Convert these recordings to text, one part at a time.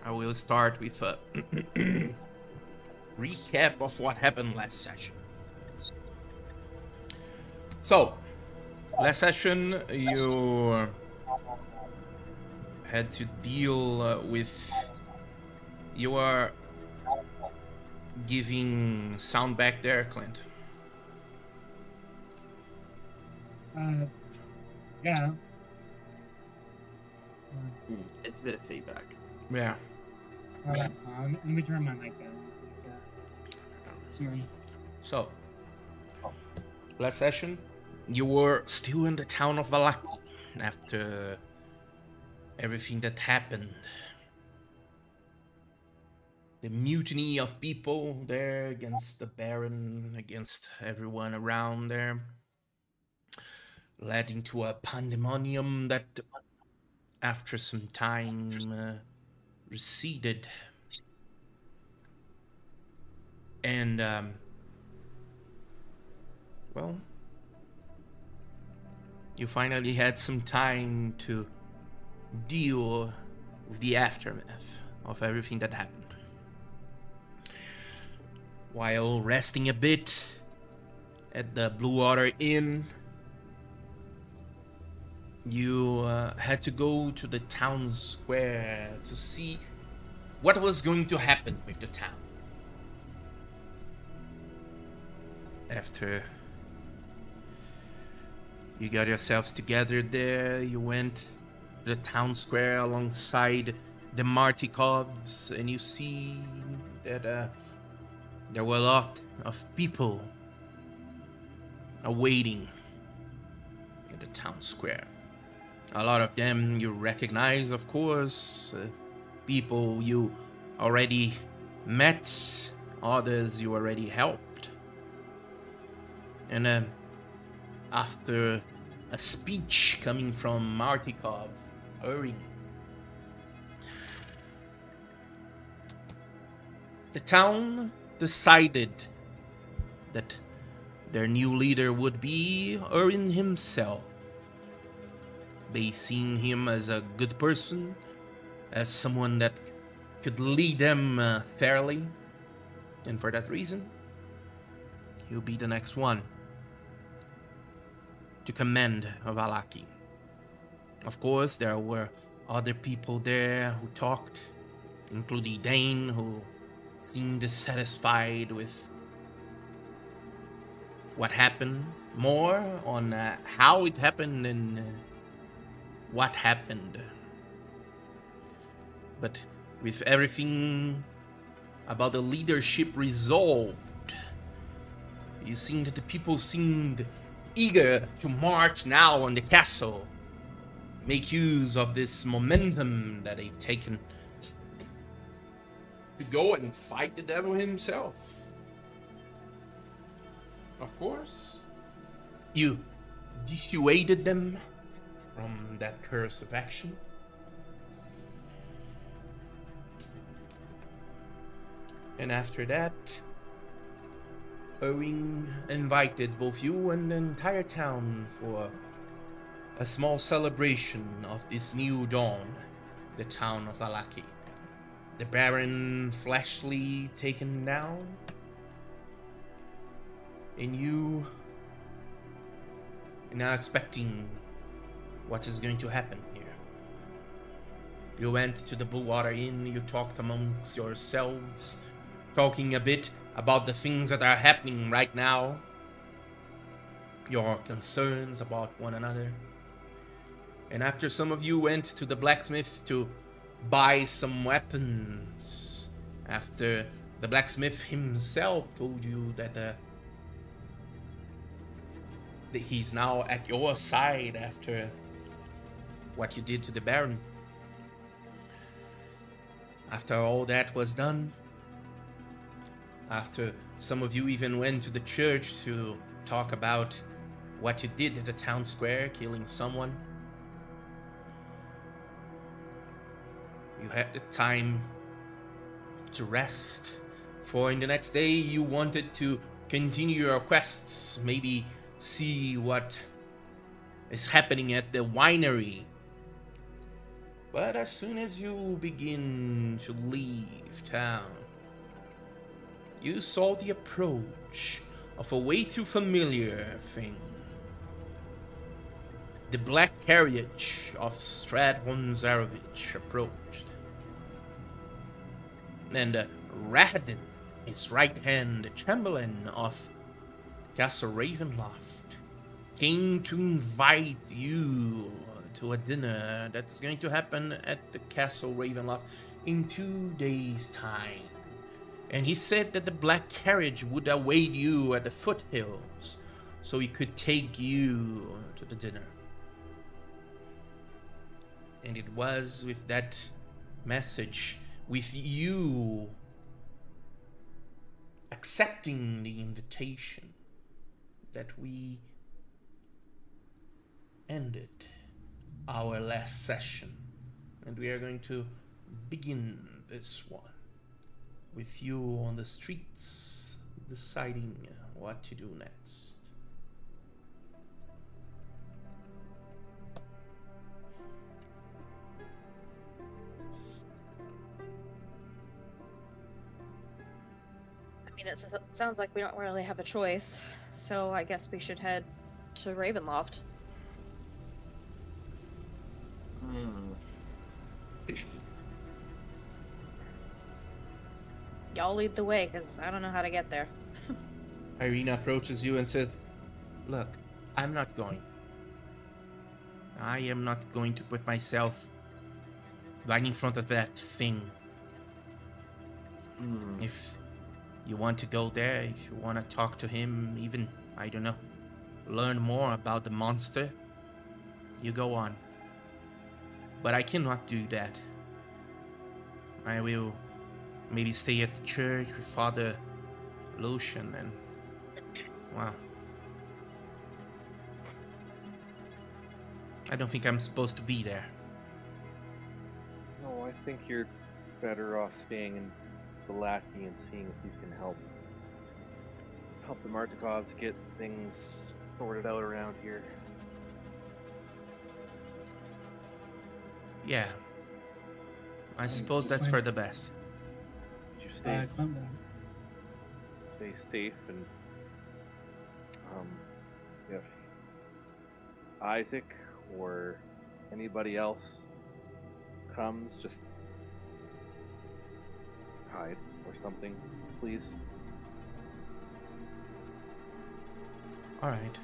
I will start with a recap of what happened last session. So, last session you had to deal with. You are giving sound back there, Clint. Yeah. It's a bit of feedback. Yeah. Let me turn my mic down. Sorry. So, last session, you were still in the town of Valaki after everything that happened. The mutiny of people there against the Baron, against everyone around there, led into a pandemonium that, after some time, receded. And, well, you finally had some time to deal with the aftermath of everything that happened. While resting a bit at the Blue Water Inn, you had to go to the town square to see what was going to happen with the town. After you got yourselves together there, you went to the town square alongside the Martikovs, and you see that there were a lot of people awaiting in the town square. A lot of them you recognize, of course, people you already met, others you already helped. And after a speech coming from Martikov, Uring, the town decided that their new leader would be Urin himself. They seen him as a good person, as someone that could lead them fairly, and for that reason, he'll be the next one to command Valaki. Of course, there were other people there who talked, including Dane, who seemed dissatisfied with what happened, more on how it happened and what happened. But with everything about the leadership resolved, you seen that the people seemed eager to march now on the castle, make use of this momentum that they've taken to go and fight the devil himself. Of course, you dissuaded them from that curse of action. And after that, Owen invited both you and the entire town for a small celebration of this new dawn, the town of Valaki. The Baron fleshly taken down, and you are now expecting what is going to happen here. You went to the Blue Water Inn, you talked amongst yourselves, talking a bit about the things that are happening right now, your concerns about one another. And after some of you went to the blacksmith to buy some weapons, after the blacksmith himself told you that he's now at your side after what you did to the Baron. After all that was done, after some of you even went to the church to talk about what you did at the town square, killing someone, you had the time to rest, for in the next day you wanted to continue your quests, maybe see what is happening at the winery. But as soon as you begin to leave town, you saw the approach of a way too familiar thing. The black carriage of Strahd Zarovich approached. And Rahadin, his right hand, the Chamberlain of Castle Ravenloft, came to invite you to a dinner that's going to happen at the Castle Ravenloft in 2 days' time. And he said that the black carriage would await you at the foothills so he could take you to the dinner. And it was with that message, with you accepting the invitation, that we ended our last session. And we are going to begin this one with you on the streets deciding what to do next. I mean, it sounds like we don't really have a choice, so I guess we should head to Ravenloft. Y'all lead the way, because I don't know how to get there. Irina approaches you and says, "Look, I'm not going. I am not going to put myself right in front of that thing. If you want to go there, if you want to talk to him, even, I don't know, learn more about the monster, you go on. But I cannot do that. I will maybe stay at the church with Father Lucian and, well, I don't think I'm supposed to be there." No, I think you're better off staying in Valaki and seeing if you can help the Martikovs get things sorted out around here. Yeah. I suppose that's for the best. You stay safe, and if Isaac or anybody else comes, just hide or something, please. All right,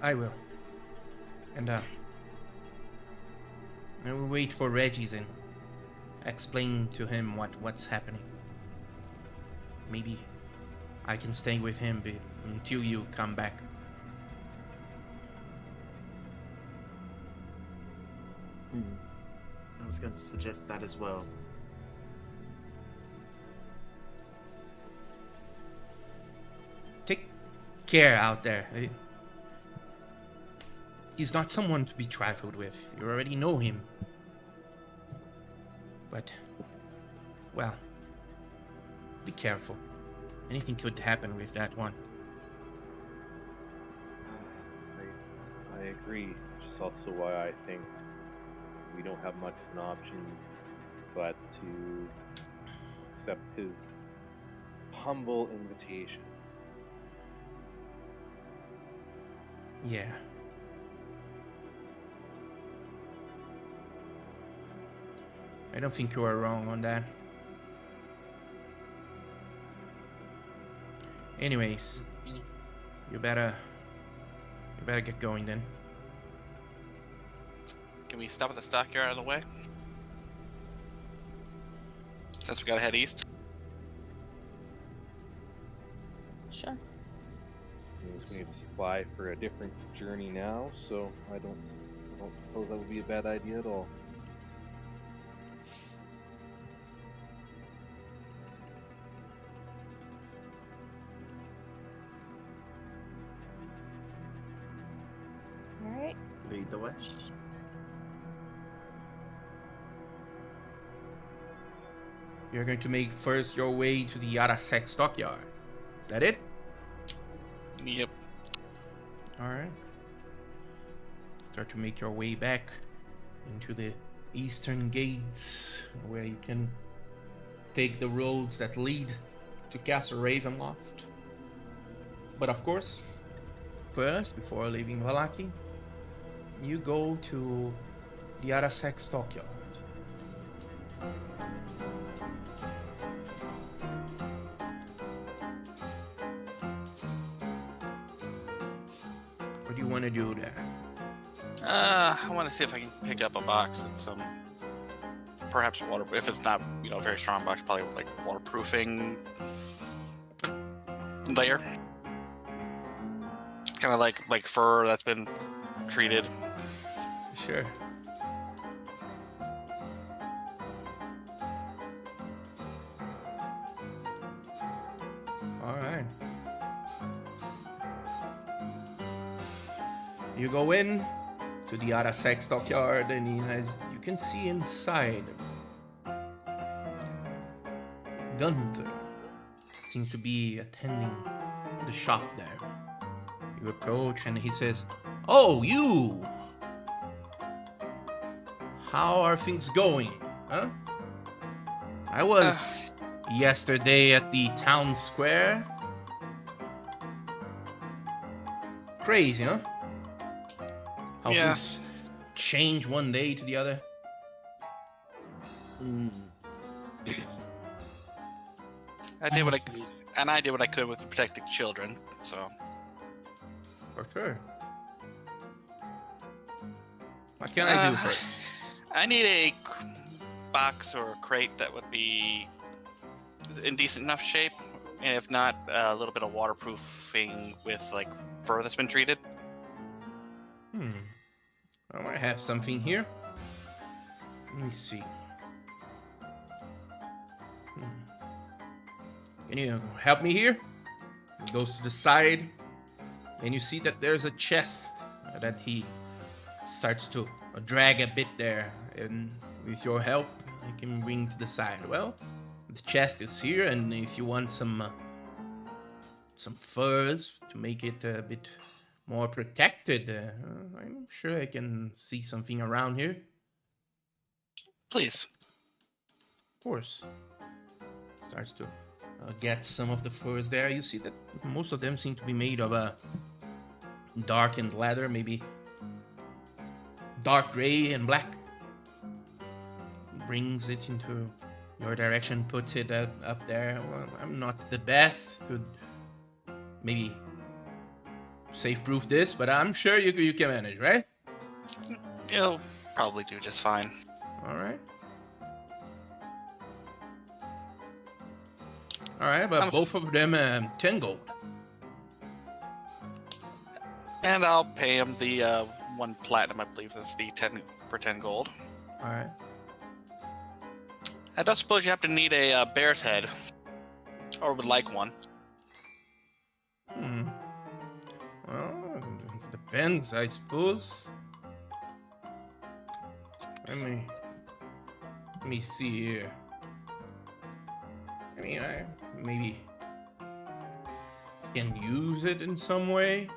I will. And I will wait for Reggie's and explain to him what's happening. Maybe I can stay with him until you come back. I was going to suggest that as well. Take care out there. He's not someone to be trifled with. You already know him. But, well, be careful. Anything could happen with that one. I agree, which is also why I think we don't have much of an option but to accept his humble invitation. Yeah. I don't think you are wrong on that. Anyways, you better get going then. Can we stop at the stockyard on the way? Since we gotta head east. Sure. Means we need to fly for a different journey now, so I don't suppose that would be a bad idea at all. All right. Lead the way. You're going to make first your way to the Arasek stockyard. Is that it? Yep. Alright. Start to make your way back into the eastern gates where you can take the roads that lead to Castle Ravenloft. But of course, first, before leaving Valaki, you go to the Arasek stockyard. What do you want to do there? I want to see if I can pick up a box and some, perhaps water. If it's not, a very strong box, probably like waterproofing layer. It's kind of like fur that's been treated. Sure. All right. You go in to the Arasek stockyard, and you can see inside. Gunther seems to be attending the shop there. You approach, and he says, "Oh, you! How are things going, huh? I was yesterday at the town square. Crazy, huh? How Yes. things change one day to the other." I did what I did what I could with protecting children. So For sure. What can I do for you? I need a box or a crate that would be in decent enough shape, and if not, a little bit of waterproofing with like fur that's been treated. I might have something here. Let me see. Can you help me here? He goes to the side, and you see that there's a chest that he starts to drag a bit there. And with your help, I can bring to the side. Well, the chest is here, and if you want some furs to make it a bit more protected, I'm sure I can see something around here. Please. Of course. Starts to get some of the furs there. You see that most of them seem to be made of a darkened leather, maybe dark gray and black. Brings it into your direction, puts it up there. Well, I'm not the best to maybe safe-proof this, but I'm sure you can manage, right? You'll probably do just fine. All right. All right, but both of them 10 gold. And I'll pay him the 1 platinum, I believe is the 10 gold. All right. I don't suppose you happen to need a bear's head, or would like one. Well, depends, I suppose. Let me see here. I mean, I maybe can use it in some way.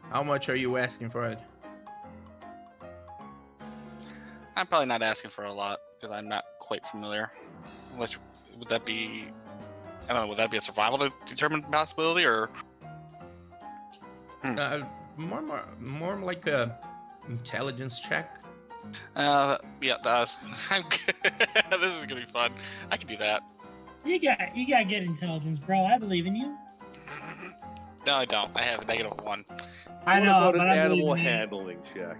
How much are you asking for it? I'm probably not asking for a lot because I'm not quite familiar. Unless, would that be? I don't know. Would that be a survival determined possibility, or? More like a intelligence check. Yeah, I'm good. This is gonna be fun. I can do that. You got good intelligence, bro. I believe in you. No, I don't. I have a -1. I know, What but about I an believe animal in you. handling check?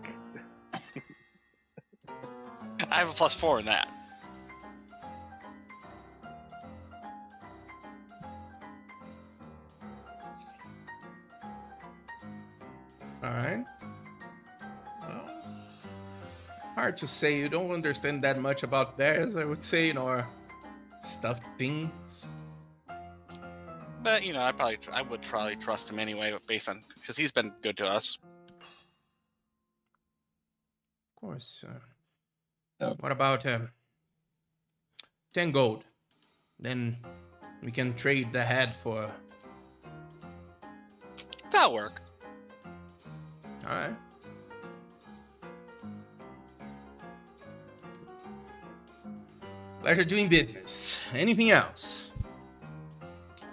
I have a +4 in that. All right. Well, hard to say. You don't understand that much about bears, I would say, or stuffed things. But I would probably trust him anyway, based on because he's been good to us. Of course. What about 10 gold? Then we can trade the head for. That'll work. All right. Pleasure doing business. Anything else?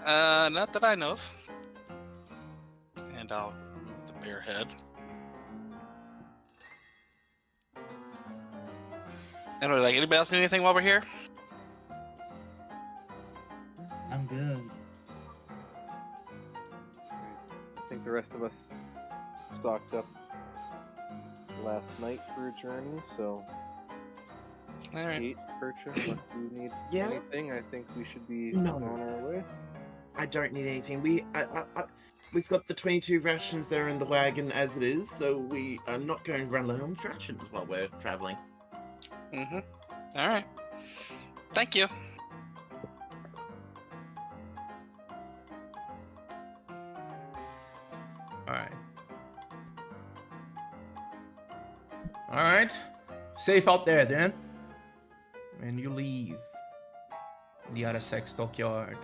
Not that I know of. And I'll move the bear head. Anyway, like anybody else need anything while we're here? I'm good. I think the rest of us stocked up last night for a journey, so All right. Kate, Percha, unless you need Yeah. anything, I think we should be No. on our way. I don't need anything. We've got the 22 rations there in the wagon as it is, so we are not going to run low on rations while we're traveling. Mm-hmm. All right. Thank you. Alright. Alright. Safe out there then. And you leave the Arasek stockyard.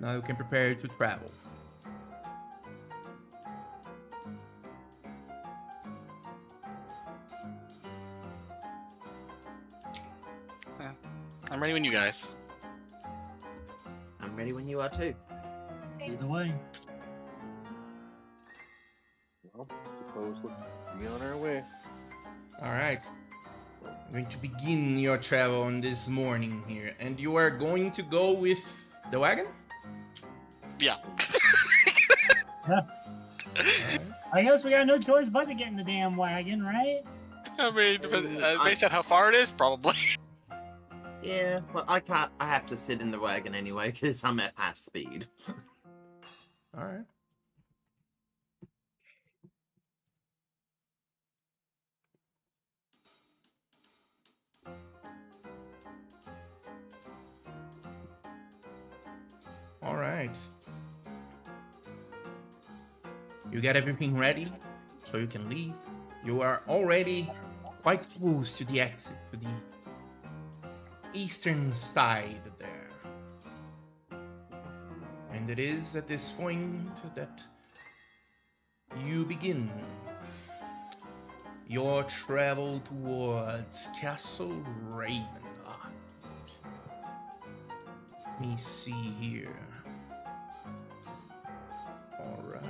Now you can prepare to travel. I'm ready when you guys. I'm ready when you are too. Either way. Well, suppose we'll be on our way. Alright. I'm going to begin your travel on this morning here. And you are going to go with the wagon? Yeah. Alright. I guess we got no choice but to get in the damn wagon, right? I mean, based on how far it is, probably. Yeah, well, I can't. I have to sit in the wagon anyway because I'm at half speed. Alright. Alright. You got everything ready so you can leave. You are already quite close to the exit, to the eastern side there. And it is at this point that you begin your travel towards Castle Ravenloft. Let me see here. Alright.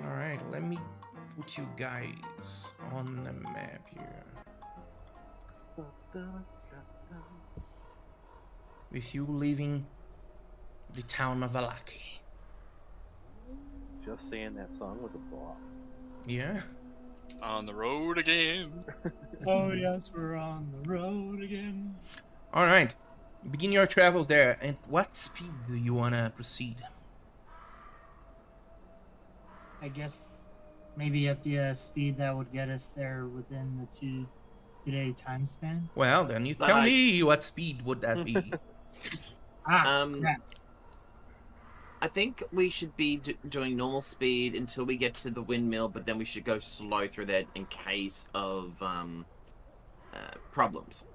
Alright, let me put you guys on the map here. With you leaving the town of Alaki. Just saying that song was a bop. Yeah? On the road again. Oh yes, we're on the road again. Alright. Begin your travels there. And what speed do you want to proceed? I guess maybe at the speed that would get us there within the two-day time span. Well, then you tell me what speed would that be. Crap. I think we should be doing normal speed until we get to the windmill, but then we should go slow through that in case of problems.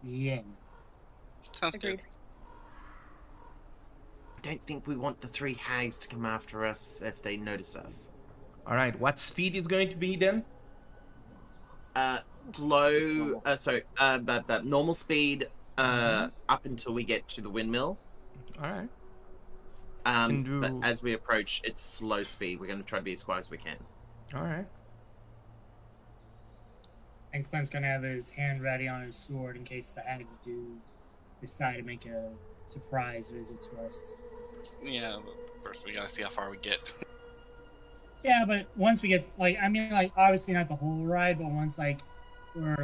Yeah. Sounds Agreed. good. I don't think we want the three hags to come after us if they notice us. Alright, what speed is going to be then? Normal speed up until we get to the windmill. Alright. But as we approach, it's slow speed. We're going to try to be as quiet as we can. Alright. And Clint's gonna have his hand ready on his sword in case the hags do decide to make a surprise visit to us. Yeah, but first we gotta see how far we get. Yeah, but once we get obviously not the whole ride, but once we're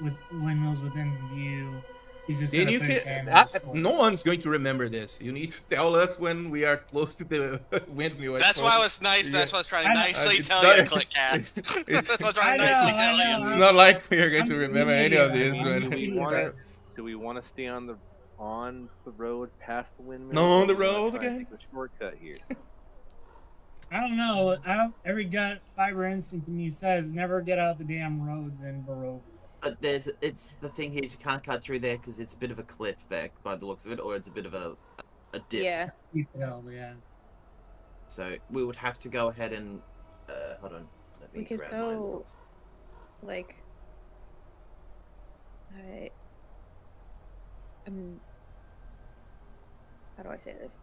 with windmills within view, he's just Then gonna you put his can. hand on his sword. No one's going to remember this. You need to tell us when we are close to the windmill. That's why I was nice. That's why I was trying to I know. nicely It's tell not- you, Clickcast. That's what I was trying to I know, nicely tell I know. you. It's not like we are going to I'm remember any of idiot, this. man. When... Do we want to stay on the road past the windmill? No, on the or do we wanna road try and again? Take the shortcut here. I don't know. Every gut fiber instinct in me says never get out the damn roads in Barovia. But it's the thing here, you can't cut through there because it's a bit of a cliff there by the looks of it, or it's a bit of a dip. Yeah. You fell, yeah. So we would have to go ahead and hold on. Let me We could grab go- mine. Like, how do I say this?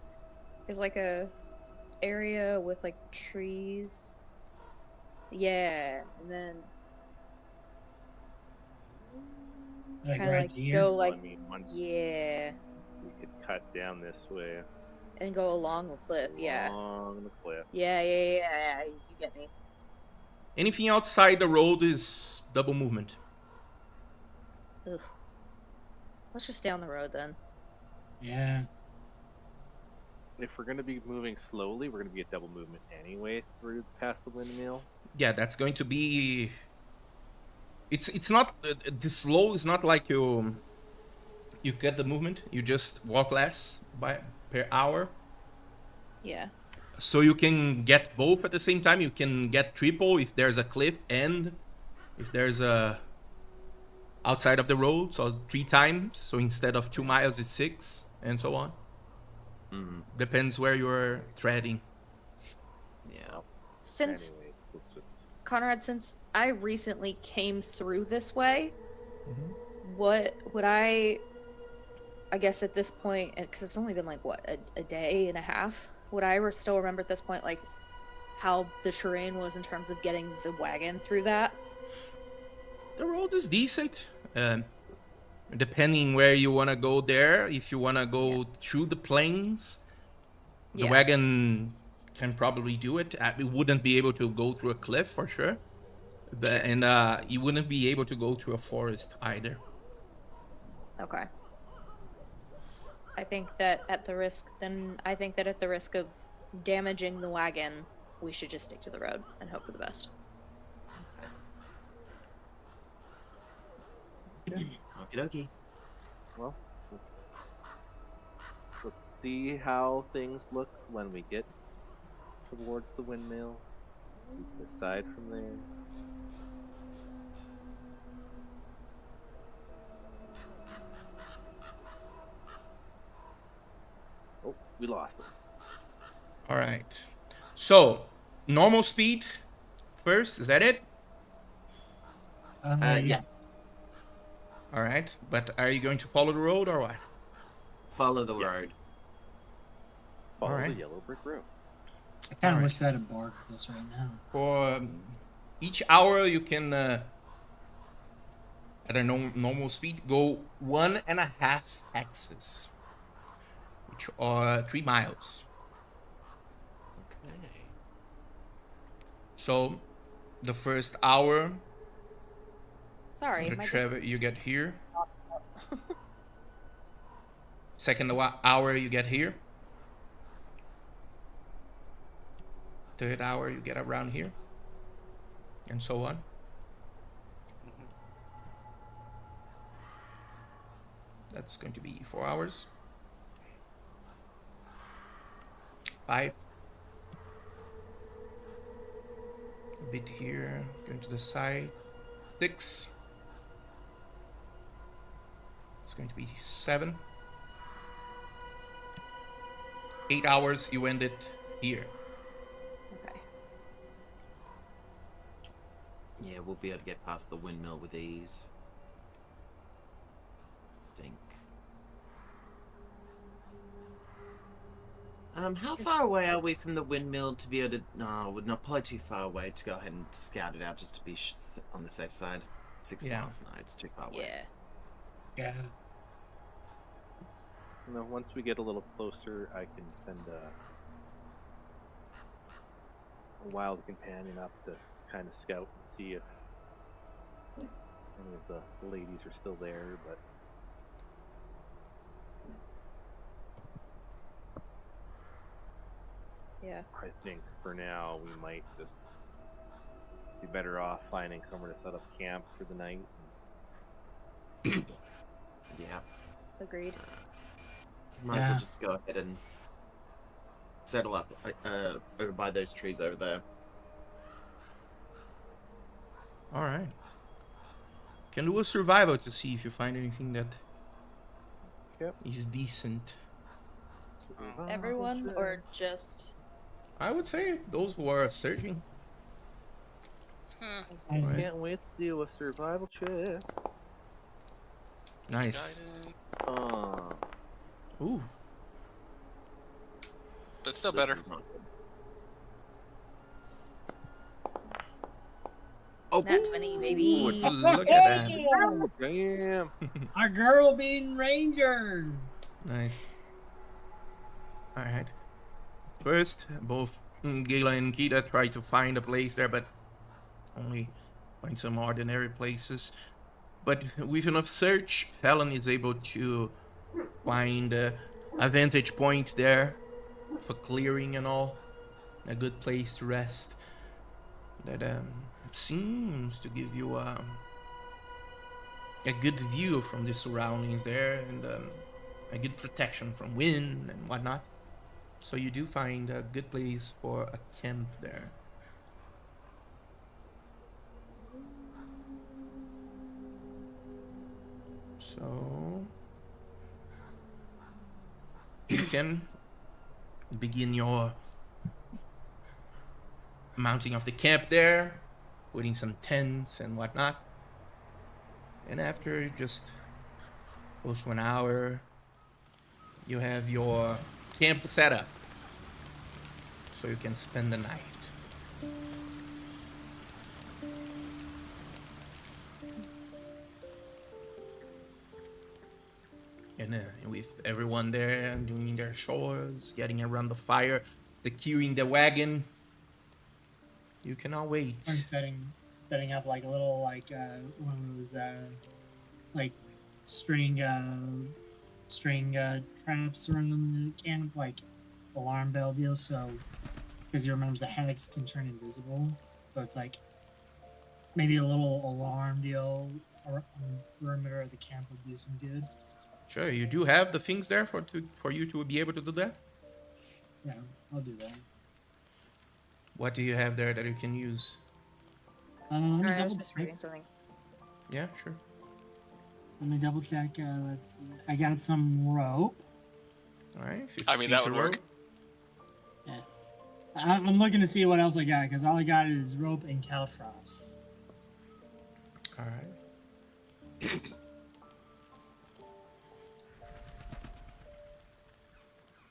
It's like a area with like trees. Yeah, and then Like kind of right like to here. go Well, like I mean, once yeah, we could cut down this way, and go along the cliff. Yeah, along the cliff. yeah. You get me. Anything outside the road is double movement. Ugh. Let's just stay on the road then. Yeah. If we're gonna be moving slowly, we're gonna be at double movement anyway through past the windmill. Yeah, that's going to be. It's not the slow is not like you get the movement. You just walk less per hour. Yeah. So you can get both at the same time. You can get triple if there's a cliff and if there's a outside of the road. So 3 times. So instead of 2 miles, it's 6, and so on. Mm, Depends where you're treading. yeah. Since Anyway, let's just- Conrad, since I recently came through this way, Mhm. what would I guess at this point, because it's only been like what a day and a half, would I still remember at this point like how the terrain was in terms of getting the wagon through that? The road is decent. Depending where you want to go there. If you want to go through the plains, the Yeah. wagon can probably do it. It wouldn't be able to go through a cliff for sure. And you wouldn't be able to go through a forest either. Okay. I think that at the risk of damaging the wagon, we should just stick to the road and hope for the best. Okie dokie. Well, let's see how things look when we get towards the windmill. We can decide from there. Oh, we lost it. All right. So, normal speed first. Is that it? Yes. All right. But are you going to follow the road or what? Follow the Yeah. road. Follow Alright. the yellow brick road. I kind of Alright. wish I had a bark with this right now. For each hour, you can, at a normal speed, go 1.5 axes, which are 3 miles. Okay. So, the first hour, Sorry, the my travel you get here. Second hour, you get here. Third hour, you get around here, and so on. That's going to be 4 hours. 5. A bit here, going to the side. 6. It's going to be 7. 8 hours, you end it here. Okay. Yeah, we'll be able to get past the windmill with ease. I think. How far away are we from the windmill to be able to? No, we're not probably too far away to go ahead and scout it out just to be on the safe side. 6 Yeah. miles, no, it's too far away. Yeah. Yeah. You know, once we get a little closer, I can send a wild companion up to kind of scout and see if any of the ladies are still there, but Yeah. I think for now we might just be better off finding somewhere to set up camp for the night. Yeah. Agreed. Might as Yeah. well just go ahead and settle up over by those trees over there. All right. Can do a survival to see if you find anything that Yep. is decent. Everyone or just I would say those who are searching. Huh. I Right. Can't wait to do a survival check. Nice. Guidance. Ooh. But still This better. is not good. Oh, nat 20, Ooh, baby. look at that. Damn. Our girl being ranger. Nice. Alright. First, both Gala and Kita try to find a place there, but only find some ordinary places. But with enough search, Fallon is able to find a vantage point there for clearing and all. A good place to rest. That seems to give you a good view from the surroundings there, and a good protection from wind and whatnot. So you do find a good place for a camp there. So you can begin your mounting of the camp there, putting some tents and whatnot. And after just close to an hour, you have your camp set up. So you can spend the night. And with everyone there doing their chores, getting around the fire, securing the wagon, you cannot wait. I'm setting up like a little one of those like string traps around the camp, like alarm bell deal. So because he remembers the hags can turn invisible, so it's like maybe a little alarm deal around the perimeter of the camp would do some good. Sure, you do have the things there for you to be able to do that. Yeah, I'll do that. What do you have there that you can use? Let me Sorry, I was double just check. reading something. Yeah, sure. Let me double check. Let's see. I got some rope. All right. 50 I mean, feet that to would work. rope. Yeah. I'm looking to see what else I got because all I got is rope and caltrops. All right.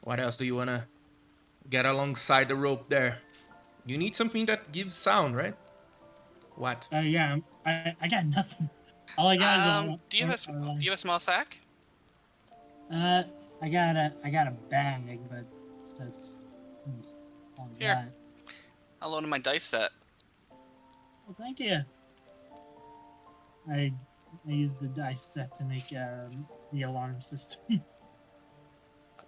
What else do you wanna get alongside the rope there? You need something that gives sound, right? What? Yeah, I got nothing. All I got is Do you have a small sack? I got a bag, but that's all I Here. got. I'll loan him my dice set. Well, thank you. I used the dice set to make the alarm system.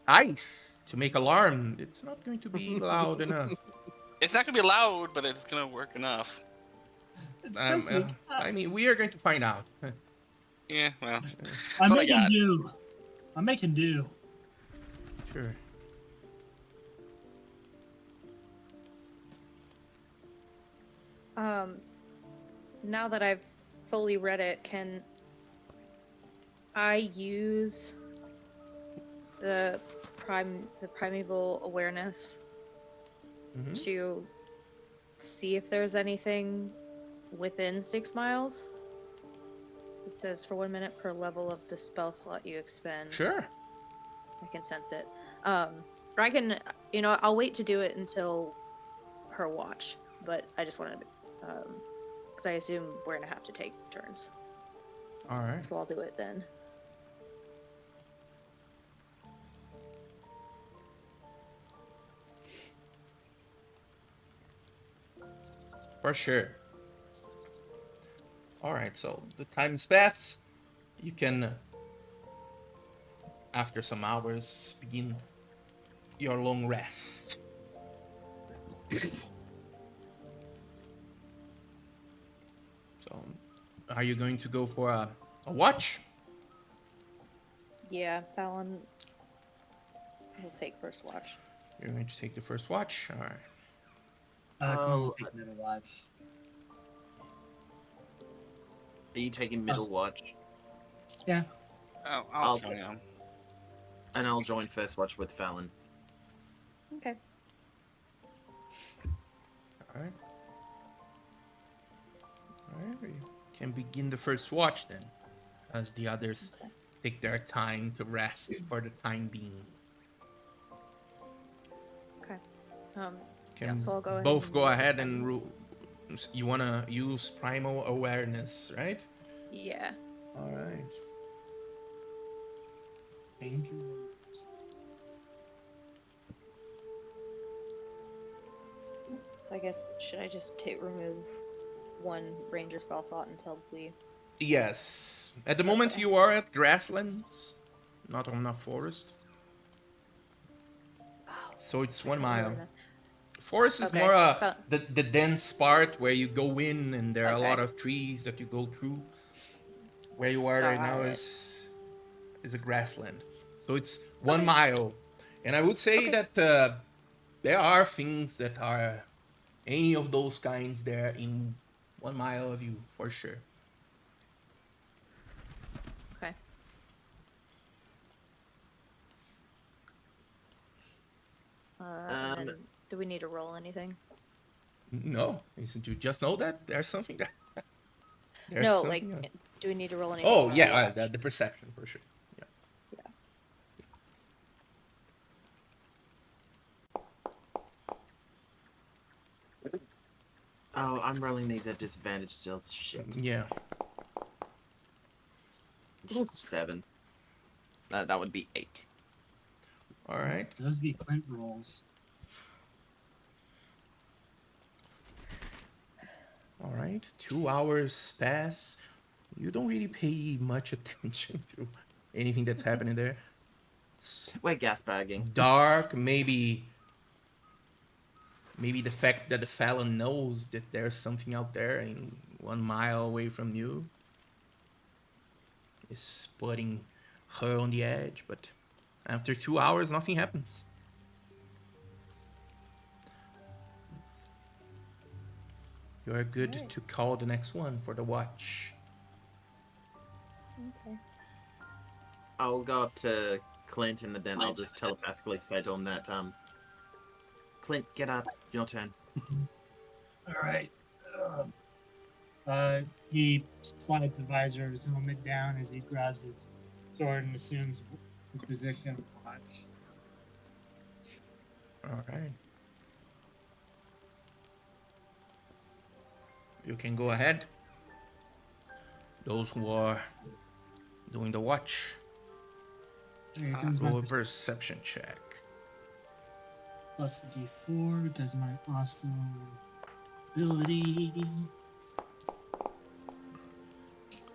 Ice to make alarm. It's not going to be loud enough. It's not gonna be loud, but it's gonna work enough. It's Christmas. I mean, we are going to find out. Yeah, well, that's I'm what I making got. do. I'm making do. Sure. Now that I've fully read it, can I use the primeval awareness Mhm. to see if there's anything within 6 miles? It says for 1 minute per level of the spell slot you expend. Sure. I can sense it. Or I can, I'll wait to do it until her watch. But I just wanted to, because I assume we're gonna have to take turns. All right. So I'll do it then. For sure. All right. So the times pass. You can, after some hours, begin your long rest. So, are you going to go for a watch? Yeah, Fallon will take first watch. You're going to take the first watch. All right. Come on, Oh, take another watch. Are you taking middle watch? Yeah. Oh, I'll- I'll join him. And I'll join first watch with Fallon. Okay. All right. All right. We can begin the first watch then, as the others Okay. take their time to rest for the time being. Okay. Yeah, Can so I'll go ahead both and go use the ahead primal. and you wanna use primal awareness, right? Yeah. All right. Danger words. So I guess should I just remove one ranger spell slot until we? Yes. At the moment, Okay. you are at grasslands, not on a forest. Oh, So it's I 1 thought we were mile. in a- Forest is Okay, more so- the dense part where you go in and there are a Okay. lot of trees that you go through. Where you are right now Got it. is a grassland. So it's 1 Okay. mile. And I would say Okay. that there are things that are any of those kinds there in 1 mile of you, for sure. Okay. And then, do we need to roll anything? No, isn't you just know that there's something there? There's No, like, something else. do we need to roll anything? Oh for yeah, our watch? the perception for sure. Yeah. Oh, I'm rolling these at disadvantage still. Shit. Yeah. 7. That would be 8. All right. Those be Clint rolls. All right. 2 hours pass. You don't really pay much attention to anything that's happening there. It's We're gas bagging. dark, maybe the fact that the Fallon knows that there's something out there in 1 mile away from you is putting her on the edge, but after 2 hours nothing happens. You're good Alright. to call the next one for the watch. Okay. I'll go up to Clint and then I'll just telepathically say to him that, Clint, get up. Your turn. All right. He slides the visor of his helmet down as he grabs his sword and assumes his position of watch. All right. You can go ahead. Those who are doing the watch, Here comes roll my a perception check. plus a d4 because of my awesome ability.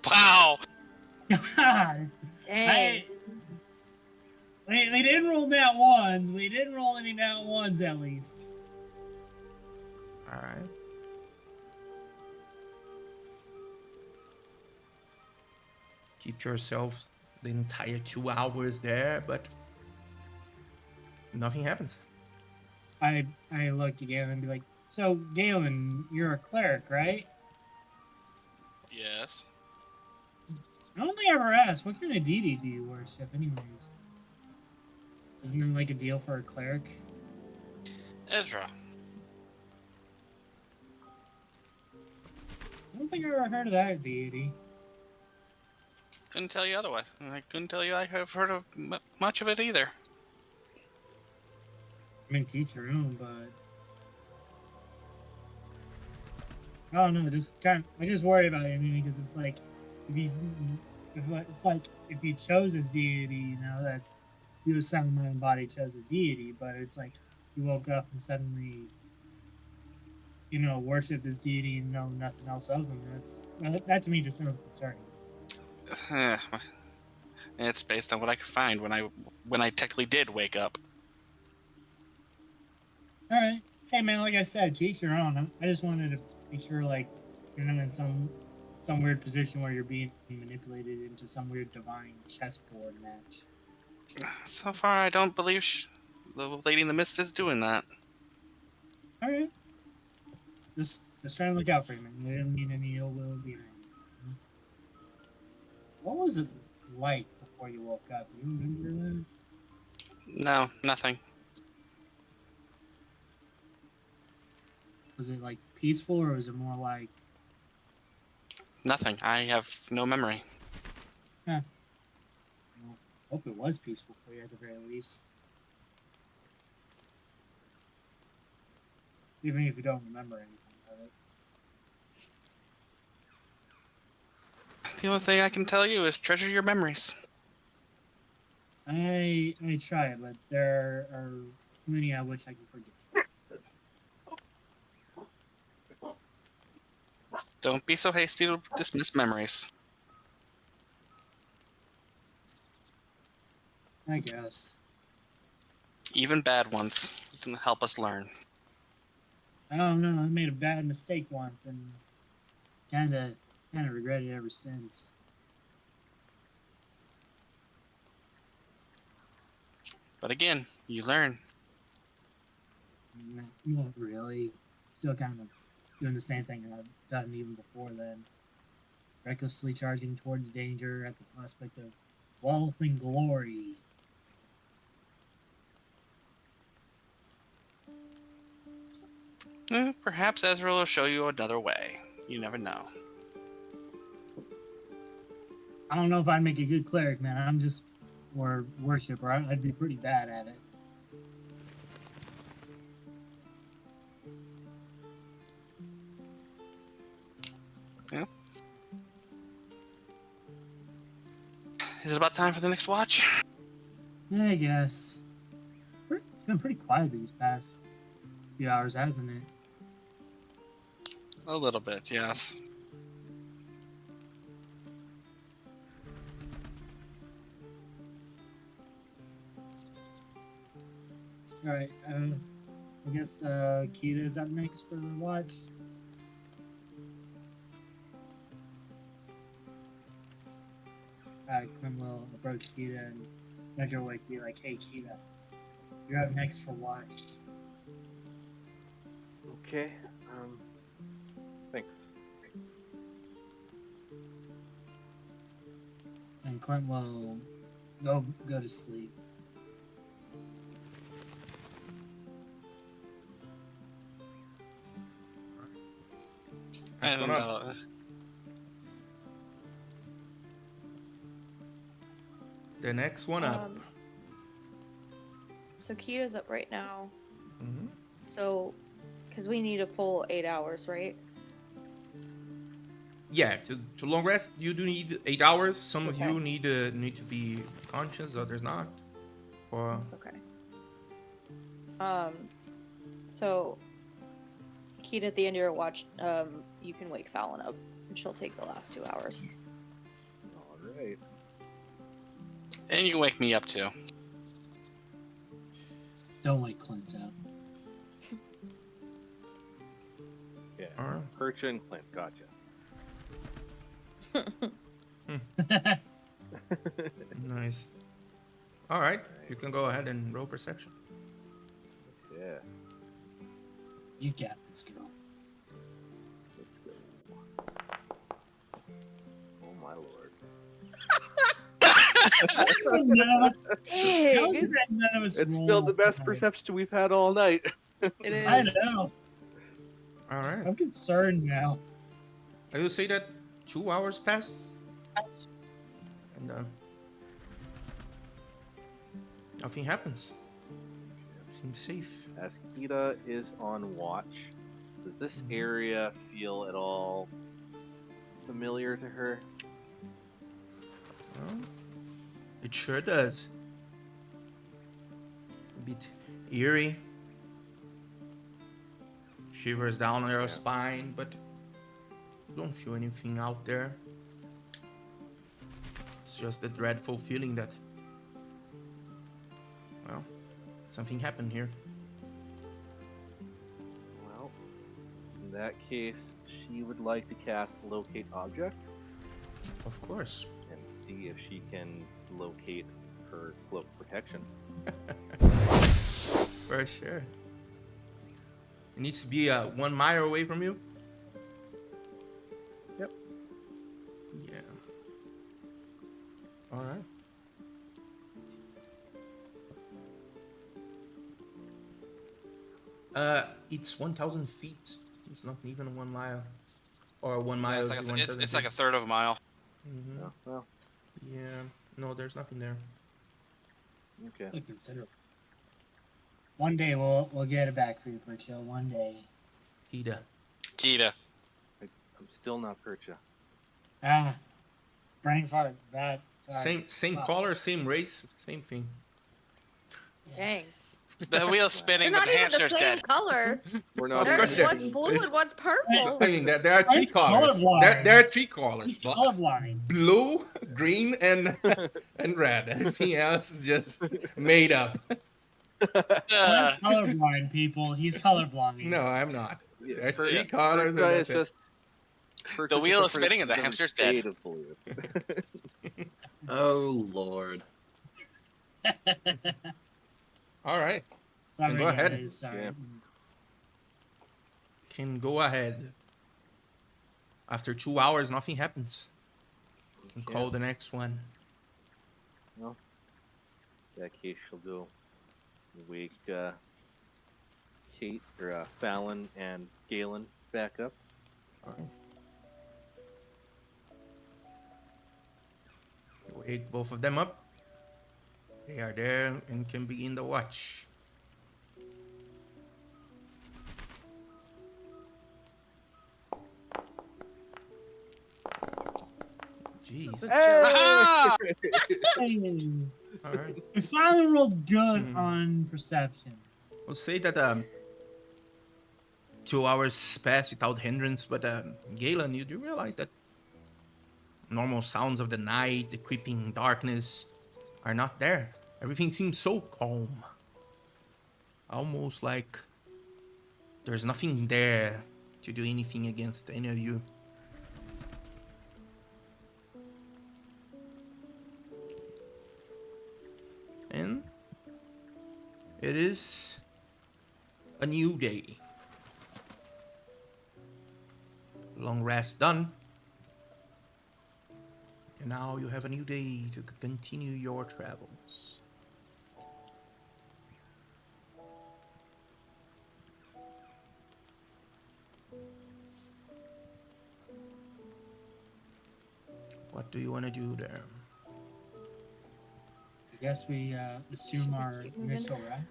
Wow! God, Dang. we didn't roll nat ones. We didn't roll any nat ones at least. All right. Keep yourself the entire 2 hours there, but nothing happens. I look to Galen and be like, so Galen, you're a cleric, right? Yes. I don't think I ever asked, what kind of deity do you worship anyways? Isn't there like a deal for a cleric? Ezra. I don't think I ever heard of that deity. Couldn't tell you otherwise. I couldn't tell you I have heard of much of it either. I mean, teach your own, but I don't know. I just worry about it, because it's like if you chose this deity, that's you as sound, mind, and body chose a deity, but it's like you woke up and suddenly, worship this deity and know nothing else of them. That to me just sounds concerning. It's based on what I could find when I technically did wake up. All right, hey man, like I said, to each your own. I just wanted to make sure, like, you're not in some weird position where you're being manipulated into some weird divine chessboard match. So far, I don't believe the Lady in the Mist is doing that. All right, just trying to look out for you, man. I didn't mean any ill will behind you. What was it like before you woke up? Do you remember that? No, nothing. Was it like peaceful or was it more like, Nothing. I have no memory. well, hope it was peaceful for you at the very least. Even if you don't remember anything of it. The only thing I can tell you is treasure your memories. I try, but there are many I wish I could forget. Don't be so hasty to dismiss memories. I guess. Even bad ones can help us learn. I don't know. I made a bad mistake once and kinda regret it ever since. But again, you learn. Not really. Still kind of doing the same thing I've done even before then. Recklessly charging towards danger at the prospect of wealth and glory. Perhaps Ezra will show you another way. You never know. I don't know if I'd make a good cleric, man. I'm just or worshiper. I'd be pretty bad at it. Yeah. Is it about time for the next watch? Yeah, I guess. It's been pretty quiet these past few hours, hasn't it? A little bit, yes. All right. I guess Kita is up next for the watch. Clem will approach Kita and Metro will be like, "Hey, Kita, you're up next for watch." Okay. Thanks. And Clint will go to sleep. And The next one up. So Kita's up right now. Mhm. So, because we need a full 8 hours, right? Yeah, to long rest, you do need 8 hours. Some of Okay. you need to be conscious, others not. Or Okay. So Kita, at the end of your watch, you can wake Fallon up, and she'll take the last 2 hours. All right. you can wake me up too. Don't wake Clint up. Yeah. all right. Percha and Clint, gotcha. Nice. All right, you can go ahead and roll perception. Yeah. You got this, girl. Let's go. Oh my lord. None of Dang! us It's roll still the best tonight. perception we've had all night. It is. I know. All right. I'm concerned now. I will say that 2 hours pass, and nothing happens. Seems safe. As Kita is on watch, does this area feel at all familiar to her? Well, it sure does. A bit eerie. Shivers down your spine, but you don't feel anything out there. It's just the dreadful feeling that, well, something happened here. Well, in that case, she would like to cast Locate Object Of course. and see if she can locate her cloak protection. For sure. It needs to be 1 mile away from you. Yep. Yeah. All right. It's 1,000 feet. It's not even 1 mile. Or 1 Yeah, mile it's is like 1,000 it's like a feet. third of a mile. Mm-hmm. Yeah, well, Yeah. No, there's nothing there. okay. Look considerable. One day we'll get it back for you, Percho. One day. Kita. Kita. I'm still not Percha. Ah, brain fart. Bad. Sorry. Same Wow. color, same race, same thing. Yeah. Dang. The wheel's They're spinning, but not the even the hamster's same dead. color. We're Of not. course even they're- One's blue it's- and one's purple. I mean, there are three It's colors. colorblind. There are three colors. He's colorblind. Blue, green, and red. Everything else is just made up. Uh, He's colorblind, people. He's colorblind. No, I'm not. Yeah, There are Per- three yeah, colors, and Percha that's is it. just. Percha's The wheel just is spinning and the different hamster's dead. shade of blue. Oh Lord. All right. Sorry, Go ahead. guys. Sorry. Yeah. Can go ahead. After 2 hours, nothing happens. Can Yeah. call the next one. Well, in that case, she'll go wake Kate or Fallon and Galen back up. Wake both of them up. They are there and can begin the watch. Jeez. Ah! Hey, All right. we finally rolled good Hmm. on perception. We'll say that 2 hours pass without hindrance, but Galen, you do realize that normal sounds of the night, the creeping darkness, are not there. Everything seems so calm. Almost like there's nothing there to do anything against any of you. And it is a new day. Long rest done. And now you have a new day to continue your travels. What do you want to do there? I guess we assume our Keep moving. initial rest.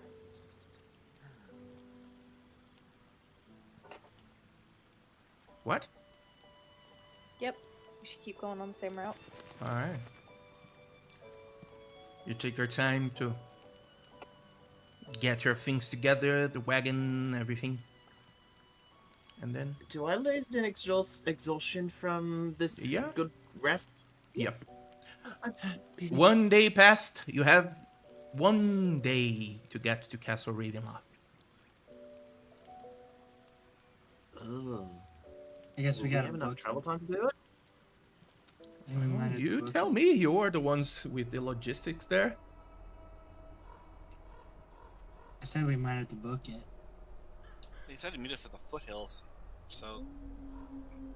What? Yep. We should keep going on the same route. All right. You take your time to get your things together, the wagon, everything. And then, Do I lose an exhaustion from this Yeah. good rest? yep. I'm happy. 1 day passed. You have 1 day to get to Castle Ravenloft. Oh. I guess Will we we got have enough travel time to do it? You tell me. You are the ones with the logistics there. I said we might have to book it. They said to meet us at the foothills, so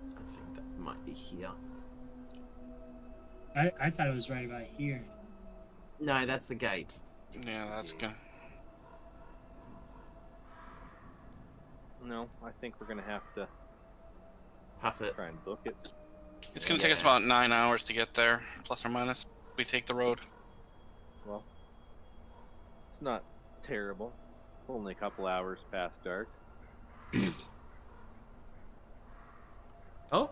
I think that might be here. I thought it was right about here. No, that's the gate. yeah, that's good. No, I think we're gonna have to Huff it. try and book it. It's gonna take us about 9 hours to get there, plus or minus. If we take the road. Well, it's not terrible. Only a couple hours past dark. Oh,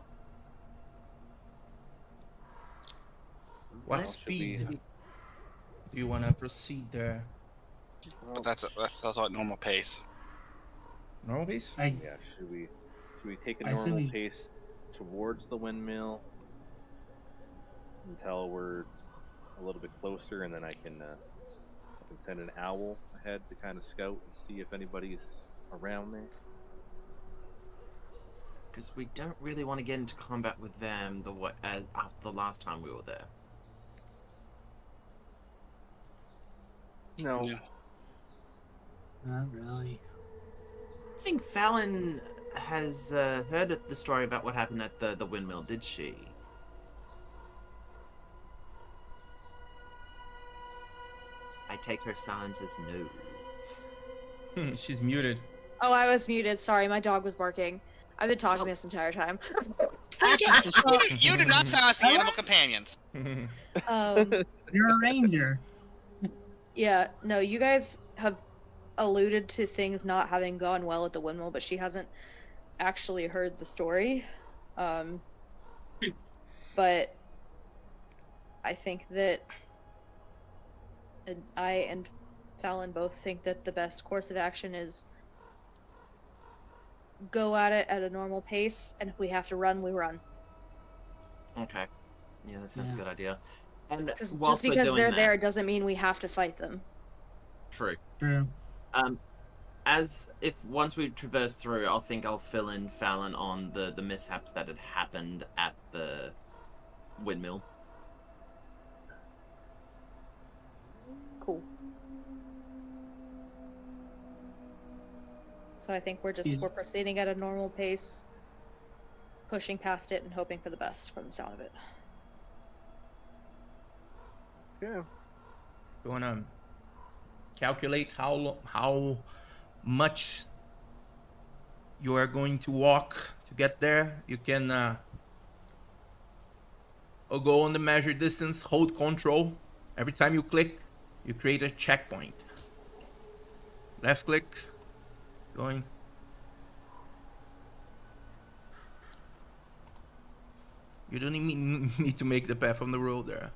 what Let's speed be- do you want to proceed there? Well, But that's also at normal pace. Normal pace? yeah. Should we take a I say normal we- pace towards the windmill until we're a little bit closer, and then I can send an owl ahead to kind of scout and see if anybody's around there. Because we don't really want to get into combat with them after the last time we were there. No, Yeah. Not really. I think Fallon has heard the story about what happened at the windmill, did she? I take her silence as no. She's muted. Oh, I was muted. Sorry, my dog was barking. I've been talking this entire time. You do not silence the animal companions. You're a ranger. Yeah, no, you guys have alluded to things not having gone well at the windmill, but she hasn't actually heard the story. But I think that I and Fallon both think that the best course of action is go at it at a normal pace, and if we have to run, we run. Okay. Yeah, that sounds a Yeah. good idea. And Because whilst just we're because doing they're that, there doesn't mean we have to fight them. True. True. As if once we traverse through, I'll fill in Fallon on the mishaps that had happened at the windmill. Cool. So I think we're Yeah. proceeding at a normal pace, pushing past it and hoping for the best from the sound of it. Yeah. You wanna calculate how much you are going to walk to get there? You can go on the measure distance, hold control. Every time you click, you create a checkpoint. Left click, going. You don't even need to make the path on the road there.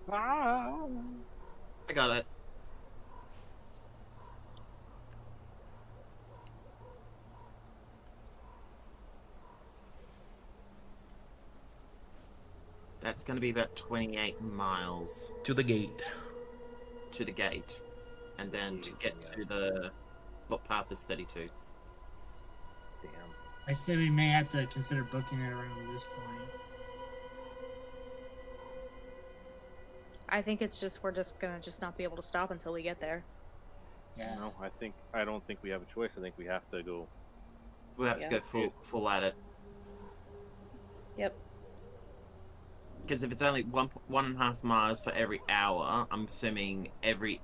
I got it. That's going to be about 28 miles To the gate. to the gate. And then to get to the footpath is 32. Damn. I say we may have to consider booking it around this point. I think it's just we're just gonna not be able to stop until we get there. Yeah. No, I don't think we have a choice. I think we have to go. We'll have Yeah. to go full at it. Yep. Because if it's only 1.5 miles for every hour, I'm assuming every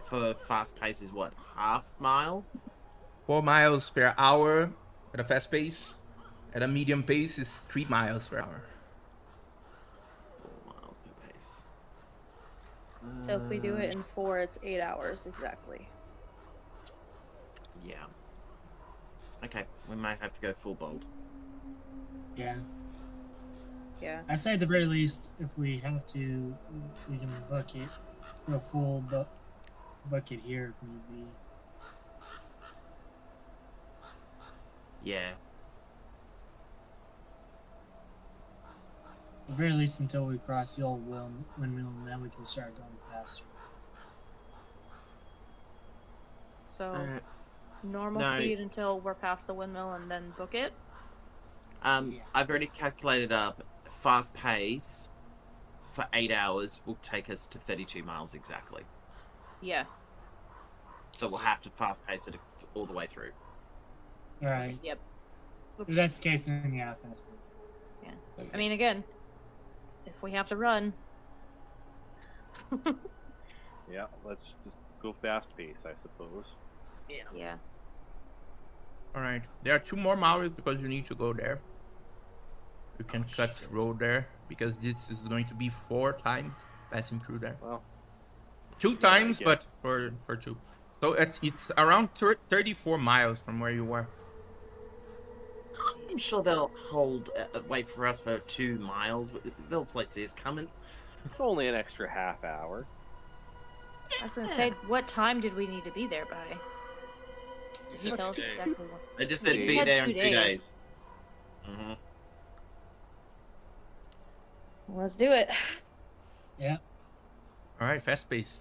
for fast pace is what, half mile? 4 miles per hour at a fast pace. At a medium pace is 3 miles per hour. 4 miles per pace. So if we do it in 4, it's 8 hours exactly. Yeah. Okay, we might have to go full bold. Yeah. Yeah. I say at the very least, if we have to, we can book it, go full bucket here if need be. Yeah. At the very least until we cross the old windmill, and then we can start going faster. So Alright. normal No. speed until we're past the windmill and then book it. Yeah. I've already calculated up fast pace for 8 hours will take us to 32 miles exactly. Yeah. So we'll have to fast pace it all the way through. Alright. Yep. If that's the case, then yeah, fast pace. I mean, again, if we have to run. Yeah, let's just go fast pace, I suppose. Yeah. All right. There are 2 more miles because you need to go there. You can cut shit. road there because this is going to be 4 times passing through there. Well, 2 times, get but for 2. So it's around 34 miles from where you were. I'm sure they'll wait for us for 2 miles. They'll place this coming. it's only an extra half hour. I was gonna say, what time did we need to be there by? Did he tell us exactly what? They just said He be said there 2 in 2 days. days. Mm-hmm. Let's do it. Yeah. All right, fast pace.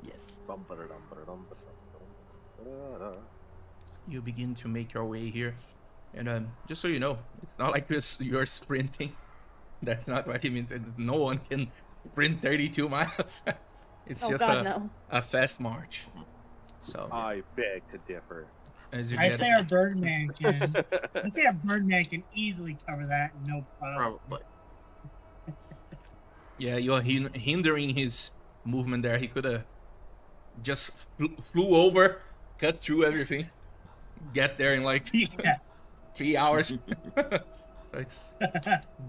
Yes. You begin to make your way here, and just so you know, it's not like you're sprinting. That's not what it means. No one can sprint 32 miles. It's Oh just God, no. a fast march. So I beg to differ. as you I get say our Birdman can. I say our Birdman can easily cover that, no problem. Probably. Yeah, you're hindering his movement there. He could have just flew over, cut through everything, get there in like Yeah. 3 hours. So it's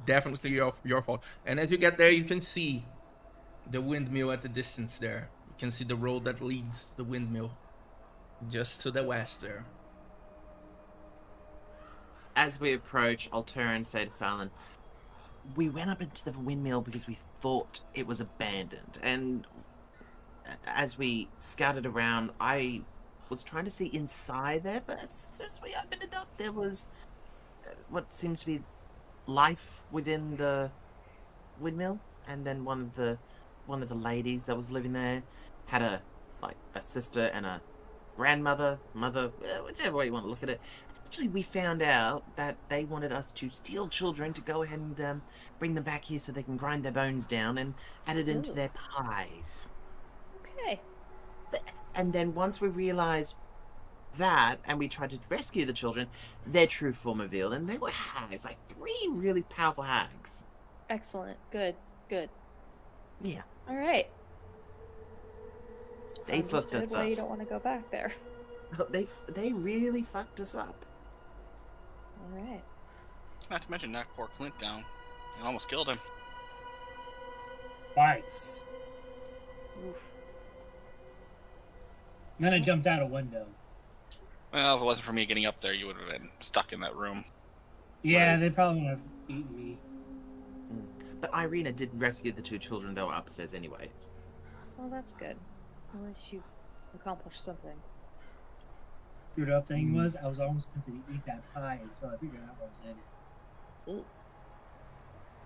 definitely your fault. And as you get there, you can see the windmill at the distance there. You can see the road that leads to the windmill just to the west there. As we approach, I'll turn and say to Fallon, we went up into the windmill because we thought it was abandoned. And as we scouted around, I was trying to see inside there, but as soon as we opened it up, there was what seems to be life within the windmill. And then one of the ladies that was living there had a sister and a grandmother, mother, whichever way you want to look at it. Actually, we found out that they wanted us to steal children to go ahead and bring them back here so they can grind their bones down and add it into Ooh. their pies. Okay. And then once we realized that, and we tried to rescue the children, their true form revealed, and they were hags, like 3 really powerful hags. Excellent. Good. Good. Yeah, All right. they fucked Understood us why up. you don't want to go back there. They really fucked us up. All right. Not to mention knocked poor Clint down. And almost killed him. Twice. Oof. And then I jumped out a window. Well, if it wasn't for me getting up there, you would have been stuck in that room. Yeah, Right. they probably would have eaten me. But Irina did rescue the 2 children that were upstairs anyway. Well, that's good. At least you accomplished something. Screwed up thing was, I was almost tempted to eat that pie until I figured out what was in it. Ooh.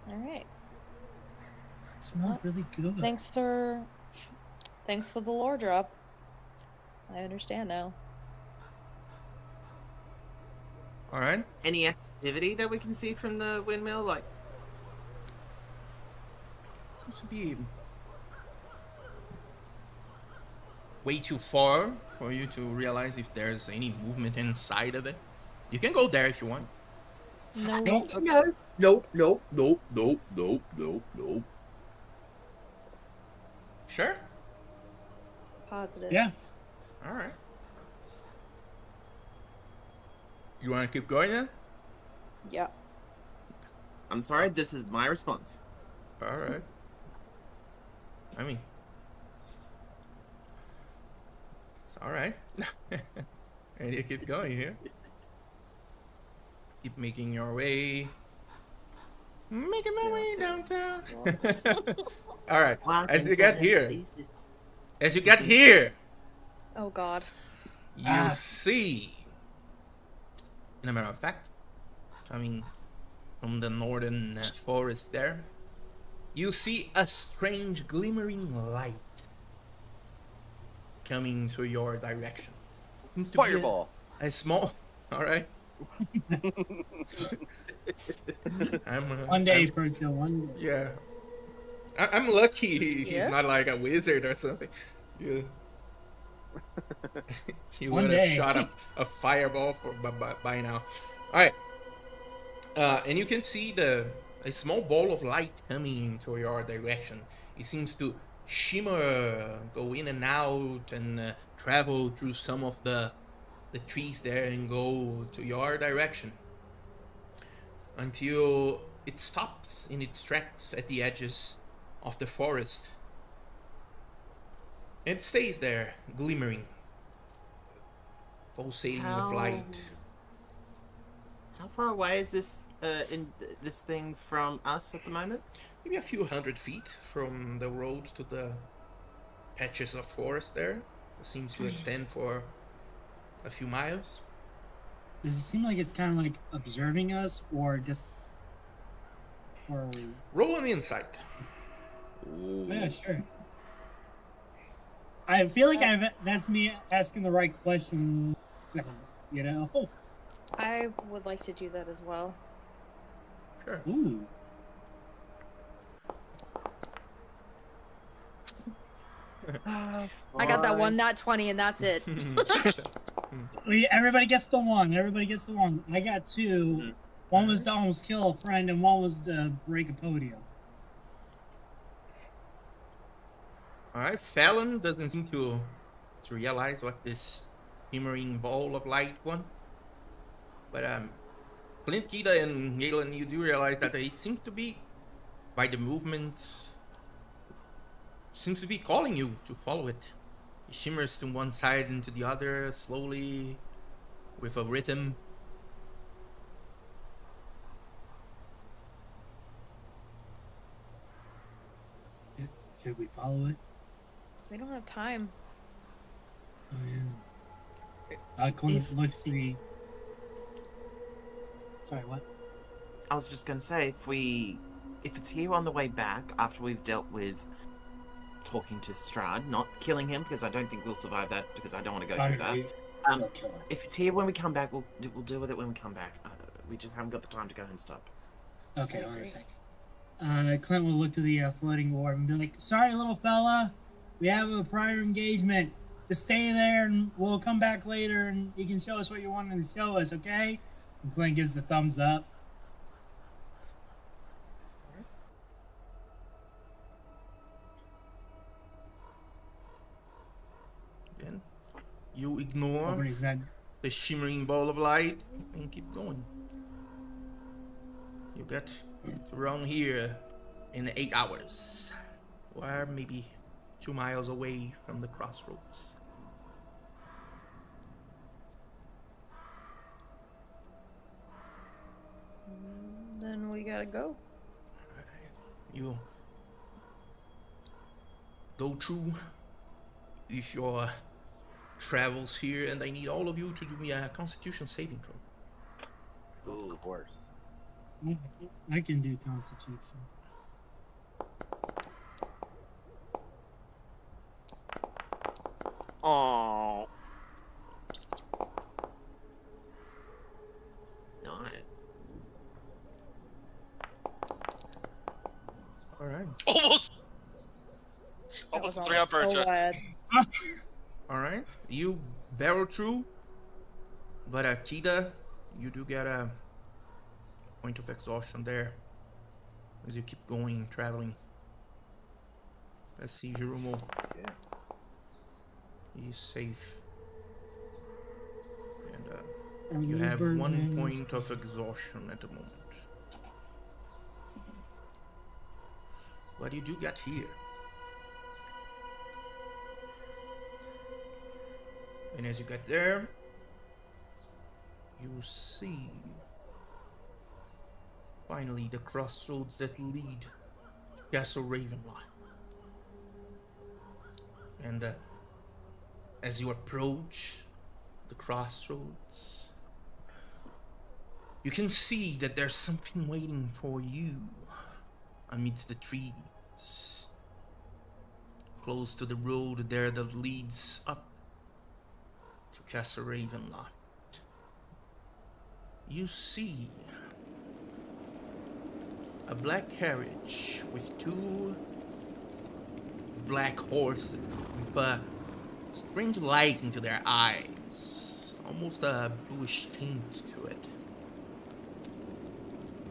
All right. It smelled really good. Thanks for the lore drop. I understand now. All right. Any activity that we can see from the windmill? Like, Seems to be way too far for you to realize if there's any movement inside of it. You can go there if you want. No. no. Sure. Positive. Yeah. All right. You want to keep going then? Yeah. I'm sorry, this is my response. All right. I mean, it's all right. And you keep going here. Keep making your way. Making my way downtown. All right. As you get here, Oh God. you see, in a matter of fact, coming from the northern forest there, you see a strange glimmering light coming to your direction. Seems to be Fireball. a small. All right. One day, Virgil, one day. Yeah. I'm lucky he's Yeah? not like a wizard or something. Yeah. He One would have day. shot a fireball by now. Alright. And you can see a small ball of light coming into your direction. It seems to shimmer, go in and out, and travel through some of the trees there and go to your direction. Until it stops in its tracks at the edges of the forest. It stays there, glimmering, pulsating with light. How far away is this this thing from us at the moment? Maybe a few 100 feet from the road to the patches of forest there. It seems to extend for a few miles. Does it seem like it's kind of like observing us, or just, or are we? Roll an insight. Yeah, sure. I feel like that's me asking the right question. You know? I would like to do that as well. Sure. Ooh. I got that one, not 20, and that's it. Everybody gets the one. Everybody gets the one. I got 2. One was to almost kill a friend, and one was to break a podium. All right, Fallon doesn't seem to realize what this shimmering ball of light wants. But Clint, Kita, and Galen, you do realize that it seems to be, by the movement, seems to be calling you to follow it. It shimmers to one side and to the other slowly, with a rhythm. Should we follow it? We don't have time. Oh yeah. Clint looks to the. Sorry, what? I was just gonna say, if it's here on the way back after we've dealt with talking to Strahd, not killing him because I don't think we'll survive that because I don't want to go through that. They'll kill us. If it's here when we come back, we'll deal with it when we come back. We just haven't got the time to go and stop. Okay, I hold on a agree. second. Clint will look to the floating orb and be like, "Sorry, little fella, we have a prior engagement. Just stay there, and we'll come back later, and you can show us what you wanted to show us, okay?" And Clint gives the thumbs up. Then you ignore Open his head. the shimmering ball of light and keep going. You get around here in 8 hours, or maybe 2 miles away from the crossroads. Then we gotta go. You go through with your travels here, and I need all of you to do me a Constitution saving throw. Ooh, horse. I can do Constitution. Oh. Darn it. All right. Almost. That Almost was 3 on so Persia. bad. All right. You barrel through, but Akita, you do get a point of exhaustion there as you keep going, traveling. Let's see, Jeromo. Yeah. He's safe. And And you have Birdman 1 point is- of exhaustion at the moment. What you do get here? And as you get there, you see finally the crossroads that lead to Castle Ravenloft. And as you approach the crossroads, you can see that there's something waiting for you amidst the trees. Close to the road there that leads up to Castle Ravenloft. You see a black carriage with 2 black horses with a strange light into their eyes, almost a bluish tint to it.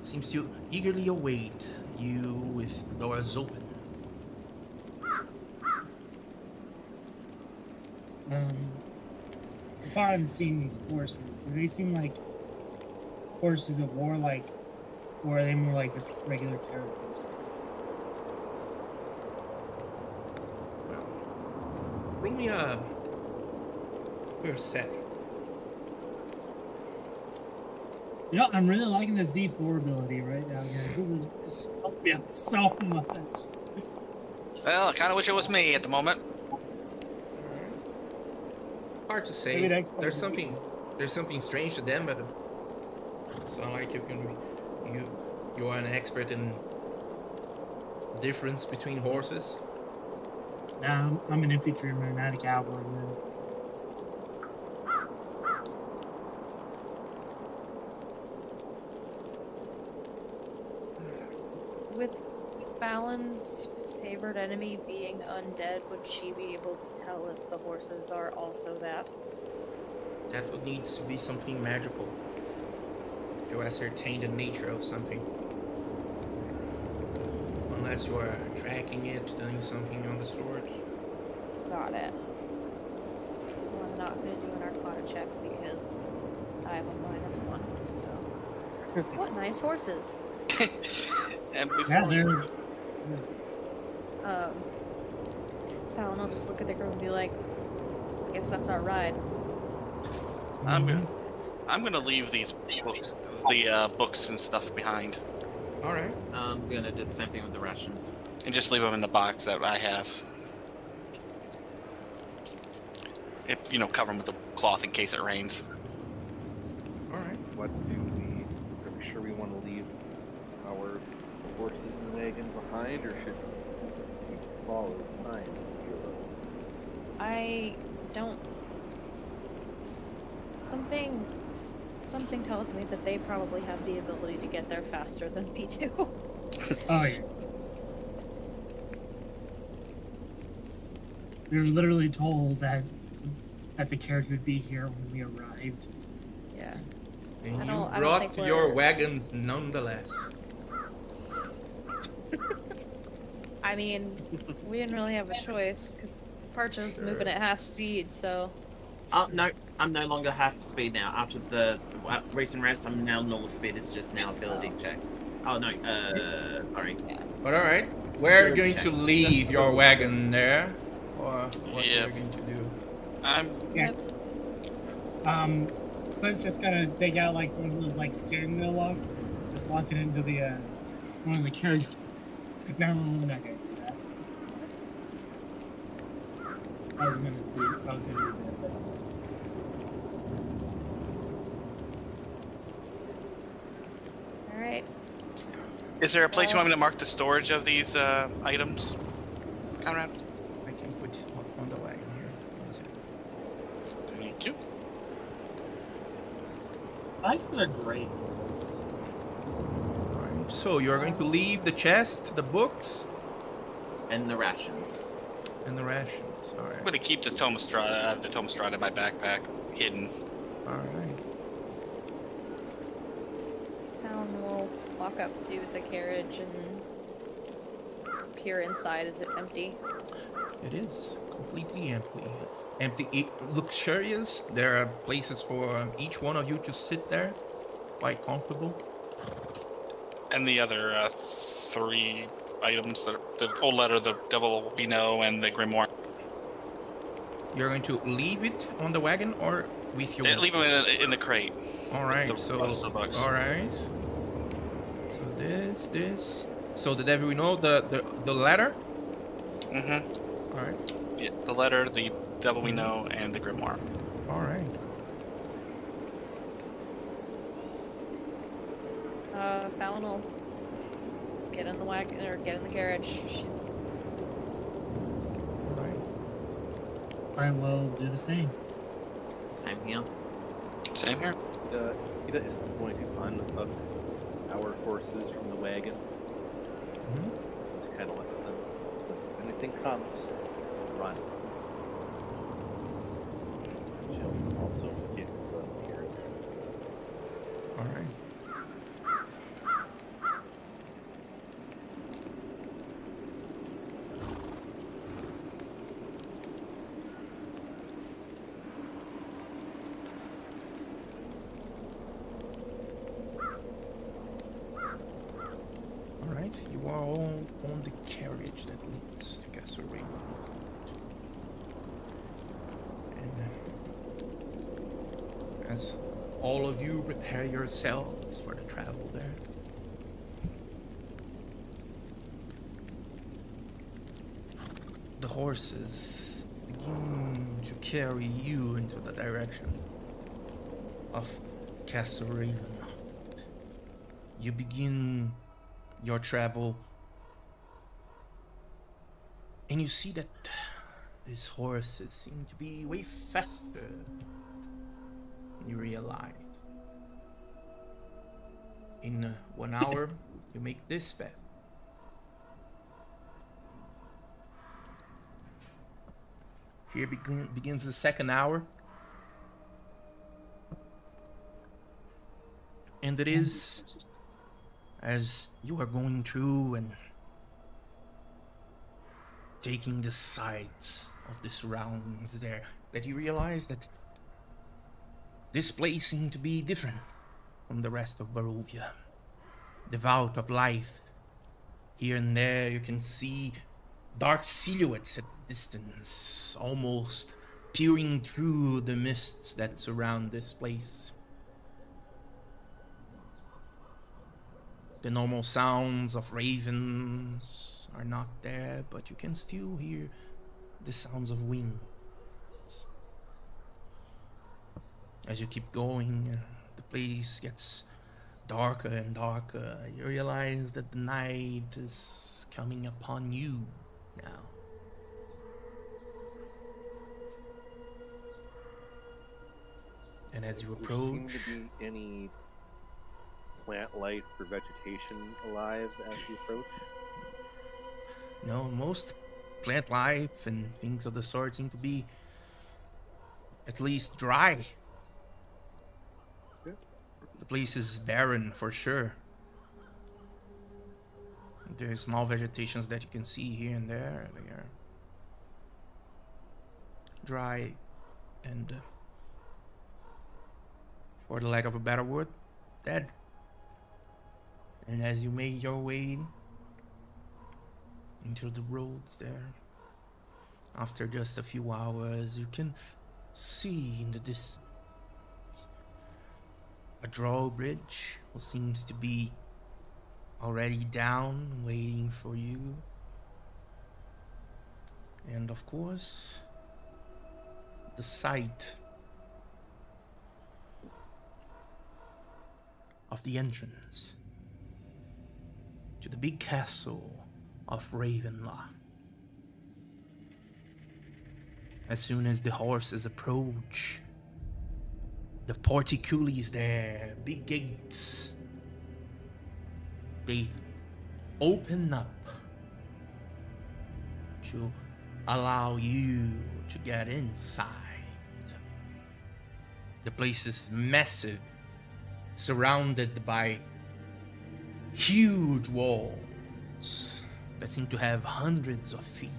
Seems to eagerly await you with the doors open. Upon seeing these horses, do they seem like horses of war, or are they more like just regular carriage horses? Roll me a perception. You know, I'm really liking this D4 ability right now, guys. This is helping me out so much. Well, I kind of wish it was me at the moment. Hard to say. Maybe next time. There's something strange to them, but it's not like you are an expert in difference between horses. Nah, I'm an infantryman, not a cavalryman. With Fallon's favorite enemy being undead, would she be able to tell if the horses are also that? That would need to be something magical to ascertain the nature of something. Unless you are tracking it, doing something on the sword. Got it. Well, I'm not going to do an Arcana check because I have a -1. So, what nice horses. And Yeah, before we, they're. Fallon will just look at the group and be like, I guess that's our ride. I'm Mhm. gonna I'm gonna leave these books, the books and stuff behind, All right. I'm gonna do the same thing with the rations. and just leave them in the box that I have. Cover them with the cloth in case it rains. All right. What do we? Are we sure we want to leave our horses in the wagon behind, or should we follow behind? I don't. Something tells me that they probably have the ability to get there faster than we do. Oh yeah. We were literally told that the carriage would be here when we arrived. Yeah. And I you don't brought think your we're- wagons nonetheless. I mean, we didn't really have a choice because Parcha's Sure. moving at half speed, so. Oh no, I'm no longer half speed now. After the recent rest, I'm now normal speed. It's just now ability checks. Oh no, sorry. But all right, we're Sure, going to checks. leave your wagon there, or what Yeah. we're going to do. I'm Let's just gotta take out like one of those like steering wheel locks, just lock it into the one of the carriage. No, I'm not gonna do that. I was gonna do that. But it's- Alright. Is there a place you want me to mark the storage of these items, Conrad? I can put on the wagon here. Thank you. Items are great, guys. All right. So you're going to leave the chest, the books, And the rations. and the rations. All I'm right. gonna keep the Tome of Strahd in my backpack, hidden. All right. Fallon will walk up to the carriage and peer inside. Is it empty? It is completely empty. Empty. It luxurious. There are places for each one of you to sit there, quite comfortable. And the other 3 items, the old letter, the Devil We Know, and the Grimoire. You're going to leave it on the wagon or with you? Leave them in the crate. All right. the So bottles of books. all right. So this. So the devil we know the letter. Mm-hmm. All right. Yeah, the letter, the Devil We Know, and the Grimoire. All right. Fallon will get in the wagon or get in the carriage. She's All right. I will do the same. Same here. Same here. Ida is going to unhook our horses from the wagon. Mhm. Just kind of let them. If anything comes, run. She'll also get the carriage. All right. All right. You are all on the carriage that leads to Castle Raymond. And as all of you prepare yourselves for the travel there, the horses begin to carry you into the direction of Castle Raven. You begin your travel, and you see that these horses seem to be way faster than you realize. In 1 hour, you make this path. Here begins the second hour. And it is as you are going through and taking the sights of the surroundings there, that you realize that this place seemed to be different from the rest of Barovia. Devout of life. Here and there you can see dark silhouettes at distance, almost peering through the mists that surround this place. The normal sounds of ravens are not there, but you can still hear the sounds of wings. As you keep going, the place gets darker and darker. You realize that the night is coming upon you now. And as you Does there approach, seem to be any plant life or vegetation alive as you approach? no, most plant life and things of the sort seem to be at least dry. Good. The place is barren for sure. There's small vegetations that you can see here and there. They are dry and, for the lack of a better word, dead. And as you make your way into the roads there, after just a few hours, you can see in the distance a drawbridge who seems to be already down, waiting for you. And of course, the sight of the entrance to the big castle of Ravenloft. As soon as the horses approach, the porticules there, big gates, they open up to allow you to get inside. The place is massive, surrounded by huge walls that seem to have hundreds of feet.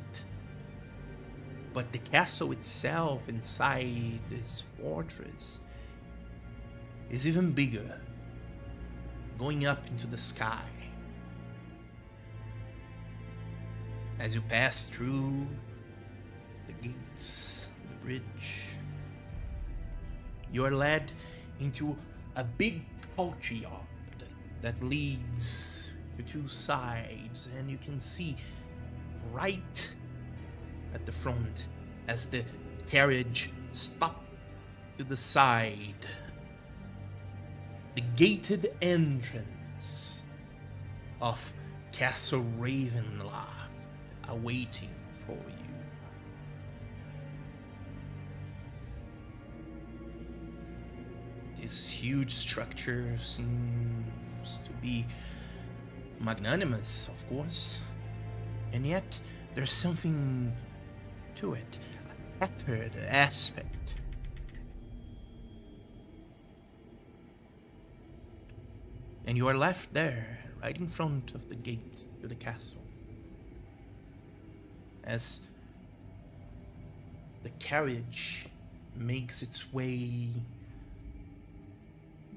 But the castle itself inside this fortress is even bigger, going up into the sky. As you pass through the gates, the bridge, you are led into a big courtyard that leads to two sides, and you can see right at the front as the carriage stops to the side, the gated entrance of Castle Ravenloft awaiting for you. This huge structure seems to be magnanimous, of course, and yet there's something to it, a tattered aspect. And you are left there, right in front of the gates to the castle, as the carriage makes its way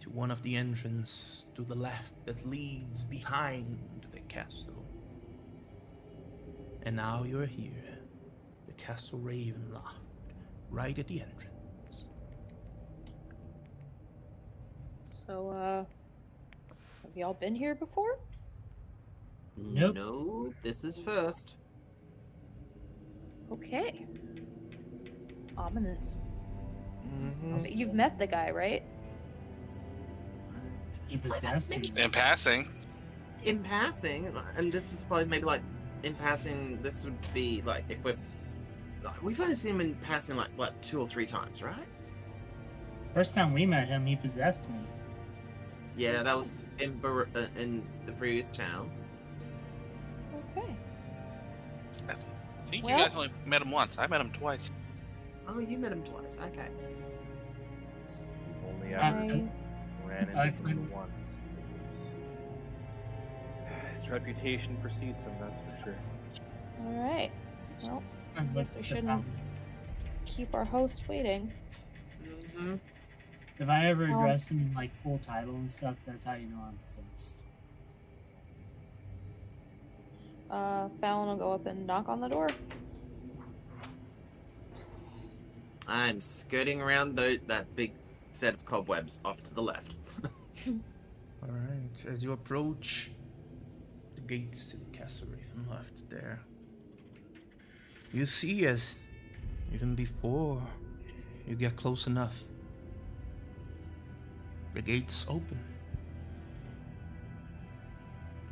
to one of the entrances to the left that leads behind the castle. And now you're here, the Castle Ravenloft, right at the entrance. So, have y'all been here before? Nope. No, this is first. Okay. Ominous. Mm-hmm. You've met the guy, right? He possessed him. In passing, In passing, and this is probably maybe like in passing. This would be like if we've only seen him in passing like what 2 or 3 times, right? First time we met him, he possessed me. Yeah, that was in the previous town. Okay. I think Well- you guys only met him once. I met him twice. Oh, you met him twice. Okay. We've only I- ever ran into I- him once. His reputation precedes him, that's for sure. All right. Well, I And guess we what's the shouldn't problem? keep our host waiting. Hmm. If I ever Well- address him in like full title and stuff, that's how you know I'm possessed. Fallon will go up and knock on the door. I'm skirting around that big set of cobwebs off to the left. All right. As you approach the gates to the castle Ravenloft there, you see as even before you get close enough, the gates open,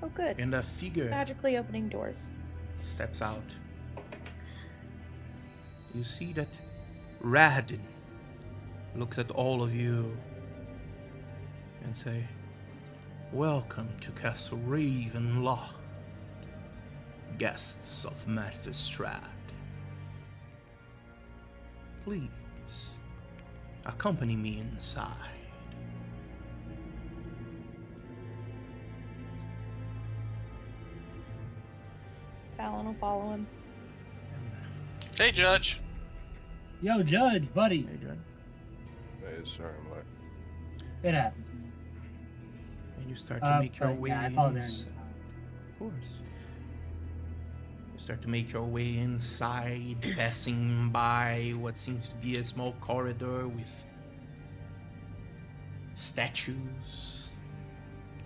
Oh, good. and a figure Magically opening doors. steps out. You see that Rahadin looks at all of you and say, "Welcome to Castle Ravenloft, guests of Master Strahd. Please, accompany me inside." Fallon will follow him. Hey, Judge. Yo, Judge, buddy. Hey, John. Hey, sorry, I'm late. It happens, man. And you start to make your But way yeah, I apologize. Of course. You start to make your way inside, passing by what seems to be a small corridor with statues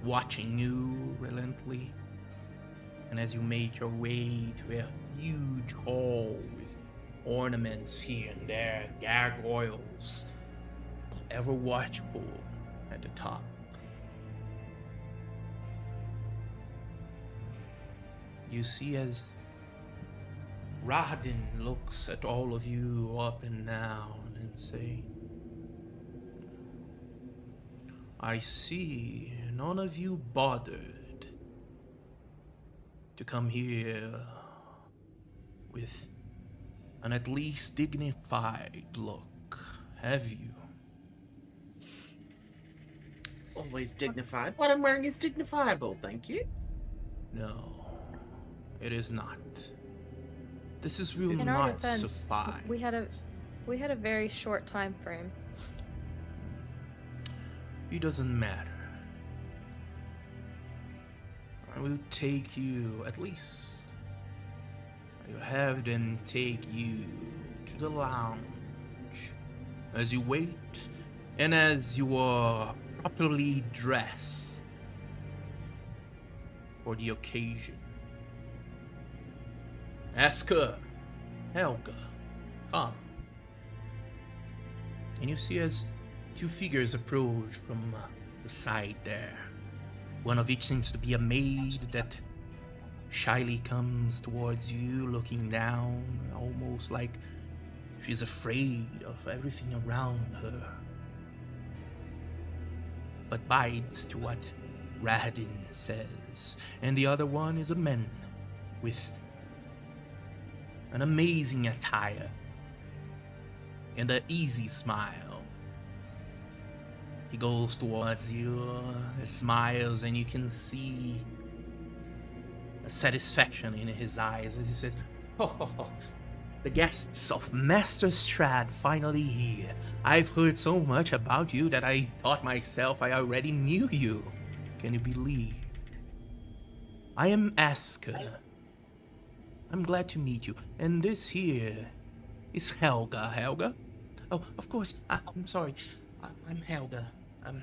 watching you relentlessly. And as you make your way to a huge hall with ornaments here and there, gargoyles, ever watchful at the top. You see as Rahadin looks at all of you up and down and say, "I see none of you bothered to come here with an at least dignified look, have you?" Always dignified. What I'm wearing is dignifiable, thank you. No, it is not. This is will In our not defense, suffice. we had a very short time frame. It doesn't matter. I will take you, at least. I will have them take you to the lounge. As you wait, and as you are properly dressed for the occasion. Ask her, Helga, come. And you see as two figures approach from the side there. One of each seems to be a maid that shyly comes towards you, looking down, almost like she's afraid of everything around her, but bides to what Rahadin says. And the other one is a man with an amazing attire and an easy smile. He goes towards you, smiles, and you can see a satisfaction in his eyes as he says, "Oh, the guests of Master Strahd finally here. I've heard so much about you that I thought myself I already knew you. Can you believe? I am Asker. I'm glad to meet you. And this here is Helga. Helga? Oh, of course. I'm sorry. I'm Helga. I'm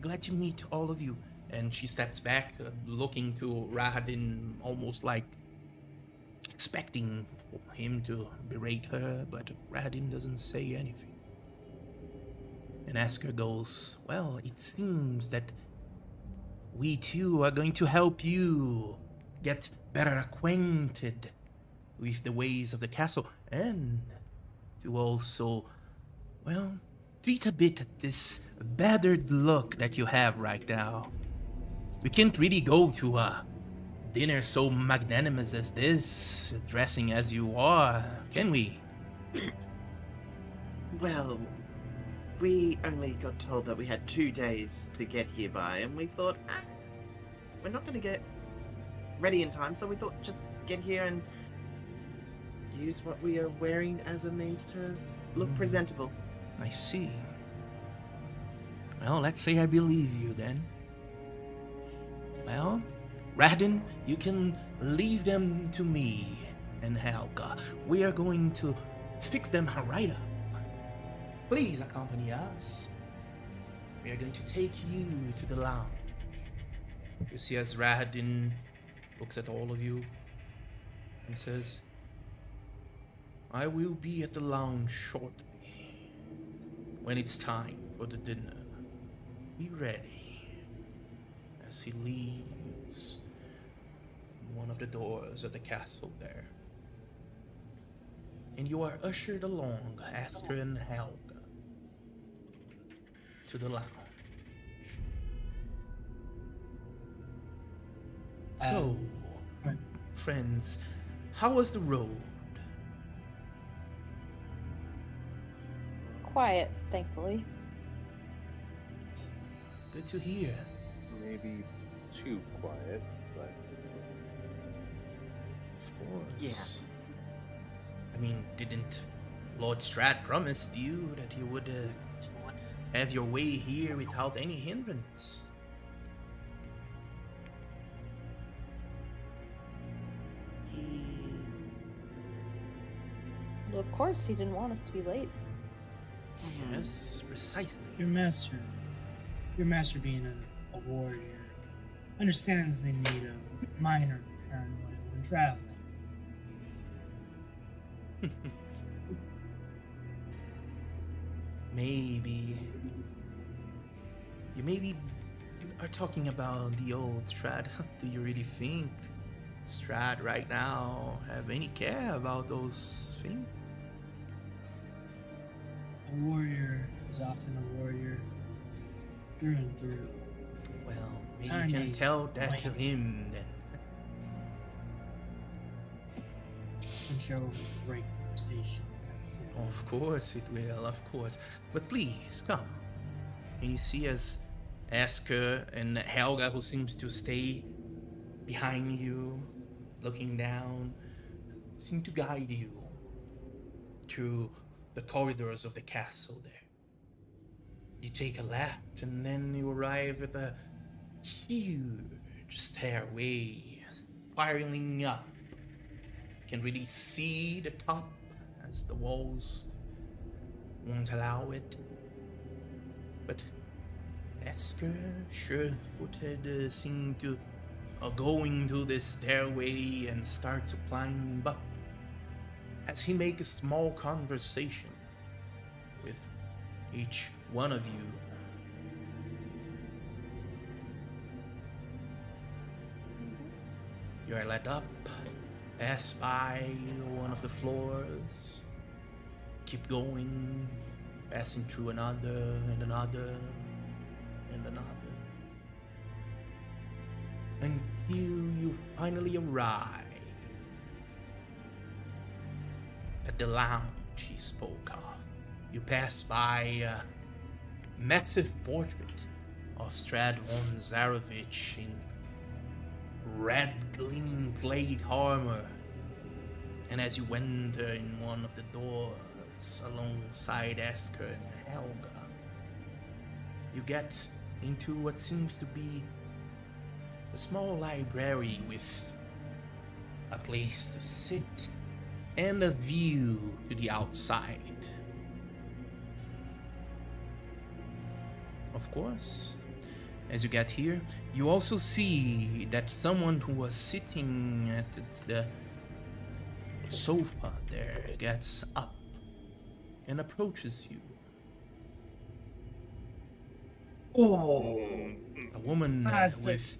glad to meet all of you." And she steps back, looking to Rahadin, almost like expecting him to berate her, but Rahadin doesn't say anything. And Asker goes, "Well, it seems that we too are going to help you get better acquainted with the ways of the castle, and to also, well, treat a bit at this battered look that you have right now. We can't really go to a dinner so magnanimous as this, dressing as you are, can we?" Well, we only got told that we had 2 days to get here by, and we thought, we're not going to get ready in time, so we thought just get here and, use what we are wearing as a means to look presentable. I see. Well, let's say I believe you then. Well, Radin, you can leave them to me and Helga. We are going to fix them right up. Please accompany us. We are going to take you to the lounge. You see as Radin looks at all of you and says, I will be at the lounge shortly. When it's time for the dinner, be ready. As he leaves one of the doors of the castle there. And you are ushered along, Asker and Helga, to the lounge. So, friends, how was the road? Quiet, thankfully. Good to hear. Maybe too quiet, but Of course. Yeah. I mean, didn't Lord Strahd promise you that you would have your way here without any hindrance? Well, of course, he didn't want us to be late. Yes, precisely. Your master being a warrior, understands the need of minor paranoia when traveling. Maybe. You maybe are talking about the old Strahd. Do you really think Strahd right now have any care about those things? A warrior is often a warrior through and through. Well, maybe Time you can is tell that to waning. him then. And show great appreciation. Of course it will, of course. But please, come. And you see as Asker and Helga, who seems to stay behind you, looking down, seem to guide you through the corridors of the castle there. You take a left and then you arrive at a huge stairway spiraling up. You can really see the top as the walls won't allow it. But Asker, sure-footed, seem to going to this stairway and start to climb up as he makes a small conversation with each one of you. You are led up, pass by one of the floors, keep going, passing through another and another and another, until you finally arrive at the lounge he spoke of. You pass by a massive portrait of Strahd von Zarovich in red gleaming plate armor, and as you enter in one of the doors alongside Asker and Helga, you get into what seems to be a small library with a place to sit and a view to the outside. Of course, as you get here, you also see that someone who was sitting at the sofa there gets up and approaches you. Oh, A woman Master. with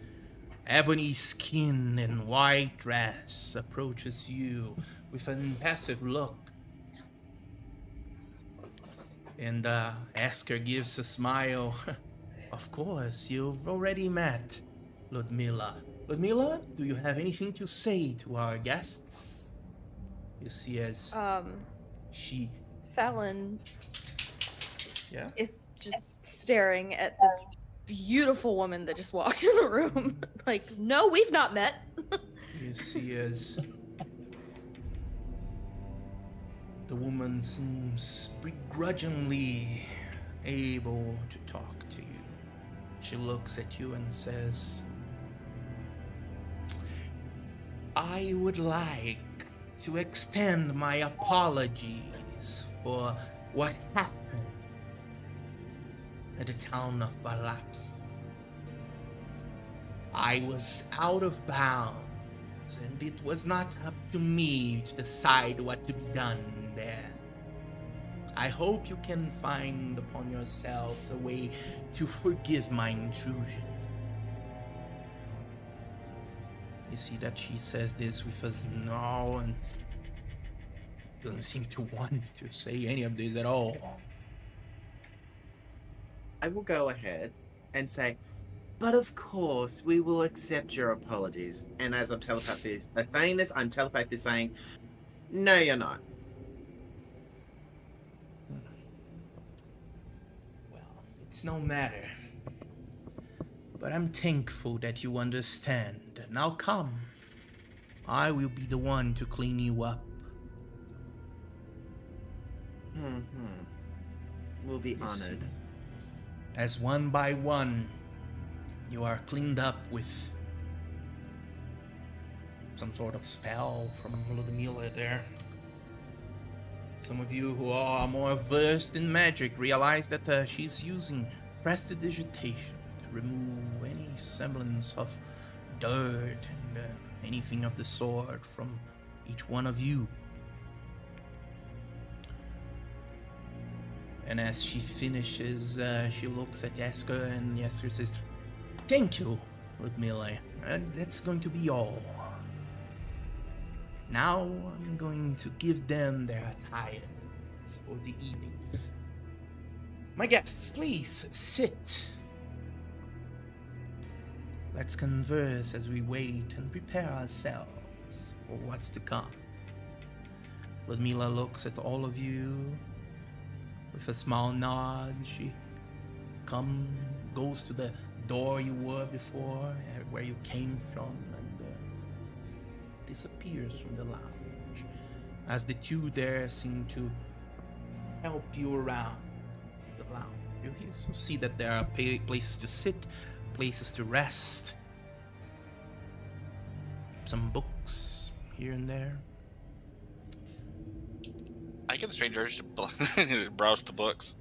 ebony skin and white dress approaches you with an impassive look. And Asker gives a smile. Of course, you've already met Ludmilla. Ludmilla, do you have anything to say to our guests? You see as she... Fallon Yeah? is just staring at this beautiful woman that just walked in the room. Like, no, we've not met. You see as The woman seems begrudgingly able to talk to you. She looks at you and says, I would like to extend my apologies for what happened at the town of Balaki. I was out of bounds, and it was not up to me to decide what to be done there. I hope you can find upon yourselves a way to forgive my intrusion. You see that she says this with a snarl and doesn't seem to want to say any of this at all. I will go ahead and say, but of course, we will accept your apologies. And as I'm telepathically saying this, I'm telepathically saying, no, you're not. Well, it's no matter. But I'm thankful that you understand. Now come. I will be the one to clean you up. We'll be You honored. see, as one by one, you are cleaned up with some sort of spell from Ludmilla there. Some of you who are more versed in magic realize that she's using prestidigitation to remove any semblance of dirt and anything of the sort from each one of you. And as she finishes, she looks at Yasker, and Yasker says, thank you, Ludmilla. That's going to be all. Now I'm going to give them their attires for the evening. My guests, please sit. Let's converse as we wait and prepare ourselves for what's to come. Ludmilla looks at all of you. With a small nod, she goes to the door you were before, where you came from, and disappears from the lounge. As the two there seem to help you around the lounge. You also see that there are places to sit, places to rest, some books here and there. I get a strange urge to browse the books.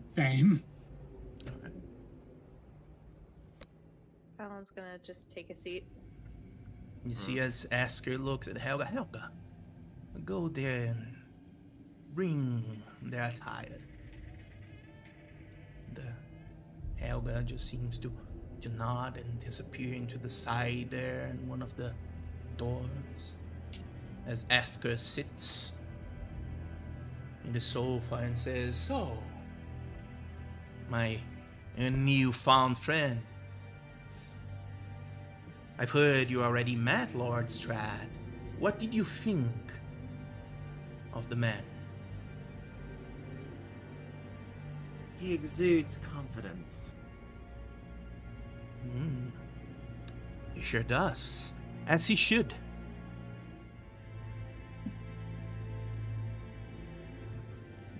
Same. Fallon's gonna just take a seat. You see as Asker looks at Helga, Helga, go there and bring their attire. Helga just seems to nod and disappear into the side there in one of the doors. As Asker sits in the sofa and says, so, my newfound friend, I've heard you already met Lord Strahd. What did you think of the man? He exudes confidence. He sure does. As he should.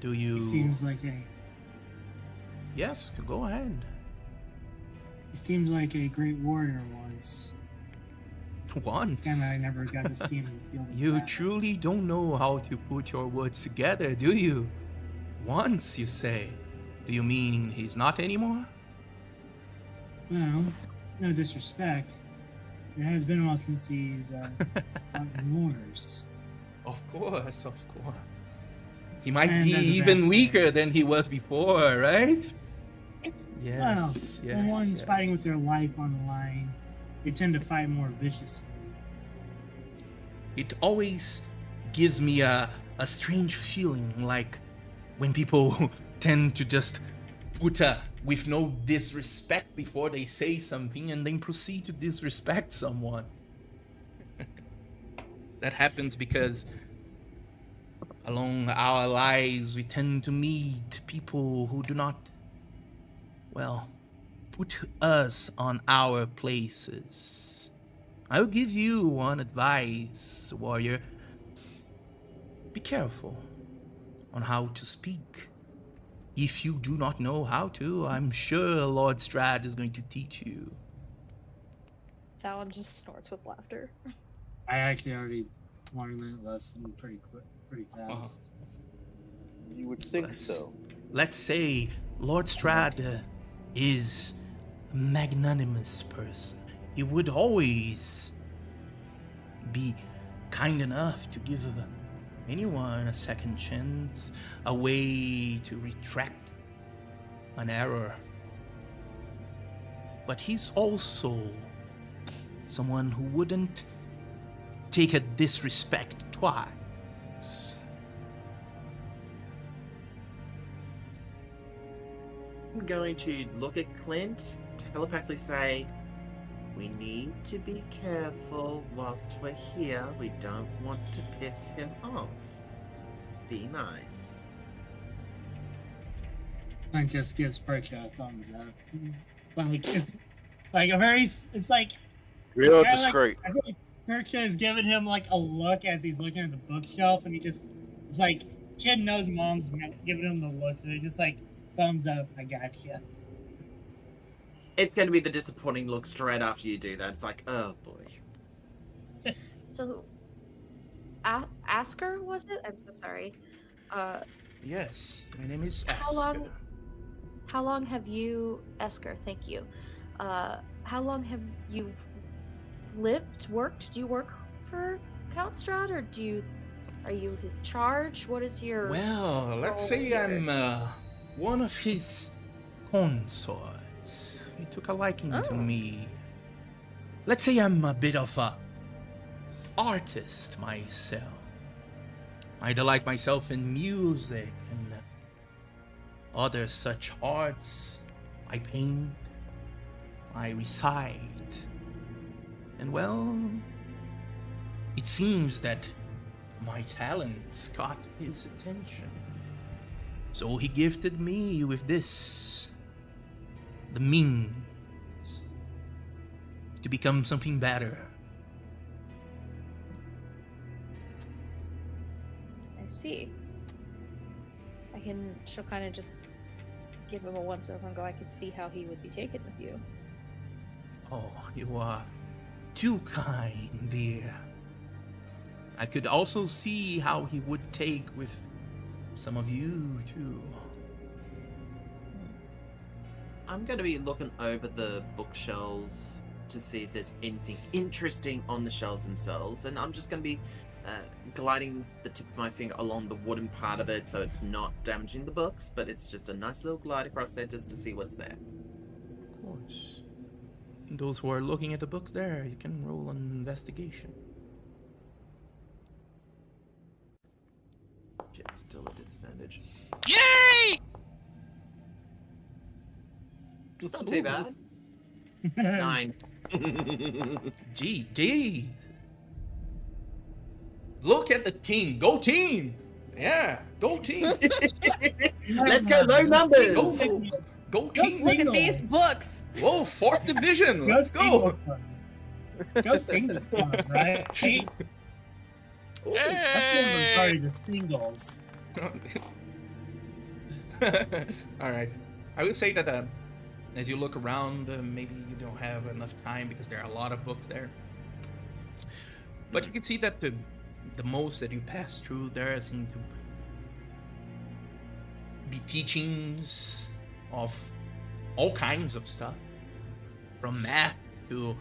Do you... He seems like Yes, go ahead. he seemed like a great warrior once. Once. And I never got to see him in the field of You battle. truly don't know how to put your words together, do you? Once, you say. Do you mean he's not anymore? Well, no disrespect. It has been a while since he's out in wars. Of course. He might And be as a even bad weaker than he was before, right? Yes, Well, when one's fighting with their life on the line, they tend to fight more viciously. It always gives me a strange feeling, like when people tend to just put with no disrespect before they say something and then proceed to disrespect someone. That happens because along our lives we tend to meet people who do not, well, put us on our places. I'll give you one advice, warrior. be careful on how to speak. If you do not know how to, I'm sure Lord Strahd is going to teach you. Fallon just snorts with laughter. I actually already learned that lesson pretty fast. You would think Let's- so. Let's say Lord Strahd is a magnanimous person. He would always be kind enough to give anyone a second chance, a way to retract an error. But he's also someone who wouldn't take a disrespect twice. I'm going to look at Clint, telepathically say, we need to be careful whilst we're here. We don't want to piss him off. Be nice. And just gives Percha a thumbs up. Like it's like a very it's like Real kinda discreet. I feel like Percha is giving him like a look as he's looking at the bookshelf, and he just it's like kid knows mom's giving him the look, so they're just like thumbs up. I gotcha. It's going to be the disappointing look straight after you do that. It's like, oh boy. So, Asker, was it? I'm so sorry. Yes, my name is How Asker. long- How long have you, Esker? Thank you. How long have you worked? Do you work for Count Strahd, or are you his charge? What is your? Well, let's role say here? I'm one of his consorts. He took a liking to Oh. me. Let's say I'm a bit of a artist myself. I delight myself in music and other such arts. I paint, I recite, and well, it seems that my talents caught his attention. So he gifted me with this, the means to become something better. I see. She'll kind of just give him a once over and go, I could see how he would be taken with you. Oh, you are too kind, dear. I could also see how he would take with some of you, too. I'm going to be looking over the bookshelves to see if there's anything interesting on the shelves themselves, and I'm just going to be gliding the tip of my finger along the wooden part of it so it's not damaging the books, but it's just a nice little glide across there just to see what's there. Of course. Those who are looking at the books there, you can roll an investigation. Shit, still at disadvantage. Yay! It's not too bad. Oh, 9. Gee. Look at the team. Go team. Yeah, go team. Let's go low numbers! Go Go team. Look at Singles. these books! Whoa, 4th division. Go Let's go. singles club. Go singles club, right? Hey, let's give them a party to singles. All right. I would say that as you look around, maybe you don't have enough time because there are a lot of books there. But you can see that the most that you pass through there seem to be teachings of all kinds of stuff, from math to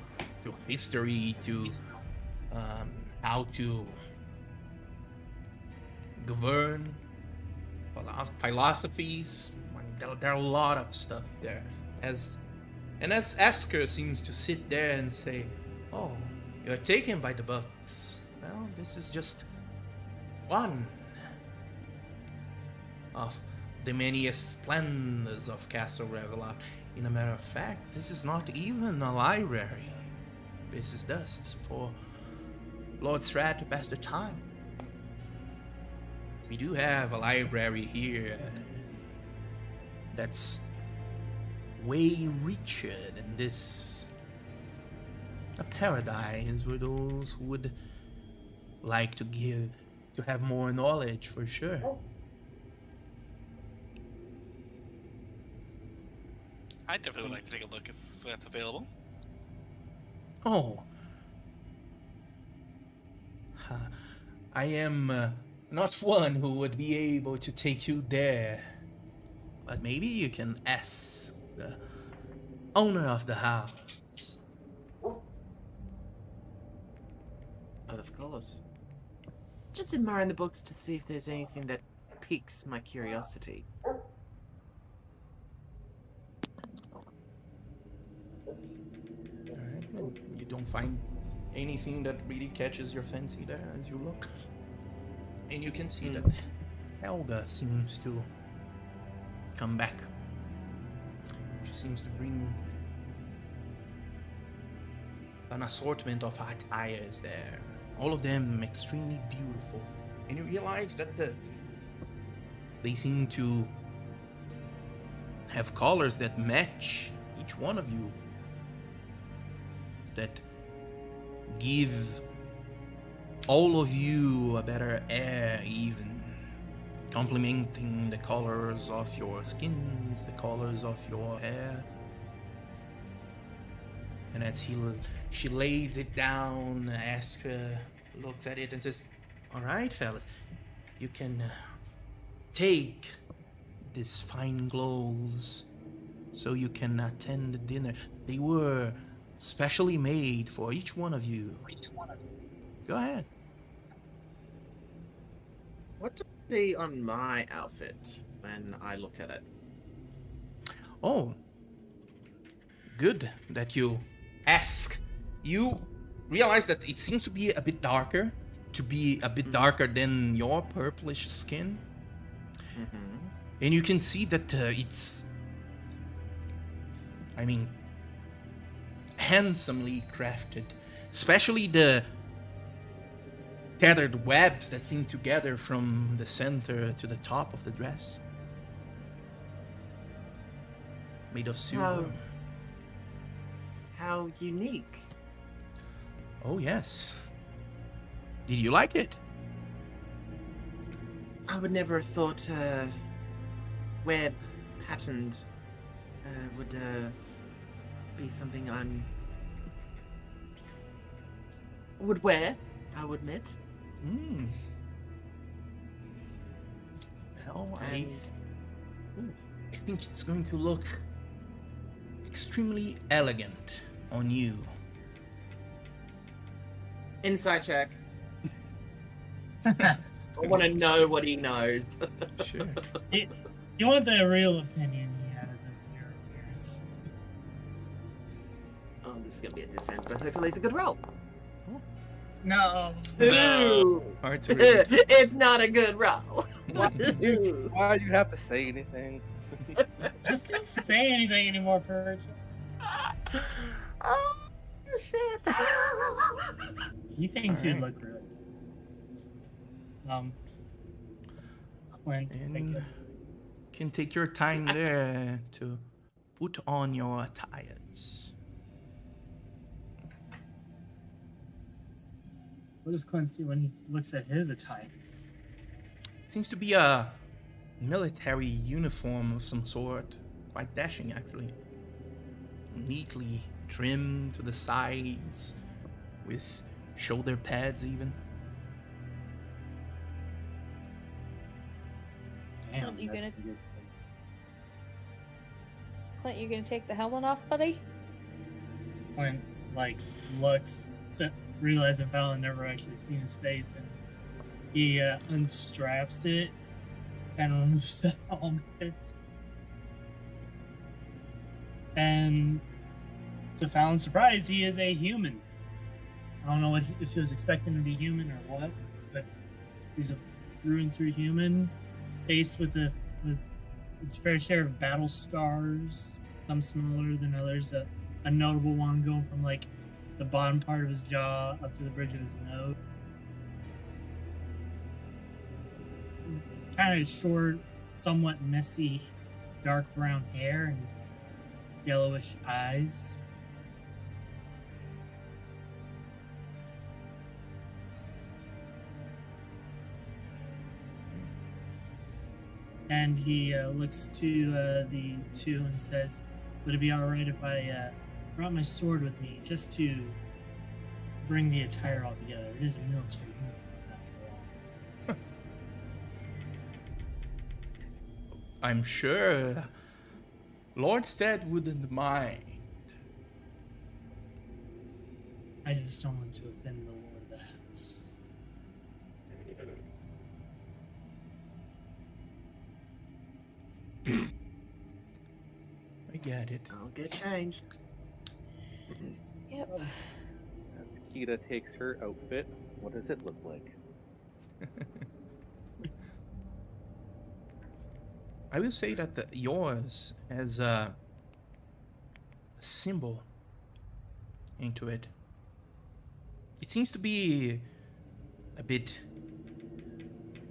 history to how to govern, philosophies. There are a lot of stuff there. As Asker seems to sit there and say, "Oh, you're taken by the books. Well, this is just one of the many splendors of Castle Ravenloft. In a matter of fact, this is not even a library. This is just for Lord Strahd to pass the time. We do have a library here that's way richer than this. A paradise for those who would like to give to have more knowledge for sure. I'd definitely like to take a look if that's available. Oh, I am not one who would be able to take you there, but maybe you can ask the owner of the house. But of course. Just admiring the books to see if there's anything that piques my curiosity. Alright, and you don't find anything that really catches your fancy there as you look. And you can see that Helga seems to come back. She seems to bring an assortment of attires there. All of them extremely beautiful. And you realize that they seem to have colors that match each one of you. That give all of you a better air, even complementing the colors of your skins, the colors of your hair. And as she lays it down, Asker looks at it and says, "All right, fellas, you can take these fine clothes so you can attend the dinner. They were specially made for each one of you. Go ahead." What do I see on my outfit when I look at it? Oh, good that you ask. You realize that it seems to be a bit darker, than your purplish skin. Mm-hmm. And you can see that it's, handsomely crafted. Especially the tethered webs that seem to gather from the center to the top of the dress. Made of silver. How unique. Oh, yes. Did you like it? I would never have thought web patterned would be something would wear, I would admit. Well, I think it's going to look extremely elegant on you. Insight check. I want to know what he knows. Sure. You want the real opinion he has of your appearance. Oh, this is going to be a disadvantage, but hopefully it's a good roll. No. Ooh. Hard to read. It's not a good roll. Why do you have to say anything? Just don't say anything anymore, Purge. Oh, shit. He thinks you'd Alright. look good. Clint, I And guess. can take your time there to put on your attires. What does Clint see when he looks at his attire? Seems to be a military uniform of some sort. Quite dashing, actually. Neatly trimmed to the sides, with shoulder pads even. Damn, You that's gonna- a good place. Clint, you gonna take the helmet off, buddy? Clint, looks to realize that Fallon never actually seen his face, and he unstraps it and removes the helmet. And to Fallon's surprise, he is a human. I don't know if he was expecting to be human or what, but he's a through and through human, face with its fair share of battle scars, some smaller than others. A notable one going from the bottom part of his jaw up to the bridge of his nose. Kind of short, somewhat messy, dark brown hair and yellowish eyes. And he looks to the two and says, "Would it be all right if I brought my sword with me just to bring the attire all together? It is a military uniform after all." I'm sure Lord Strahd wouldn't mind. I just don't want to offend the lord of the house. I get it. I'll get changed. Yep. As Kita takes her outfit, what does it look like? I will say that yours has a symbol into it. It seems to be a bit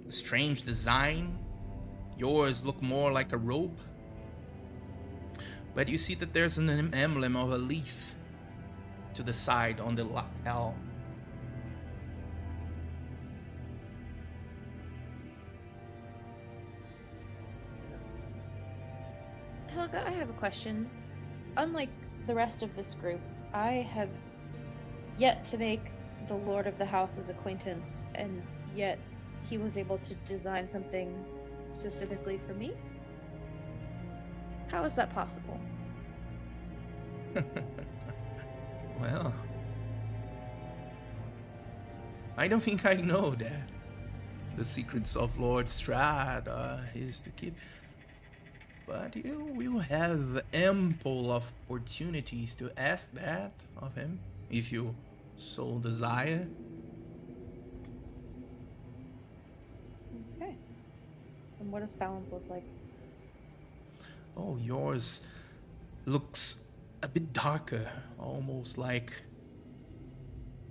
strange design. Yours look more like a robe. But you see that there's an emblem of a leaf to the side on the lapel. Helga, I have a question. Unlike the rest of this group, I have yet to make the Lord of the House's acquaintance, and yet he was able to design something specifically for me? How is that possible? Well, I don't think I know that. The secrets of Lord Strahd are his to keep. But you will have ample opportunities to ask that of him, if you so desire. Okay. And what does Fallon's look like? Oh, yours looks a bit darker, almost like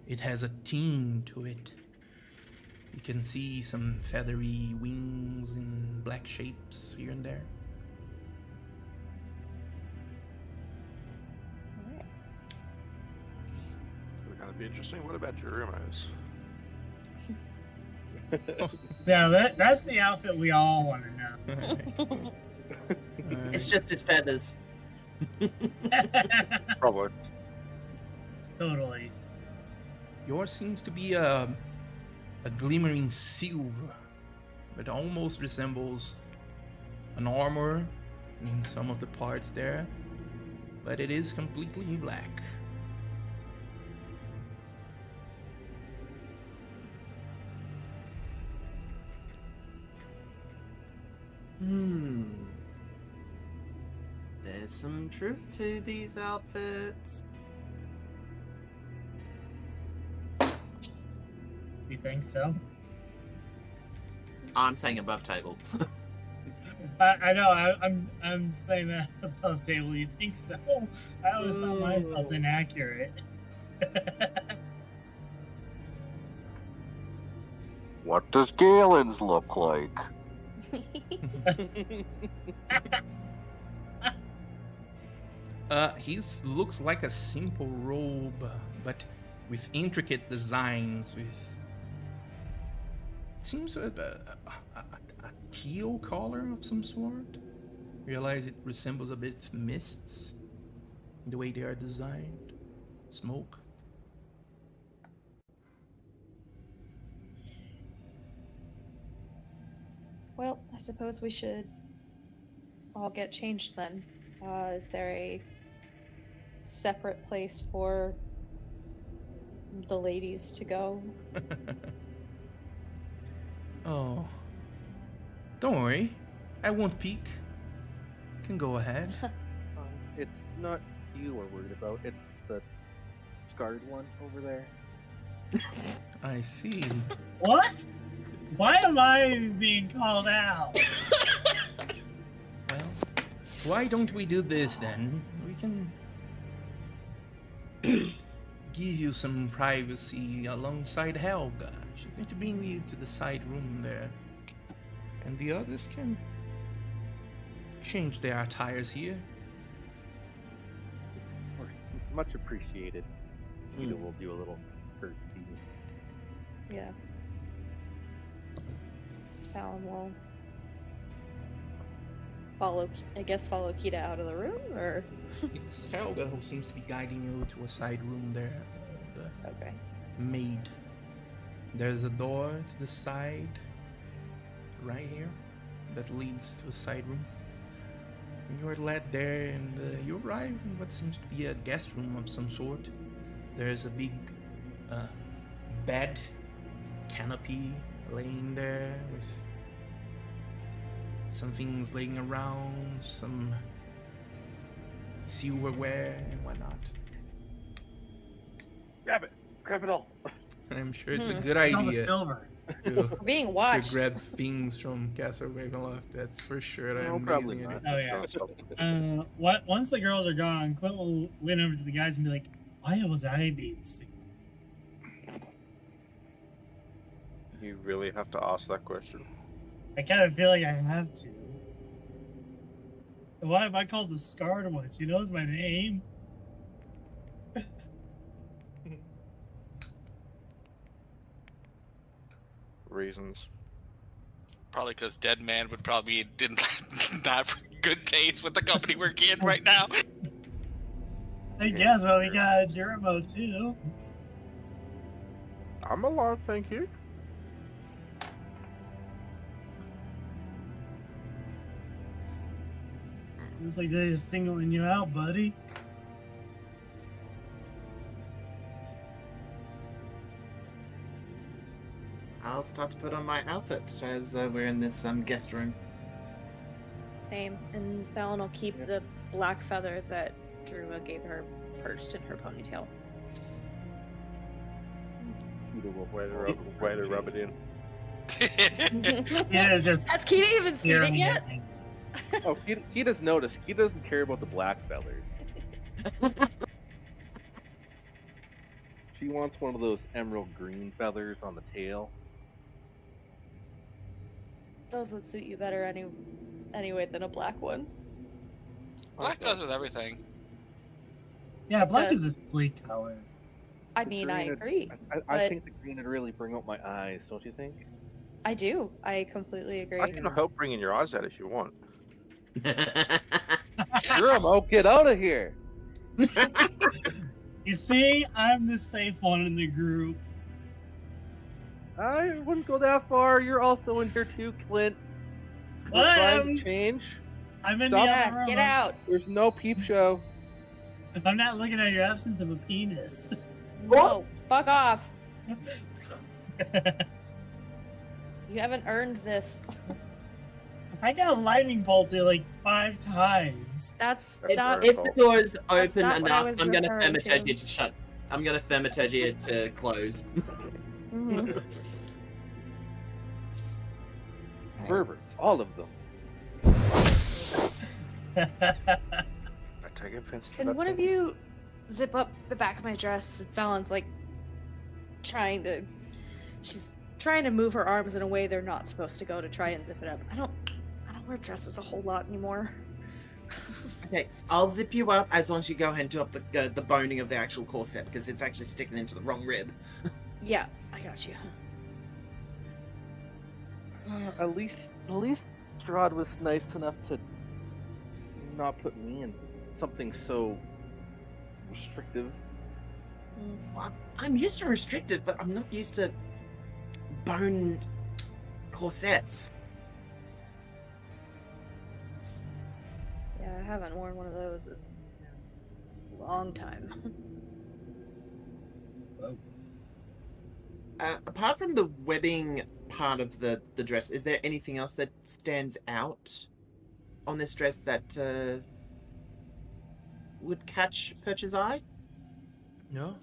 it has a theme to it. You can see some feathery wings and black shapes here and there. Alright. It's gonna be interesting. What about your eyes? Yeah, that's the outfit we all want to know. It's just his feathers. Probably. Totally. Yours seems to be a glimmering silver, but almost resembles an armor in some of the parts there, but it is completely black. There's some truth to these outfits. You think so? I'm saying above table. I know. I'm saying that above table. You think so? I always thought mine felt inaccurate. What does Galen's look like? His looks like a simple robe, but with intricate designs, with it seems a teal color of some sort. Realize it resembles a bit mists in the way they are designed. Smoke. Well, I suppose we should all get changed then. Is there a separate place for the ladies to go? Oh. Don't worry. I won't peek. Can go ahead. It's not you we're worried about, it's the scarred one over there. I see. What? Why am I being called out? Well, why don't we do this then? We can give you some privacy alongside Helga. She's going to bring you to the side room there. And the others can change their attires here. Or much appreciated. You know, we'll do a little courtesy. Yeah. Fallon will follow Kita out of the room, or It's Helga who seems to be guiding you to a side room there. The okay. maid. There's a door to the side, right here, that leads to a side room. And you are led there, and you arrive in what seems to be a guest room of some sort. There's a big bed, canopy laying there with some things laying around, some silverware and whatnot. Grab it all. I'm sure it's a good All the idea silver. to, We're being to watched. grab things from Castle Ravenloft. That's for sure. No, I'm probably amazing at not. it. Oh, yeah. That's not something. Once the girls are gone, Clint will lean over to the guys and be like, "Why was I being stupid?" You really have to ask that question. I kind of feel like I have to. Why am I called the Scarred One? She knows my name. Reasons. Probably because Dead Man would probably didn't not have good taste with the company we're in right now. I guess, but we got Jeremo too. I'm alive, thank you. Looks like they're just singling you out, buddy. I'll start to put on my outfit as we're in this guest room. Same. And Fallon will keep the black feather that Druma gave her perched in her ponytail. Way to rub it in. Yeah, it's just Has Kita even seen it staring yet? at me. Oh, he does notice. He doesn't care about the black feathers. She wants one of those emerald green feathers on the tail. Those would suit you better anyway than a black one. Black goes with everything. Yeah, black Does- is a sleek color. I mean, I Green would- agree. I but- think the green would really bring out my eyes, don't you think? I do. I completely agree. I can help bringing your eyes out if you want. Jerome, get out of here! You see, I'm the safe one in the group. I wouldn't go that far. You're also in here too, Clint. We're What? trying to change. I'm in Stop. the Yeah, other room. get out. There's no peep show. I'm not looking at your absence of a penis. No, fuck off. You haven't earned this. I got a lightning bolted like 5 times. That's That's not. very If the door is That's open not what I enough, was I'm gonna referring thaumaturgy to. it to shut. I'm gonna thaumaturgy it to close. Mhm. Perverts, all of them. I take offense to Can that. one of thing. you zip up the back of my dress? And Fallon's like she's trying to move her arms in a way they're not supposed to go to try and zip it up. I don't wear dresses a whole lot anymore. Okay, I'll zip you up as long as you go ahead and do up the boning of the actual corset because it's actually sticking into the wrong rib. Yeah, I got you. At least Strahd was nice enough to not put me in something so restrictive. Well, I'm used to restrictive, but I'm not used to boned corsets. Yeah, I haven't worn one of those in a long time. Apart from the webbing part of the dress, is there anything else that stands out on this dress that would catch Perch's eye? No?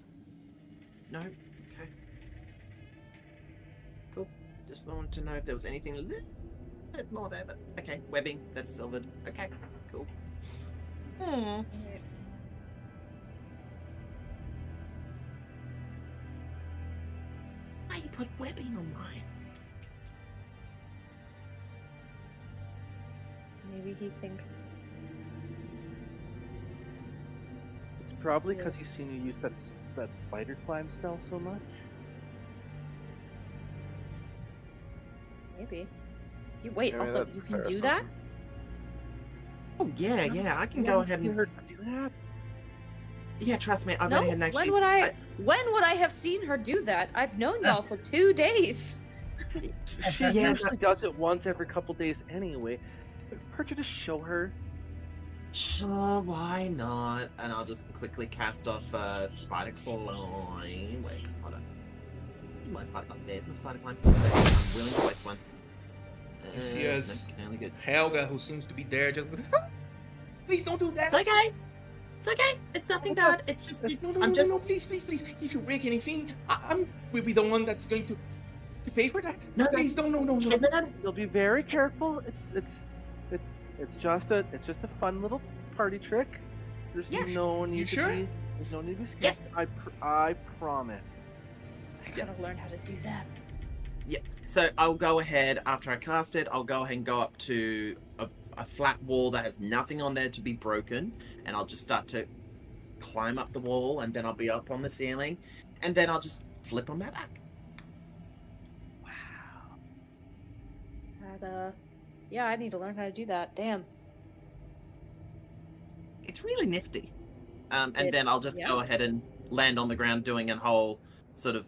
No? Okay. Cool. Just wanted to know if there was anything a little bit more there, but okay. Webbing, that's silvered. Okay, cool. Hmm. Why you put webbing on mine? Maybe he thinks. It's probably because he's seen you use that spider climb spell so much. Maybe. You wait. Yeah, Also, that's you fair can do that? Oh yeah, I can You go haven't ahead seen and her do that? yeah, trust me, I'll go No, ahead and actually. when would I have seen her do that? I've known y'all for 2 days. She Yeah, usually does it once every couple days anyway. Hurt you to show her. Sure, why not? And I'll just quickly cast off Spider Climb. Wait, hold on. My Spider Climb. There's my Spider Climb. I'm willing to waste one. You see us, no, only good. Helga, who seems to be there, just please don't do that. It's okay. It's okay. It's nothing bad. It's just No, please. If you break anything, I'm will be the one that's going to pay for that. No, Please, no. You'll be very careful. It's just a fun little party trick. There's no need to sure? be. There's no need to be scared. Yes. I promise. I gotta learn how to do that. So I'll go ahead after I cast it. I'll go ahead and go up to a flat wall that has nothing on there to be broken, and I'll just start to climb up the wall, and then I'll be up on the ceiling, and then I'll just flip on my back. Wow. That yeah, I need to learn how to do that. Damn. It's really nifty. And It- then I'll just yeah. go ahead and land on the ground, doing a whole sort of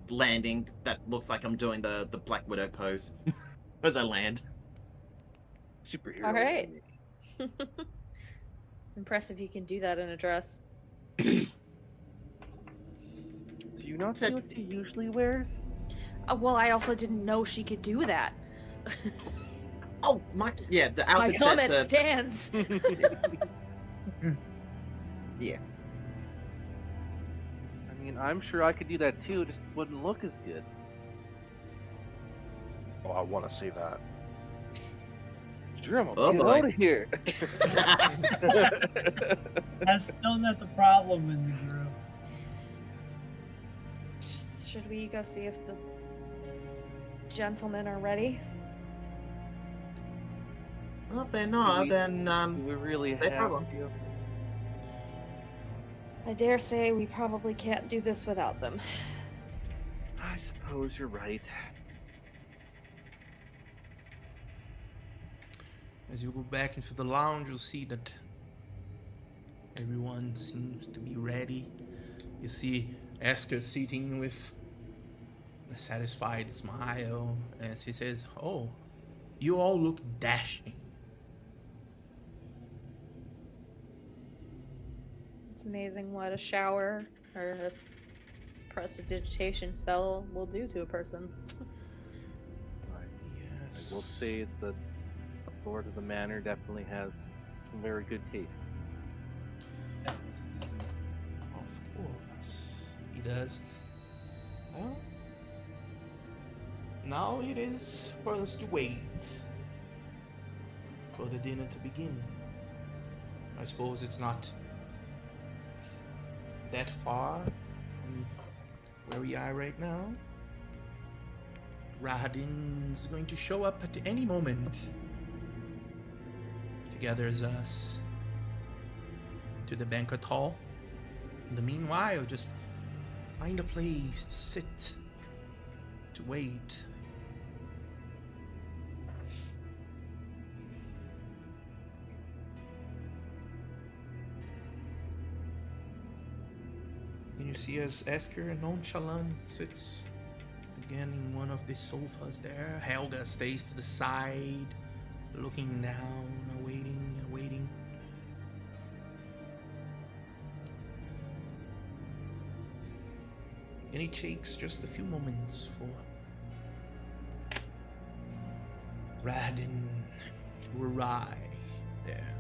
landing that looks like I'm doing the Black Widow pose as I land. Superhero. All right. Impressive you can do that in a dress. Do you not see what she usually wears? Well, I also didn't know she could do that. Oh my! Yeah, the My outfit. comment stands. Yeah. I mean, I'm sure I could do that too. Just wouldn't look as good. Oh, I want to see that. Jerome, Oh, get boy. out of here. That's still not the problem in the group. Should we go see if the gentlemen are ready? Well, if they're not, We- then Do we really Say have problem. to? I dare say we probably can't do this without them. I suppose you're right. As you go back into the lounge, you'll see that everyone seems to be ready. You see Esker sitting with a satisfied smile as he says, "Oh, you all look dashing." It's amazing what a shower or a prestidigitation spell will do to a person. I Yes. will say that the Lord of the Manor definitely has some very good taste. Of course, he does. Well, now it is for us to wait for the dinner to begin. I suppose it's not that far from where we are right now. Rahadin's going to show up at any moment to gather us to the banquet hall. In the meanwhile, just find a place to sit, to wait. And you see as Esker nonchalant sits again in one of the sofas there. Helga stays to the side, looking down, awaiting. And it takes just a few moments for Radin to arrive there.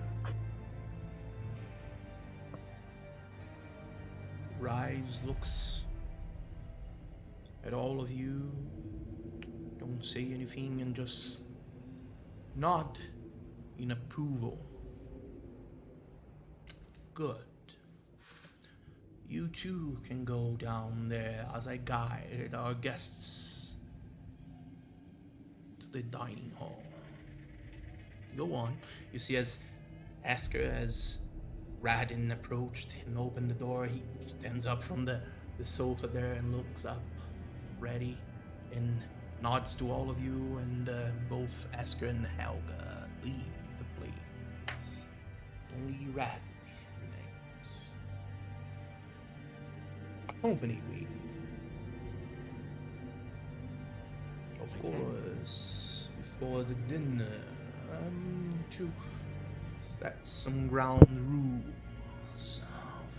Arrives, looks at all of you, don't say anything, and just nod in approval. Good. You too can go down there as I guide our guests to the dining hall. Go on. You see as Esker, as Radin approached and opened the door, he stands up from the sofa there and looks up, ready, and nods to all of you, and both Esker and Helga leave the place. only Rad remains. Accompany me. Of course, before the dinner, I'm to set some ground rules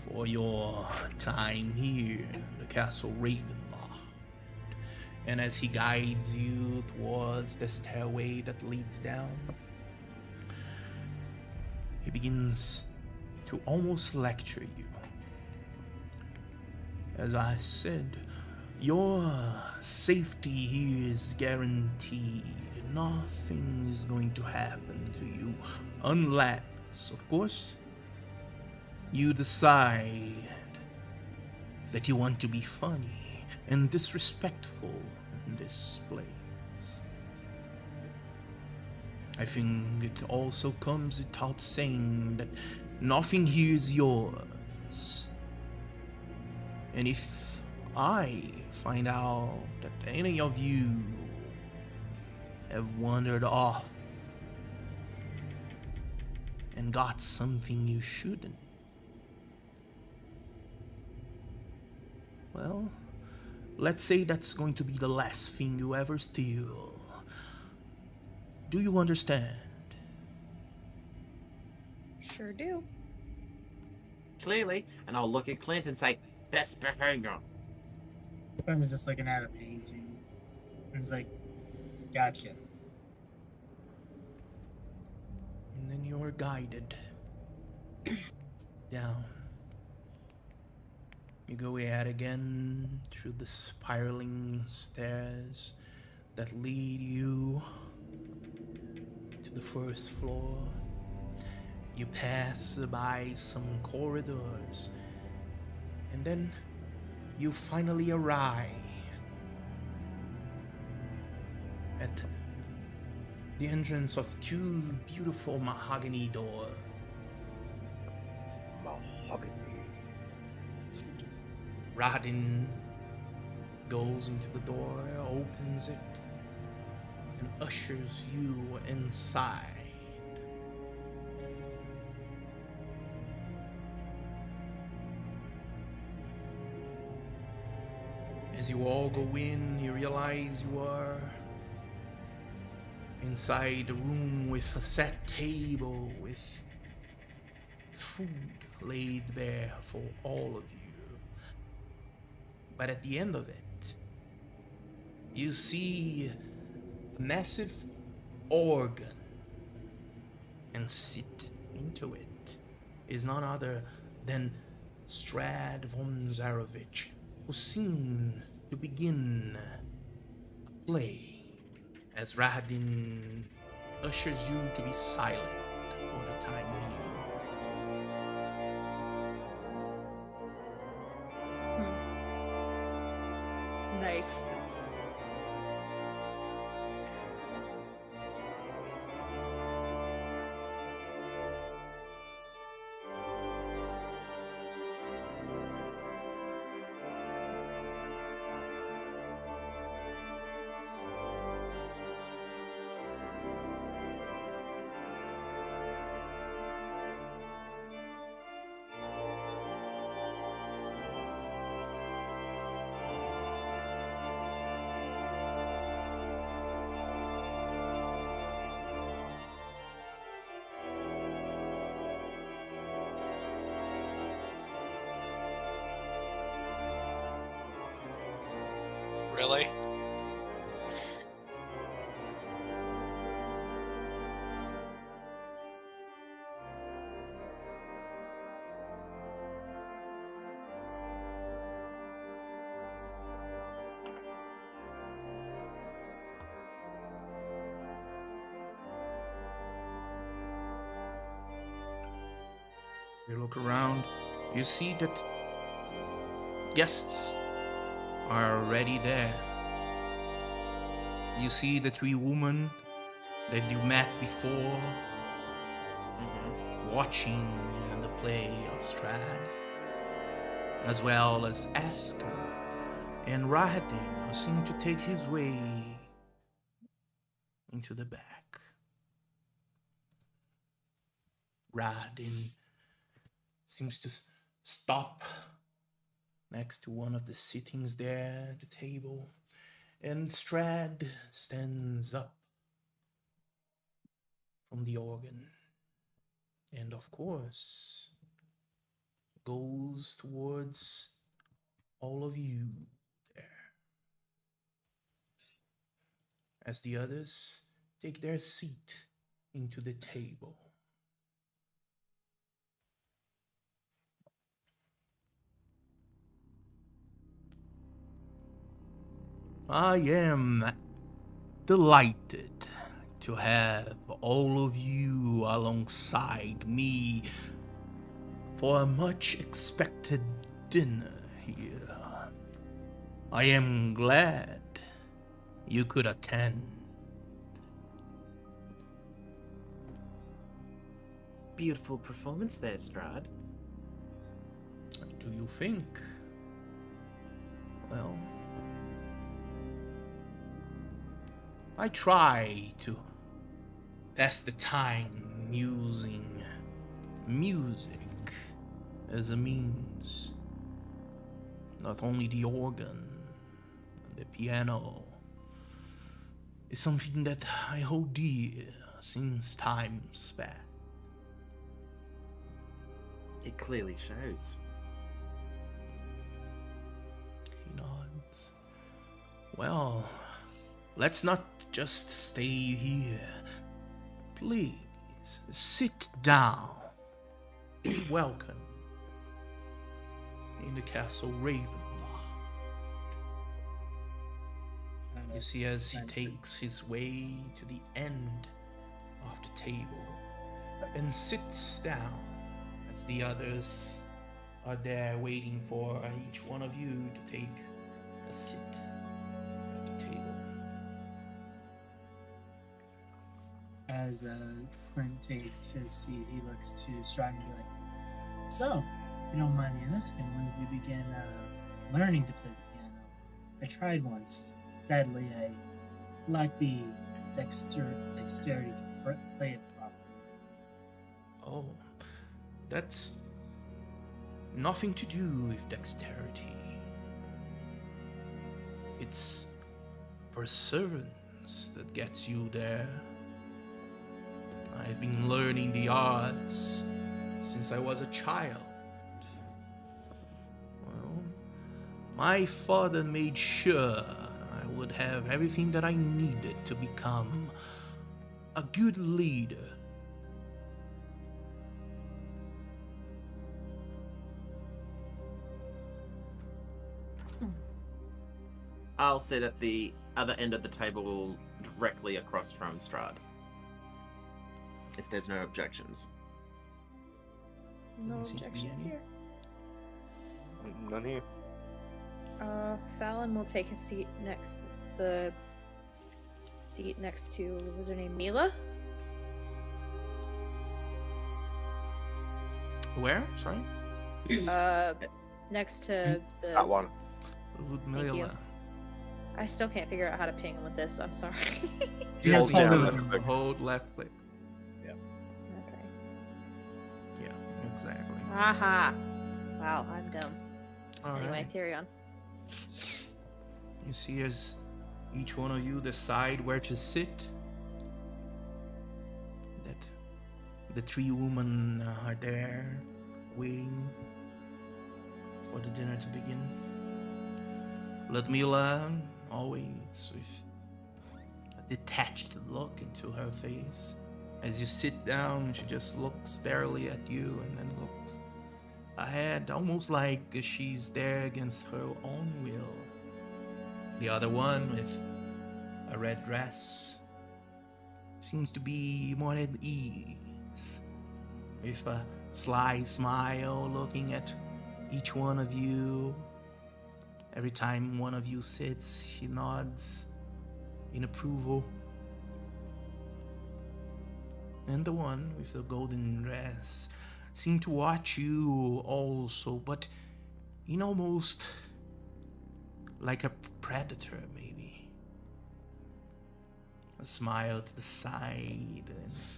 for your time here in the Castle Ravenloft. And as he guides you towards the stairway that leads down, he begins to almost lecture you. As I said, your safety here is guaranteed. Nothing is going to happen to you unless, of course, you decide that you want to be funny and disrespectful in this place. I think it also comes without saying that nothing here is yours. And if I find out that any of you have wandered off and got something you shouldn't, well, let's say that's going to be the last thing you ever steal. Do you understand? Sure do. Clearly. And I'll look at Clint and say, best behavior. I was just looking at a painting. And it's like, gotcha. And then you're guided down. You go ahead again through the spiraling stairs that lead you to the first floor. You pass by some corridors, and then you finally arrive at the entrance of two beautiful mahogany doors. Mahogany. Radin goes into the door, opens it, and ushers you inside. As you all go in, you realize you are inside a room with a set table with food laid bare for all of you. But at the end of it, you see a massive organ, and sit into it is none other than Strahd von Zarovich, who seemed to begin a play as Radin ushers you to be silent for the time being. Nice. Really? You look around, you see that guests are already there. You see the three women that you met before watching the play of Strahd, as well as Asker and Rahadin, who seem to take his way into the back. Radin seems to stop next to one of the sittings there at the table, and Strahd stands up from the organ and, of course, goes towards all of you there as the others take their seat into the table. I am delighted to have all of you alongside me for a much expected dinner here. I am glad you could attend. Beautiful performance there, Strahd. Do you think? Well, I try to pass the time using music as a means. Not only the organ, the piano is something that I hold dear since times past. It clearly shows. He nods. Well, let's not just stay here. Please, sit down. Welcome in the castle Ravenloft. You see, as he takes his way to the end of the table and sits down, as the others are there waiting for each one of you to take a seat at the table. As Clint takes his seat, he looks to Strahd and be like, "So, if you don't mind me asking, when did you begin learning to play the piano? I tried once. Sadly, I lack the dexterity to play it properly." Oh, that's nothing to do with dexterity. It's perseverance that gets you there. I've been learning the arts since I was a child. Well, my father made sure I would have everything that I needed to become a good leader. I'll sit at the other end of the table directly across from Strahd. If there's no objections. No Doesn't seem to be objections any. here. None here. Fallon will take his seat next to, what was her name, Mila? Where? Sorry? Next to the. That one. Ludmilla. you. I still can't figure out how to ping him with this. I'm sorry. Yes, Hold down hold left on. click. Hold left click. Okay. Yeah, exactly. Aha. Wow, I'm dumb. All Anyway, right. carry on. You see, as each one of you decide where to sit, that the three women are there waiting for the dinner to begin. Ludmilla, always with a detached look into her face. As you sit down, she just looks barely at you and then looks ahead, almost like she's there against her own will. The other one, with a red dress, seems to be more at ease, with a sly smile looking at each one of you. Every time one of you sits, she nods in approval. And the one with the golden dress seemed to watch you also, but in almost like a predator, maybe. A smile to the side.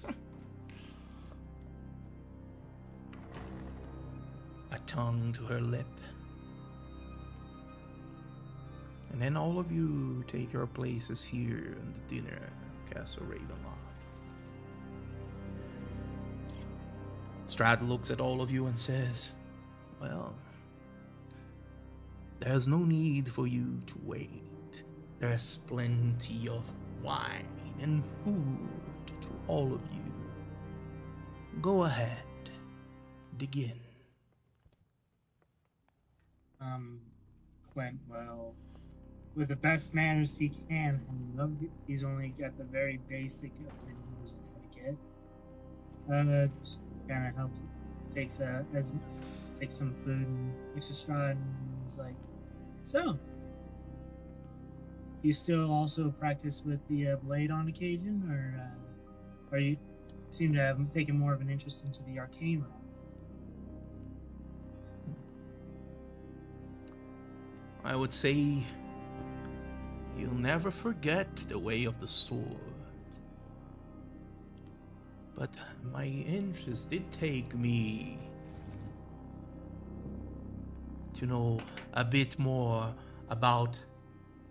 And tongue to her lip. And then all of you take your places here in the dinner Castle Ravenloft. Strahd looks at all of you and says, well, there's no need for you to wait. There's plenty of wine and food to all of you. Go ahead, dig in. Clint, well, with the best manners he can, he's only got the very basic of minimums how to get. Just kind of helps. Takes some food and takes a Strahd, and he's like, so, you still also practice with the blade on occasion, or you seem to have taken more of an interest into the arcane realm? I would say you'll never forget the way of the sword. But my interest did take me to know a bit more about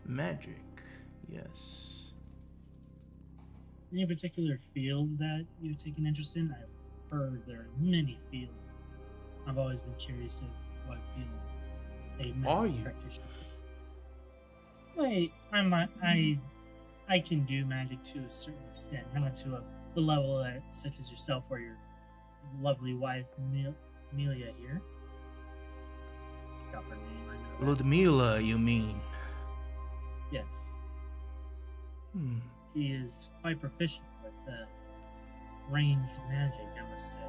magic, yes. Any particular field that you've taken interest in? I've heard there are many fields. I've always been curious of what field a magic practitioner. Wait, I can do magic to a certain extent, not to the level that, such as yourself or your lovely wife, Amelia here. Got her name, I know that. Ludmilla, you mean? Yes. He is quite proficient with ranged magic, I must say.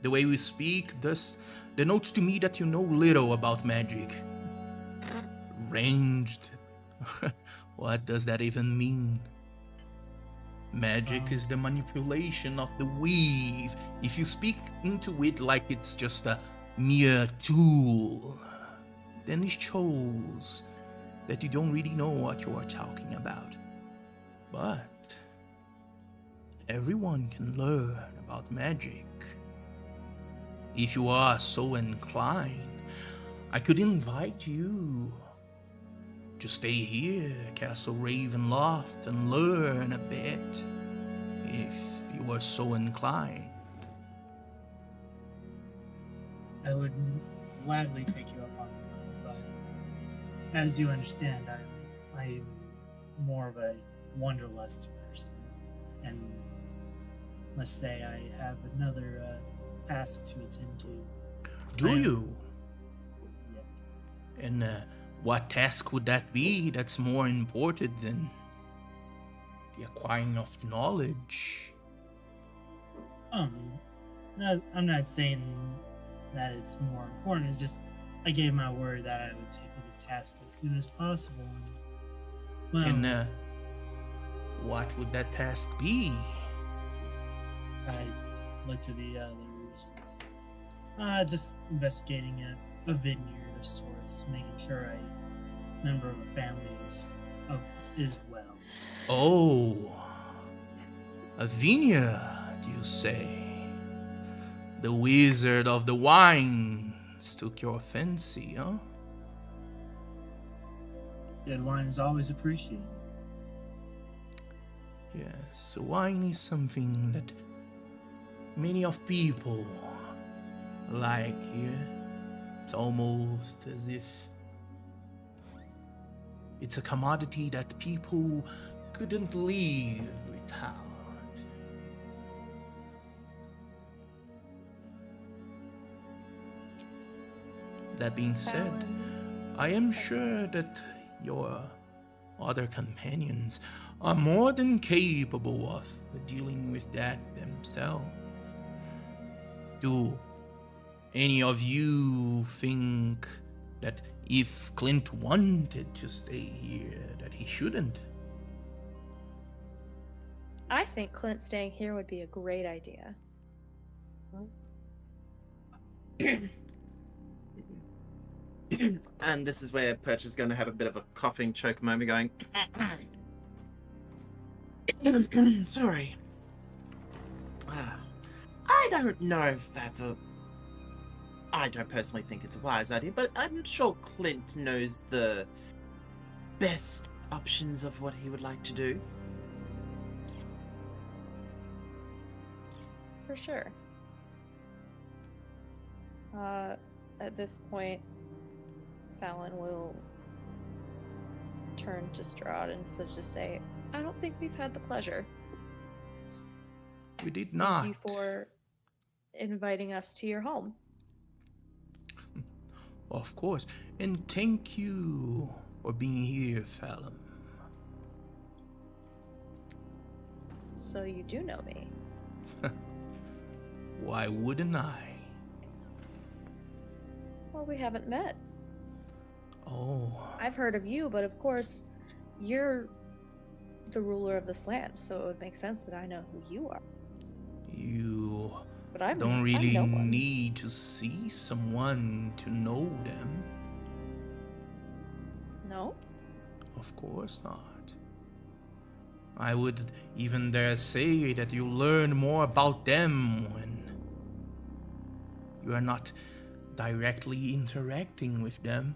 The way we speak denotes to me that you know little about magic. Ranged? What does that even mean? Magic is the manipulation of the weave. If you speak into it like it's just a mere tool, then it shows that you don't really know what you are talking about. But everyone can learn about magic. If you are so inclined, I could invite you to stay here, Castle Ravenloft, and learn a bit, if you are so inclined. I would gladly take you up on that, but as you understand, I'm more of a wanderlust person, and must say I have another task to attend to. Do you? Yeah. And what task would that be that's more important than the acquiring of knowledge? I'm not saying that it's more important. It's just I gave my word that I would take this task as soon as possible. And, well, And what would that task be? I looked to the others. Just investigating a vineyard of sorts, making sure a member of a family is well. Oh, a vineyard, you say? The wizard of the wines took your fancy, huh? Good wine is always appreciated. Yes, wine is something that many of people like here. It's almost as if it's a commodity that people couldn't live without. That being said, I am sure that your other companions are more than capable of dealing with that themselves. Do any of you think that if Clint wanted to stay here, that he shouldn't? I think Clint staying here would be a great idea. And this is where Perch is going to have a bit of a coughing choke moment going, sorry. I don't know if that's a... I don't personally think it's a wise idea, but I'm sure Clint knows the best options of what he would like to do. For sure. At this point, Fallon will turn to Strahd and so just say, I don't think we've had the pleasure. We did not. Thank you for inviting us to your home. Of course. And thank you for being here, Fallon. So you do know me. Why wouldn't I? Well, we haven't met. Oh. I've heard of you, but of course, you're the ruler of this land, so it would make sense that I know who you are. You But I'm don't really no one. need to see someone to know them. No? Of course not. I would even dare say that you learn more about them when you are not directly interacting with them.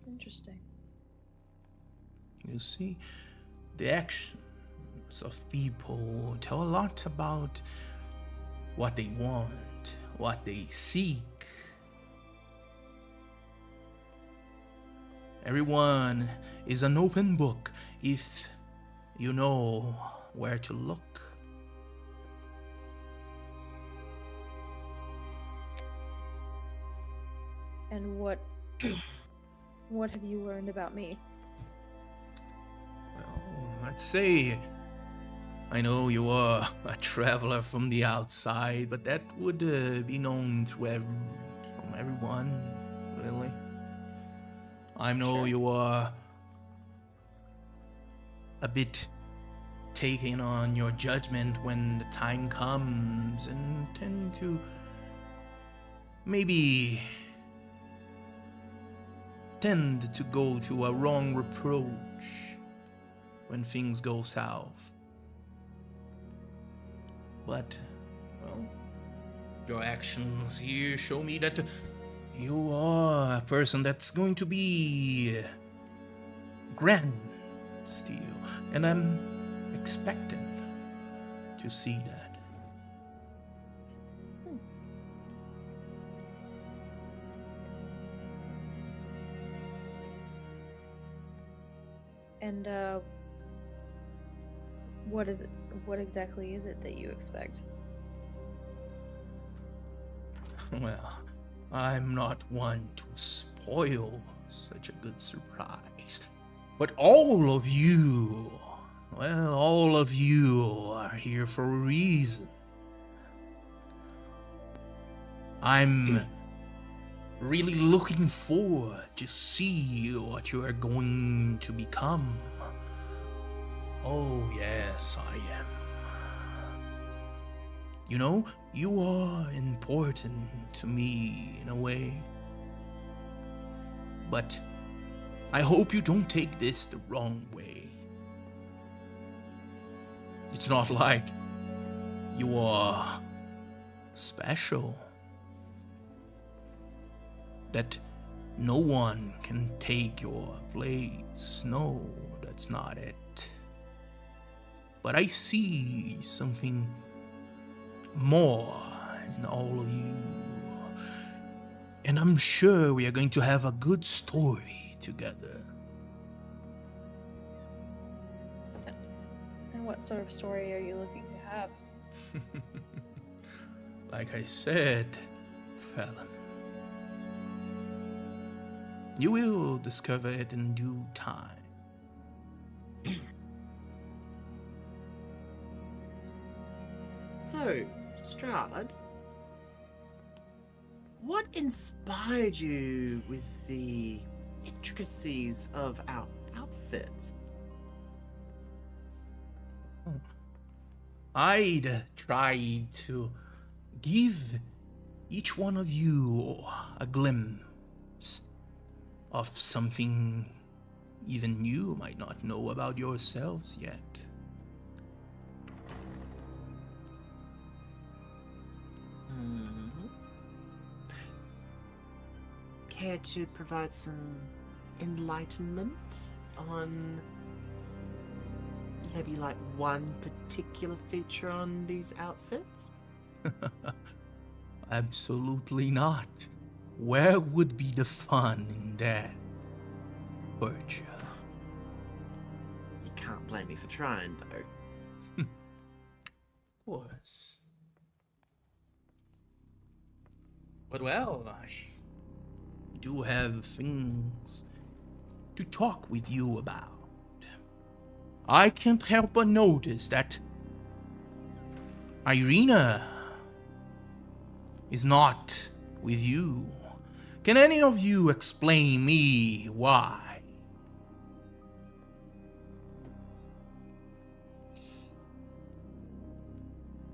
Interesting. You see, the actions of people tell a lot about what they want, what they seek. Everyone is an open book if you know where to look. And what have you learned about me? Well, I'd say I know you are a traveler from the outside, but that would be known to from everyone, really. I know Sure. you are a bit taking on your judgment when the time comes and tend to maybe tend to go to a wrong reproach when things go south. But, well, your actions here show me that you are a person that's going to be grand still, and I'm expectant to see that. And what is it? What exactly is it that you expect? Well, I'm not one to spoil such a good surprise. But all of you, well, all of you are here for a reason. I'm really looking forward to see what you are going to become. Oh, yes, I am. You know, you are important to me in a way. But I hope you don't take this the wrong way. It's not like you are special. That no one can take your place. No, that's not it. But I see something more in all of you. And I'm sure we are going to have a good story together. And what sort of story are you looking to have? Like I said, Fallon, you will discover it in due time. So, Strahd, what inspired you with the intricacies of our outfits? I'd try to give each one of you a glimpse of something even you might not know about yourselves yet. Mhm. Care to provide some enlightenment on maybe like one particular feature on these outfits? Absolutely not. Where would be the fun in that, Virgia? You can't blame me for trying, though. Of course. But well, I do have things to talk with you about. I can't help but notice that Irina is not with you. Can any of you explain me why?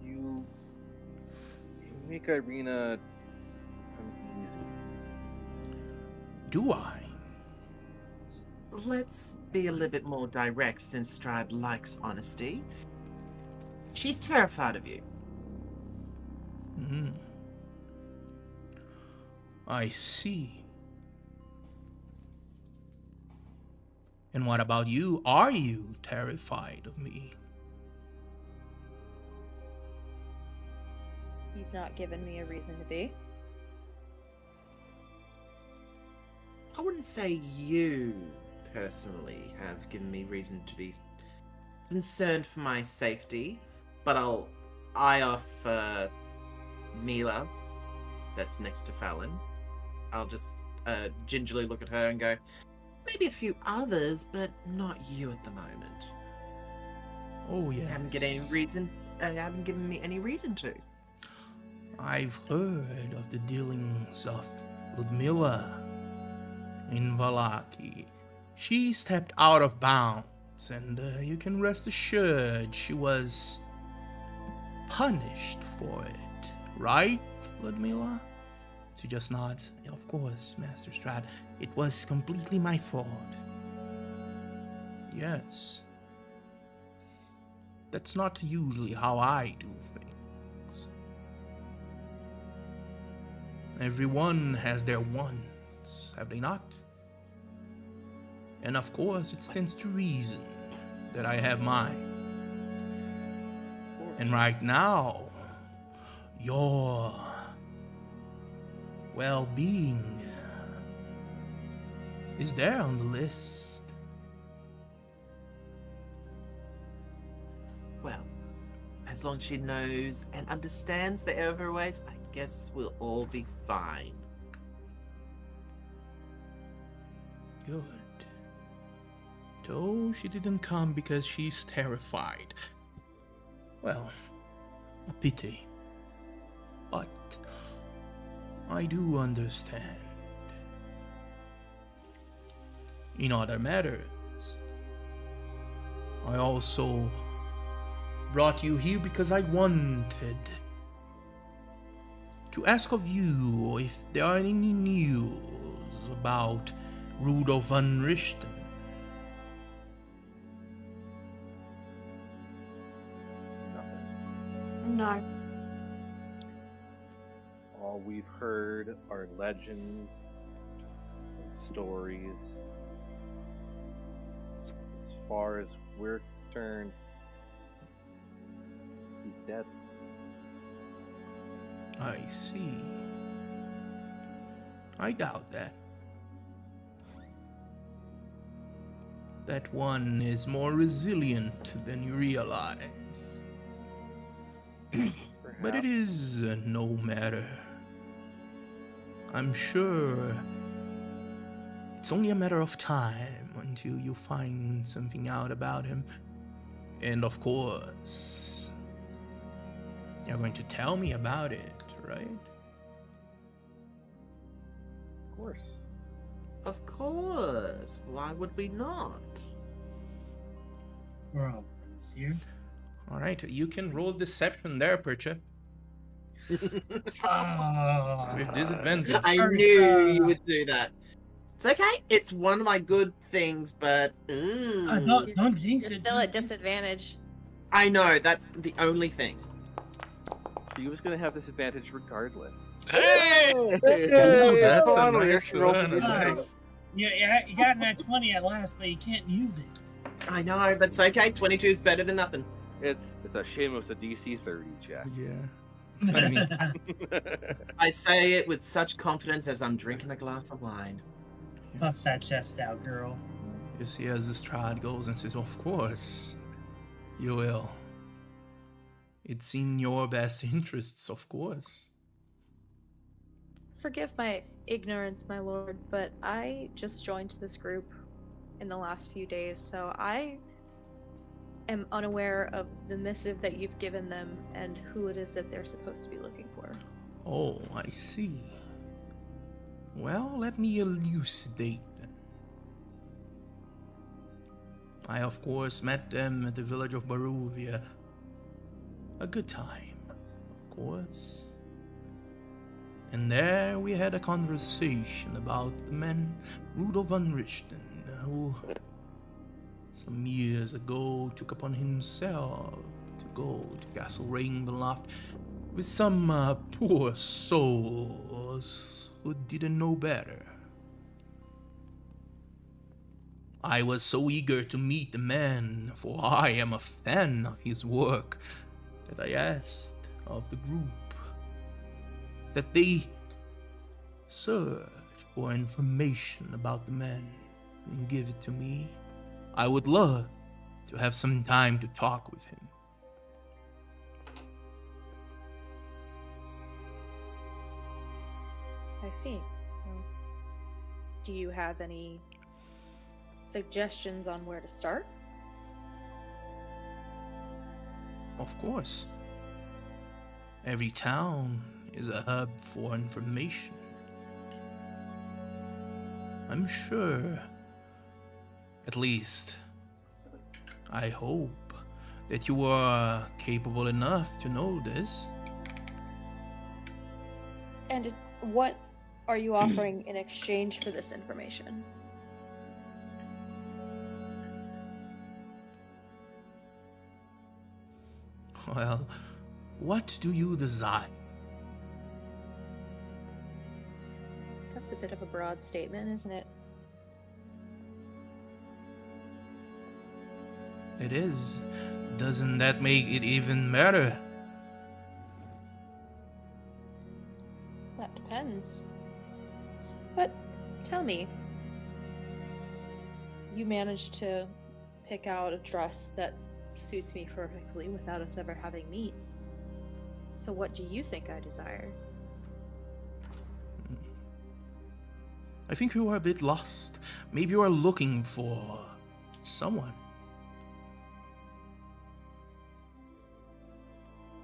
You make Irina uneasy. Do I? Let's be a little bit more direct since Strahd likes honesty. She's terrified of you. Hmm. I see. And what about you? Are you terrified of me? You've not given me a reason to be. I wouldn't say you personally have given me reason to be concerned for my safety, but I'll eye off Mila, that's next to Fallon. I'll just gingerly look at her and go, maybe a few others, but not you at the moment. Oh, yes. Haven't given me any reason to. I've heard of the dealings of Ludmilla in Valaki. She stepped out of bounds, and you can rest assured she was punished for it. Right, Ludmilla? She just nods. Of course, Master Strahd. It was completely my fault. Yes. That's not usually how I do things. Everyone has their wants, have they not? And of course, it stands to reason that I have mine. And right now, your well-being is there on the list. Well, as long as she knows and understands the error of her ways, I guess we'll all be fine. Good. Though she didn't come because she's terrified. Well, a pity. But I do understand. In other matters, I also brought you here because I wanted to ask of you if there are any news about Rudolf van Richten. Nothing. No. All we've heard are legends and stories. As far as we're concerned, he's dead. I see. I doubt that. That one is more resilient than you realize. But it is no matter. I'm sure it's only a matter of time until you find something out about him. And of course, you're going to tell me about it, right? Of course. Of course. Why would we not? We're all friends here. All right, you can roll deception there, Percha. Ah. With disadvantage. I knew you would do that. It's okay. It's one of my good things, but Don't jinx You're it. still at disadvantage. I know that's the only thing. He was gonna have this advantage regardless. Hey! Ooh, that's a Finally, I nice can roll one. some decent Nice. dice. Yeah, you got that 20 at last, but you can't use it. I know, that's okay. 22 is better than nothing. It's a shame it was a DC 30, Jack. Yeah. I mean, I say it with such confidence as I'm drinking a glass of wine. Puff that chest out, girl. you see, as the Strahd goes and says, "Of course, you will. It's in your best interests, of course." Forgive my ignorance, my lord, but I just joined this group in the last few days, so I am unaware of the missive that you've given them and who it is that they're supposed to be looking for. Oh, I see. Well, let me elucidate then. I, of course, met them at the village of Barovia. A good time, of course. And there we had a conversation about the man Rudolf von Richten, who some years ago took upon himself to go to Castle Ravenloft with some poor souls who didn't know better. I was so eager to meet the man, for I am a fan of his work, that I asked of the group that they search for information about the man and give it to me. I would love to have some time to talk with him. I see. Well, do you have any suggestions on where to start? Of course. Every town is a hub for information. I'm sure, at least, I hope, that you are capable enough to know this. And what are you offering in exchange for this information? Well, what do you desire? That's a bit of a broad statement, isn't it? It is. Doesn't that make it even better? That depends. But tell me, you managed to pick out a dress that suits me perfectly without us ever having met. So what do you think I desire? I think you are a bit lost. Maybe you are looking for someone.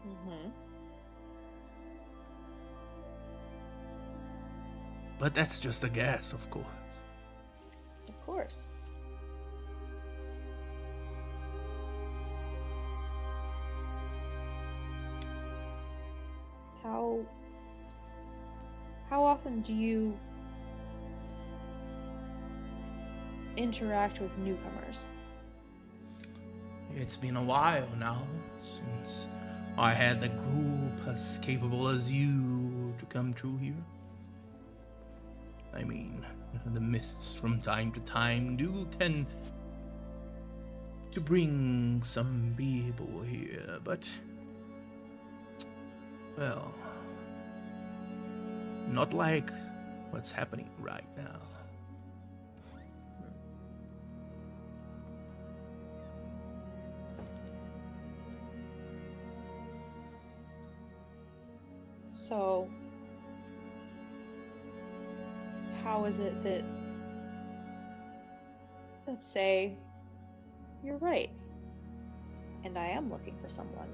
Mm-hmm. But that's just a guess, of course. Of course. How often do you interact with newcomers? It's been a while now since I had a group as capable as you to come through here. I mean, the mists from time to time do tend to bring some people here, but, well, not like what's happening right now. So, how is it that, let's say, you're right, and I am looking for someone?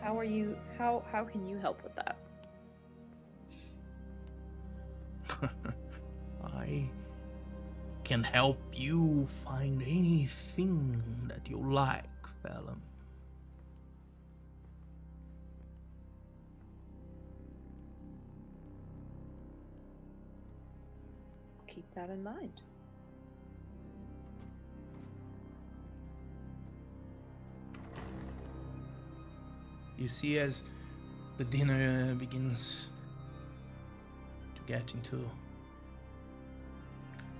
How can you help with that? I can help you find anything that you like, Phelan. Keep that in mind. You see, as the dinner begins to get into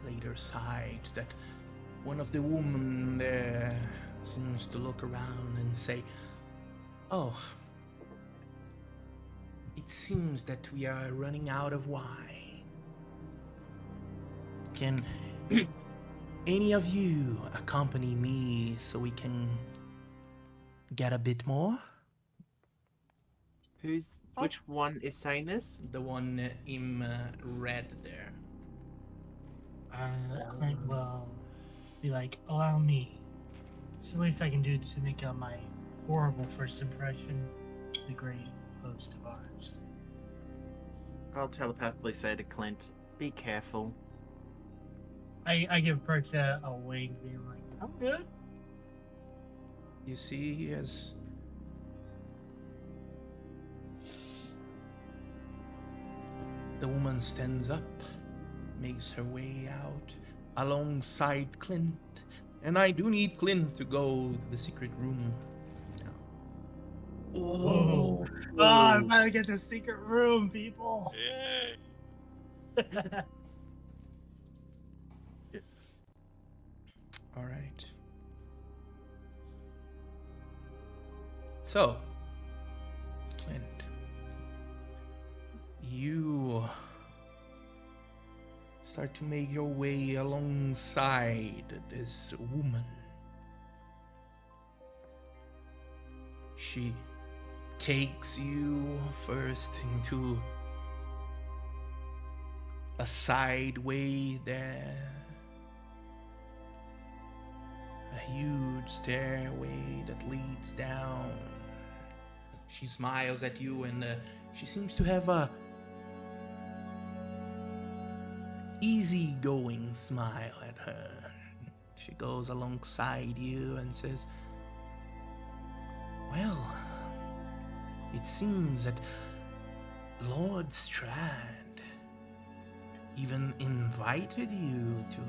later side, that one of the women there seems to look around and say, "Oh, it seems that we are running out of wine. Can any of you accompany me so we can get a bit more?" Which one is saying this? The one in red there. Clint will be like, allow me. It's the least I can do to make up my horrible first impression to the great host of ours. I'll telepathically say to Clint, be careful. I give Perch a wink, being like, I'm good. You see, as the woman stands up, makes her way out alongside Clint, and I do need Clint to go to the secret room. Oh, I'm about to get the secret room, people. Yay! All right. So, Clint, you start to make your way alongside this woman. She takes you first into a side way there. A huge stairway that leads down. She smiles at you, and she seems to have a easygoing smile at her. She goes alongside you and says, "Well, it seems that Lord Strahd even invited you to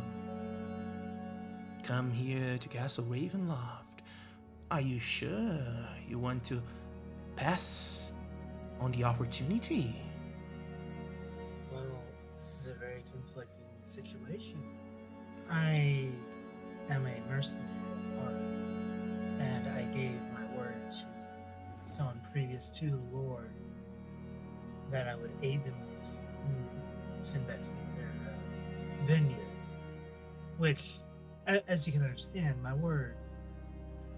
come here to Castle Ravenloft. Are you sure you want to pass on the opportunity?" Well, this is a very conflicting situation. I am a mercenary at heart, and I gave my word to someone previous to the Lord that I would aid them to investigate their vineyard, which, as you can understand, my word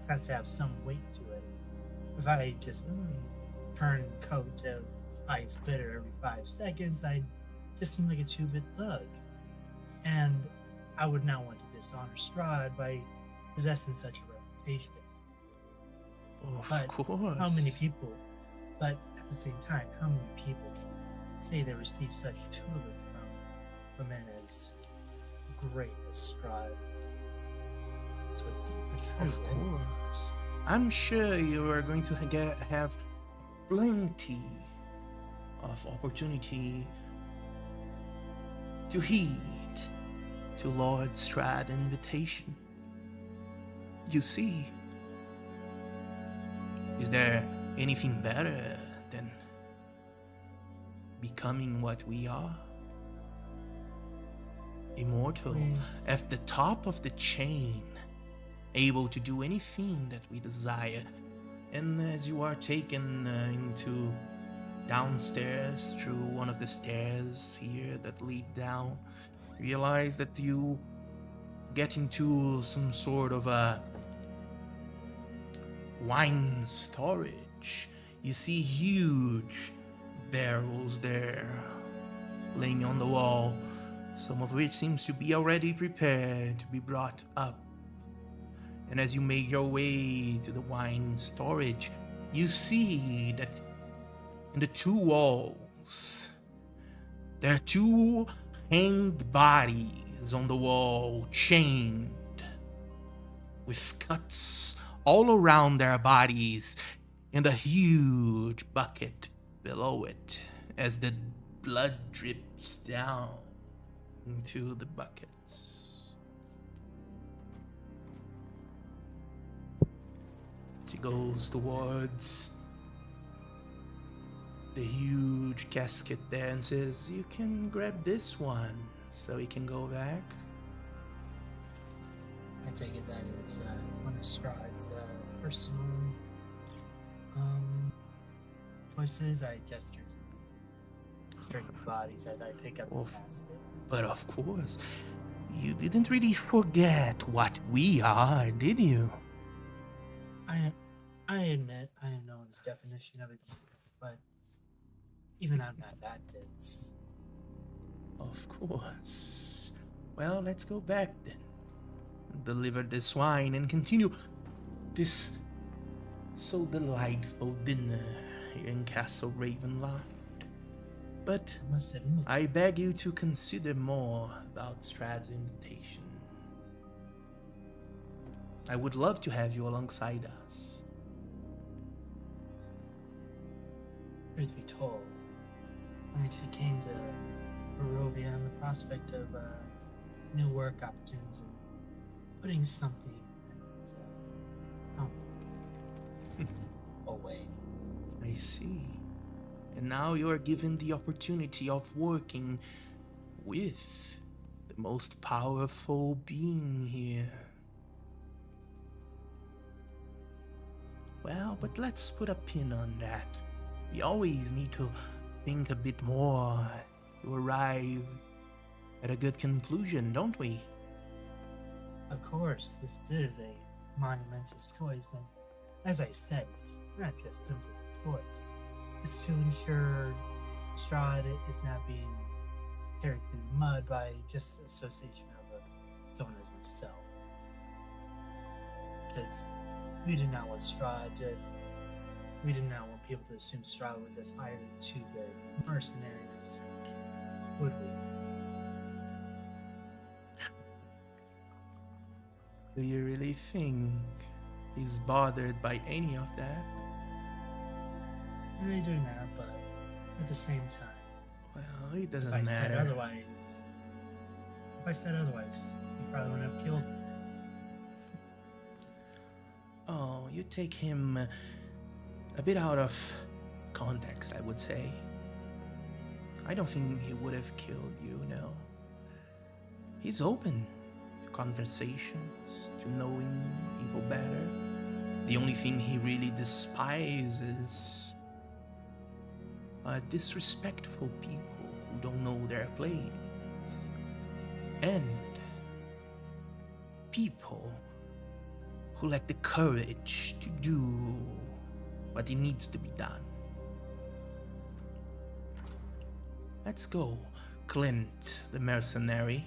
has to have some weight to it. If I just turn coat to ice bitter every 5 seconds, I'd just seem like a 2-bit thug. And I would not want to dishonor Strahd by possessing such a reputation. Of course. How many people, but at the same time, how many people can say they receive such tutelage from men as great as Strahd? So it's true. Of course. I'm sure you are going to have plenty of opportunity to heed to Lord Strahd's invitation. You see, is there anything better than becoming what we are? Immortal, Please. at the top of the chain, able to do anything that we desire. And as you are taken into downstairs through one of the stairs here that lead down, realize that you get into some sort of a wine storage. You see huge barrels there laying on the wall, some of which seems to be already prepared to be brought up. And as you make your way to the wine storage, you see that in the 2 walls, there are 2 hanged bodies on the wall, chained, with cuts all around their bodies, and a huge bucket below it as the blood drips down into the buckets. She goes towards the huge casket there and says, "You can grab this one so we can go back." I take it that is one of Strahd's personal choices. I gesture to the stricken bodies as I pick up the Oof. basket. But of course, you didn't really forget what we are, did you? I admit I am no one's definition of achievement, but even I'm not that dense. Of course. Well, let's go back then. Deliver this wine and continue this so delightful dinner here in Castle Ravenloft. But I must admit, I beg you to consider more about Strahd's invitation. I would love to have you alongside us. truth be told, I actually came to Barovia on the prospect of new work opportunities and putting something that's away. I see. And now you are given the opportunity of working with the most powerful being here. Well, but let's put a pin on that. We always need to think a bit more to arrive at a good conclusion, don't we? Of course, this is a monumentous choice, and as I said, it's not just simply a choice. It's to ensure Strahd is not being carried through the mud by just association of someone as myself. Because we did not want Strahd to. We did not want people to assume Strahd would just hire 2 good mercenaries, would we? Do you really think he's bothered by any of that? I do not, but at the same time, Well, it doesn't if I said matter. otherwise, he probably wouldn't have killed me. Oh, you take him a bit out of context, I would say. I don't think he would have killed you, no. He's open to conversations, to knowing people better. The only thing he really despises are disrespectful people who don't know their place. And people who lack the courage to do what it needs to be done. Let's go, Clint, the mercenary,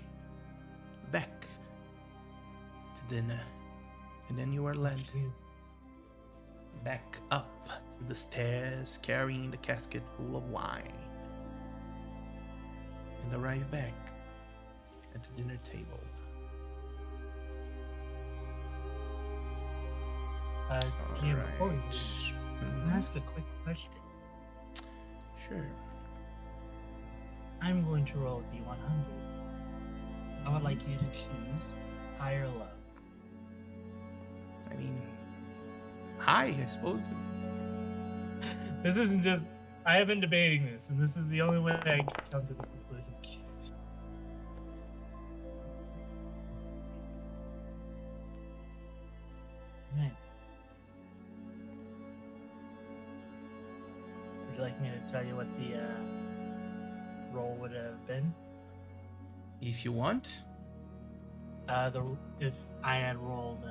back to dinner. And then you are led back up to the stairs, carrying the casket full of wine, and arrive back at the dinner table. GM, before we leave, Mhm. can I ask a quick question? Sure. I'm going to roll a D100. I would like you to choose high or low. I mean, high, I suppose. This isn't just. I have been debating this, and this is the only way I can come to the conclusion. Choose. Okay. Would you like me to tell you what the roll would have been? If you want. If I had rolled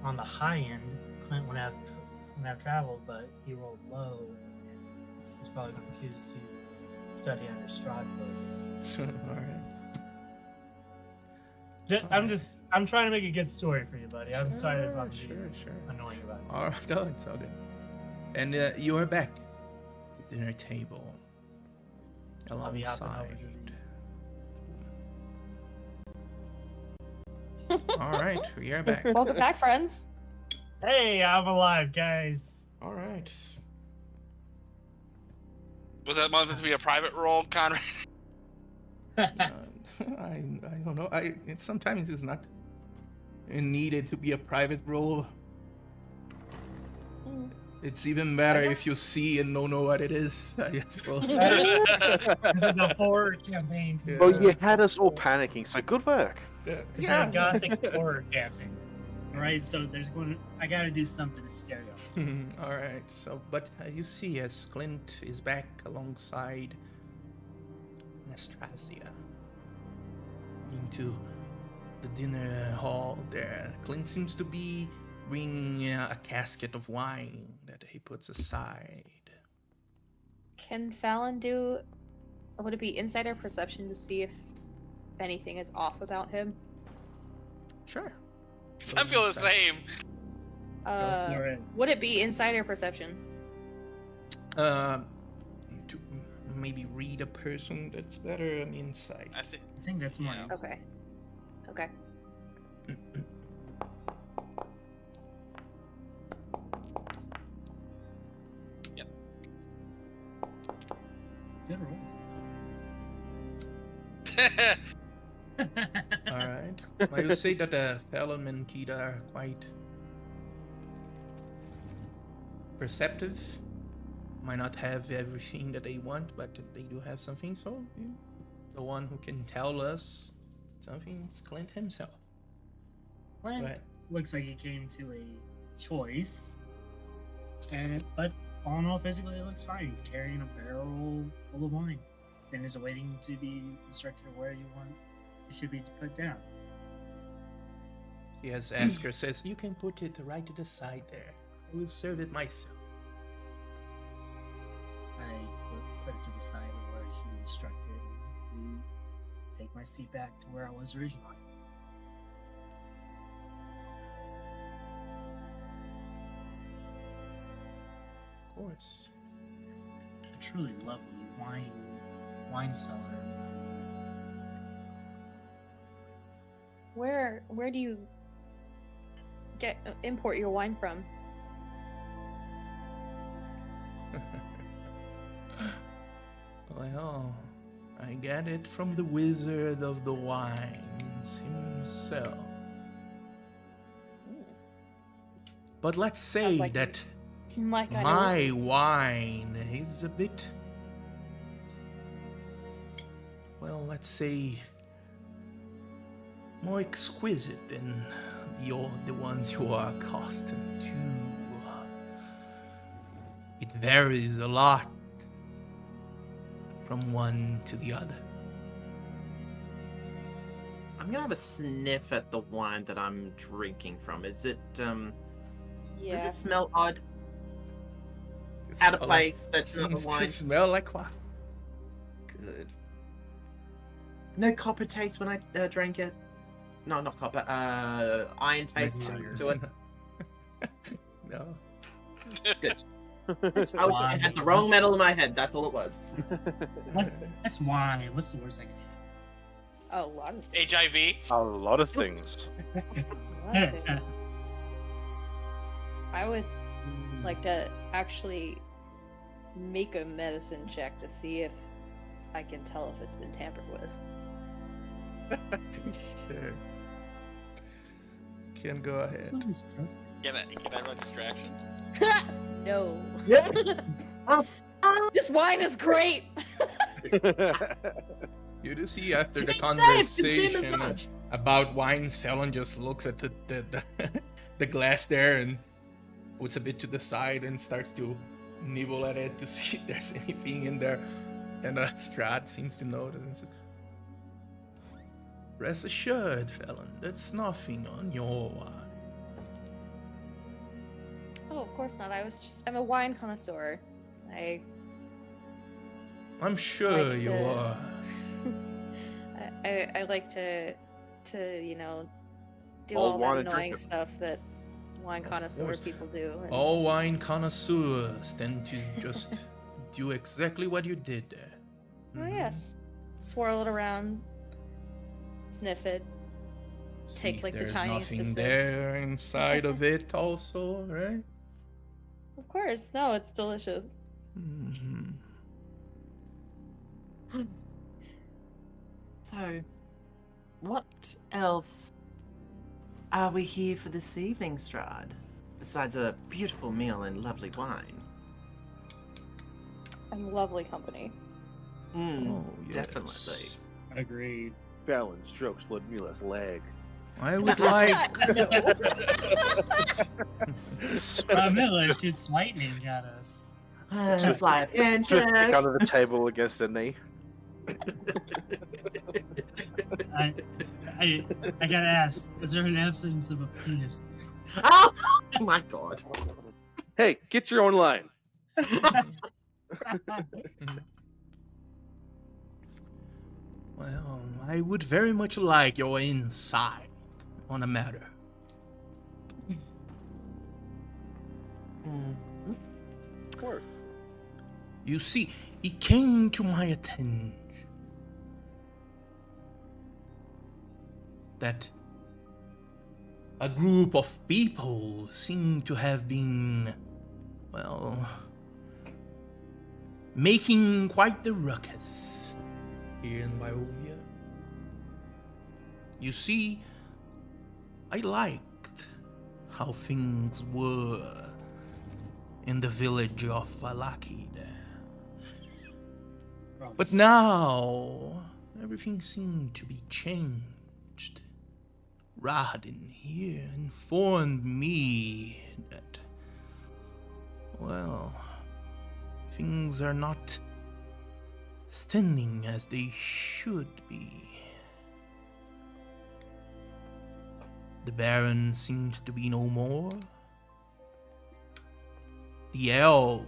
on the high end, Clint would have traveled, but he rolled low. And he's probably going to choose to study under Strahd for a bit. All right. I'm trying to make a good story for you, buddy. I'm sorry if I'm Sure. annoying about it. All right, no, it's all good. And you are back at the dinner table, I'll be hopping over alongside. to All right, we are back. Welcome back, friends. Hey, I'm alive, guys. All right. Was that meant to be a private roll, Conrad? I don't know. Sometimes it's not needed to be a private role. It's even better if you see and don't know what it is, I suppose. This is a horror campaign. Yeah. Well, you had us all panicking, so good work. This is a gothic horror campaign. Right, so I gotta do something to scare you. All right. So, but you see, as Clint is back alongside Nastrasia into the dinner hall there, Clint seems to be bringing a casket of wine that he puts aside. Can Fallon would it be insider perception to see if anything is off about him? Sure. I feel the same. Go for it. Would it be insider perception? To maybe read a person, that's better on insight. I think. I think that's more. Yeah. insight. Okay. Yep. Good rolls. All right. I will say that Fallon and Kita are quite perceptive. Might not have everything that they want, but they do have something. So the one who can tell us something is Clint himself. Clint Go ahead. looks like he came to a choice, but all in all, physically it looks fine. He's carrying a barrel full of wine, and is waiting to be instructed where you want it should be put down. He has Asker says, you can put it right to the side there. I will serve it myself. I put it to the side of where he instructed, and we take my seat back to where I was originally. Of course. A truly lovely wine cellar. Where do you import your wine from? Well, I get it from the Wizard of the Wines himself. But let's say Sounds like that My kind my wine is a bit, well, let's say more exquisite than the ones you are accustomed to. It varies a lot from one to the other. I'm gonna have a sniff at the wine that I'm drinking from. Is it does Yeah. it smell odd? It Out of smell place? That's like, not the seems to wine. smell like wine. Good. No copper taste when I drank it. No, not copper. Iron taste Iron. to it. No. Good. That's I had the wrong metal in my head. That's all it was. That's wine. What's the worst I can Oh, a lot of things. HIV. A lot of things. A lot of things. I would like to actually make a medicine check to see if I can tell if it's been tampered with. Sure. Can go ahead. So disgusting. Can I run distraction? No. Yeah. This wine is great. You do see after the It's safe, consume as conversation much. about wines, Fallon just looks at the the glass there and puts a bit to the side and starts to nibble at it to see if there's anything in there. And Strahd seems to notice and says, "Rest assured, Fallon, that's nothing on your wine." Oh, of course not. I'm a wine connoisseur. I'm sure Like you to- are. I like to do All all that wanna annoying drink it. stuff that wine Of connoisseur course. people do. and- All wine connoisseurs tend to just do exactly what you did there. Oh Mhm. yes. Swirl it around, sniff it. See Take, if like, the there's tiniest of nothing sips. there inside of it also, right? Of course, no, it's delicious. Mhm. So, what else are we here for this evening, Strahd? besides a beautiful meal and lovely wine. And lovely company. Oh, yes. Definitely. Agreed. Fallon strokes Ludmila's leg. I would like. Mila shoots lightning at us. Fly Pick under the table against her knee. I gotta ask, is there an absence of a penis? Oh my god. Hey, get your own line. Well, I would very much like your insight on a matter. Of course. You see, it came to my attention that a group of people seem to have been, well, making quite the ruckus here in Biovia. You see, I liked how things were in the village of Valaki there. But now, everything seemed to be changed. Radin here informed me that, well, things are not standing as they should be. The Baron seems to be no more. The elves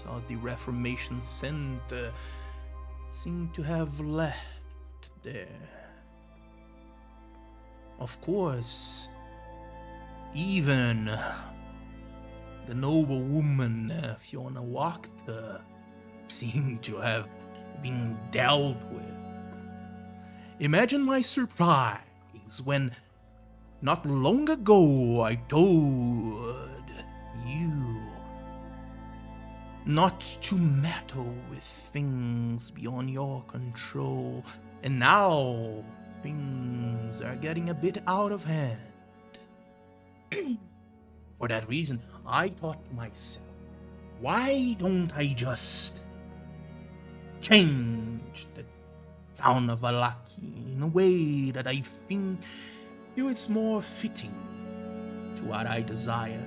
of the Reformation Center seem to have left there. Of course, even the noble woman Fiona Wachter seemed to have been dealt with. Imagine my surprise when not long ago I told you not to meddle with things beyond your control, and now things are getting a bit out of hand. For that reason, I thought to myself, why don't I just change the town of Valaki in a way that I think is more fitting to what I desire?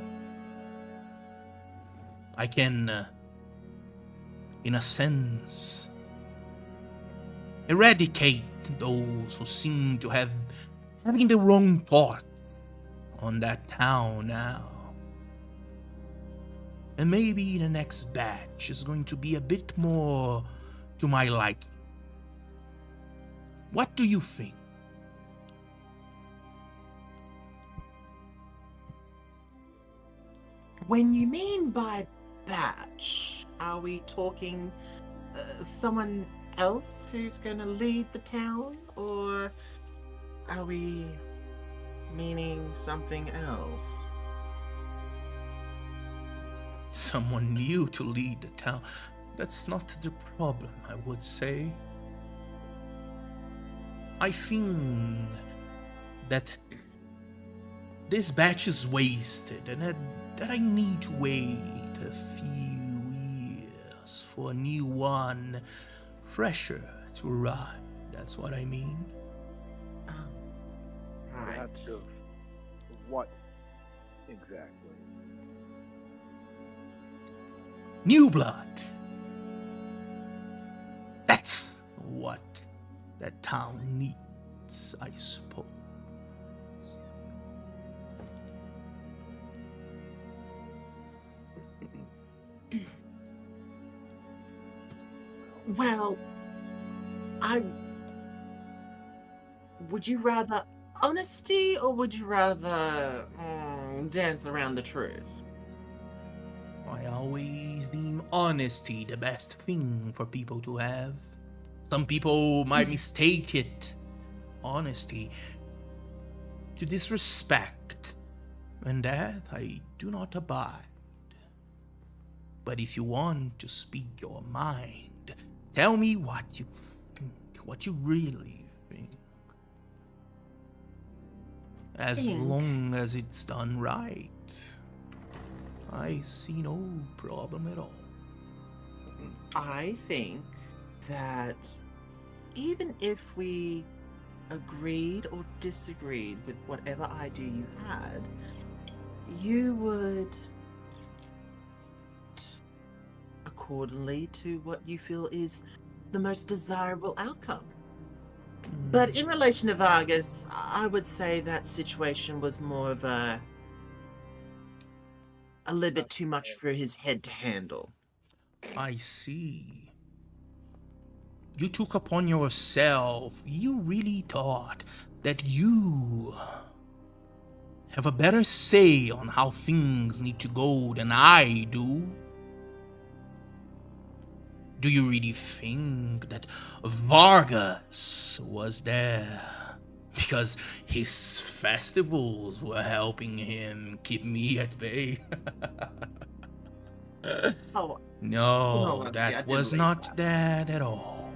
I can, in a sense, eradicate those who seem to have having the wrong thoughts on that town now. And maybe the next batch is going to be a bit more to my liking. What do you think? When you mean by batch, are we talking someone else who's going to lead the town, or are we meaning something else? Someone new to lead the town. That's not the problem, I would say. I think that this batch is wasted and that I need to wait a few years for a new one, fresher to arrive. That's what I mean. Oh, right. Perhaps of what exactly? New blood. That's what that town needs, I suppose. Well, would you rather honesty, or would you rather dance around the truth? I always deem honesty the best thing for people to have. Some people might mistake it, honesty, to disrespect, and that I do not abide. But if you want to speak your mind, tell me what you think, what you really think. As think- long as it's done right, I see no problem at all. I think that even if we agreed or disagreed with whatever idea you had, you would accordingly to what you feel is the most desirable outcome. But in relation to Vargas, I would say that situation was more of a little bit too much for his head to handle. I see. You took upon yourself, you really thought that you have a better say on how things need to go than I do? Do you really think that Vargas was there because his festivals were helping him keep me at bay? Oh, No, I that didn't was believe not that. that at all.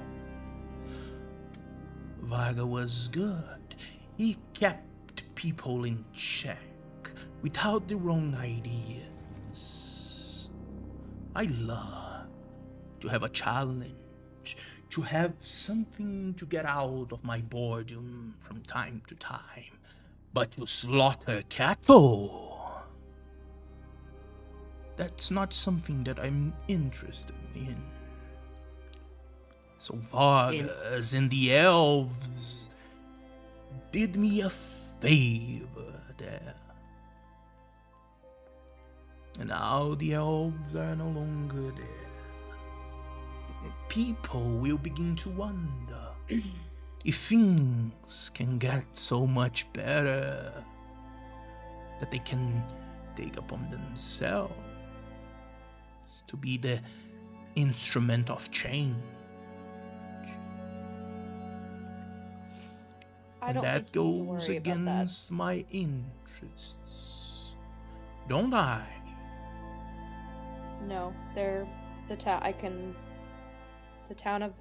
Varga was good. He kept people in check without the wrong ideas. I love to have a challenge, to have something to get out of my boredom from time to time. But to slaughter cattle, that's not something that I'm interested in. So Vargas and the elves did me a favor there. And now the elves are no longer there. People will begin to wonder if things can get so much better that they can take upon themselves to be the instrument of change. I And don't that think you need to goes worry about that. against my interests, don't I? No, they're the town. The town of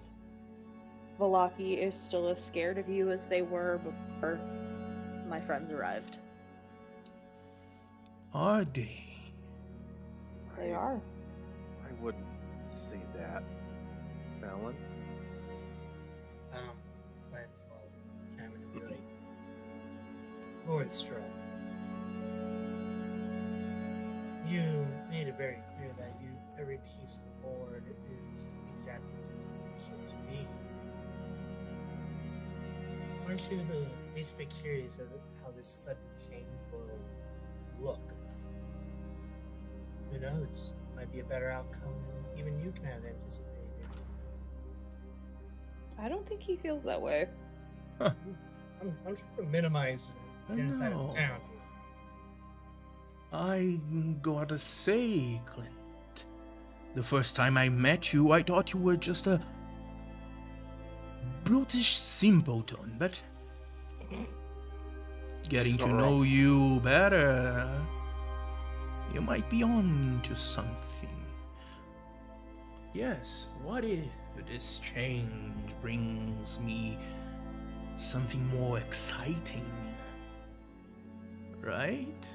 Valaki is still as scared of you as they were before my friends arrived. Are they? They are. I wouldn't say that, Fallon. Glenn, well, Cameron, really. Lord Strahd, you made it very clear that every piece of the board is exactly what it should to be. Aren't you the least bit curious of how this sudden change will look? Who knows? Might be a better outcome than even you can have anticipated. I don't think he feels that way. I'm trying to minimize the inside of No. the town. I gotta say, Clint, the first time I met you, I thought you were just a brutish simpleton, but getting to know you better, you might be on to something. Yes, what if this change brings me something more exciting? Right?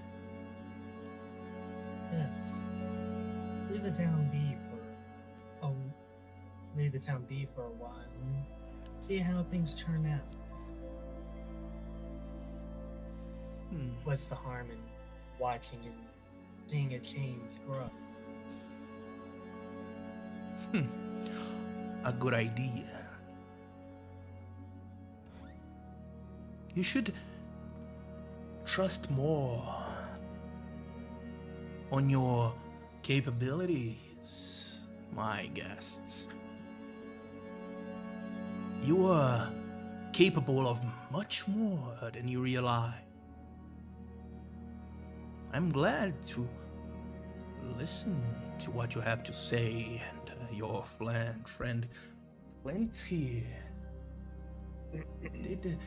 Yes. Leave the town be for a while and see how things turn out. What's the harm in watching and seeing a change grow? A good idea. You should trust more on your capabilities, my guests. You are capable of much more than you realize. I'm glad to listen to what you have to say, and your friend Clint here did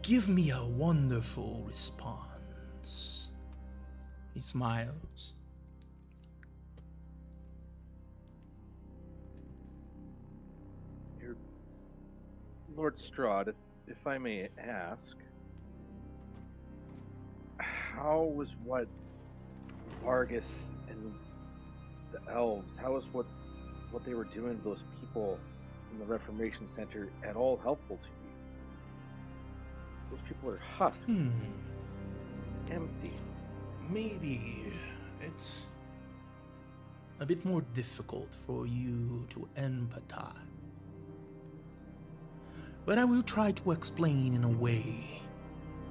give me a wonderful response. He smiles. Lord Strahd, if I may ask, how was what Vargas and the elves, how was what they were doing to those people in the Reformation Center at all helpful to you? Those people are husked, empty. Maybe it's a bit more difficult for you to empathize. But I will try to explain in a way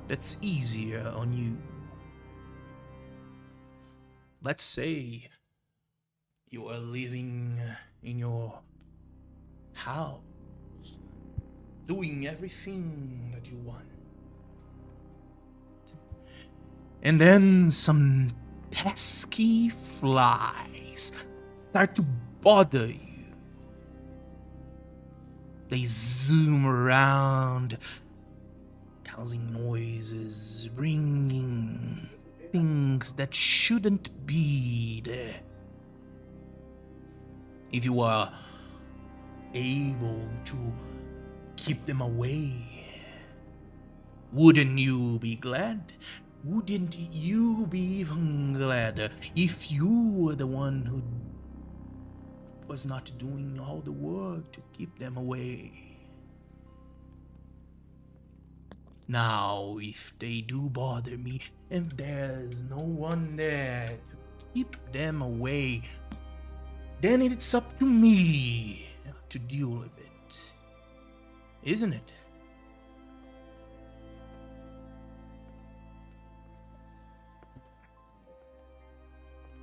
that's easier on you. Let's say you are living in your house, doing everything that you want. And then some pesky flies start to bother you. They zoom around, causing noises, bringing things that shouldn't be there. If you are able to keep them away, wouldn't you be glad? Wouldn't you be even gladder if you were the one who was not doing all the work to keep them away? Now, if they do bother me and there's no one there to keep them away, then it's up to me to deal with it. Isn't it?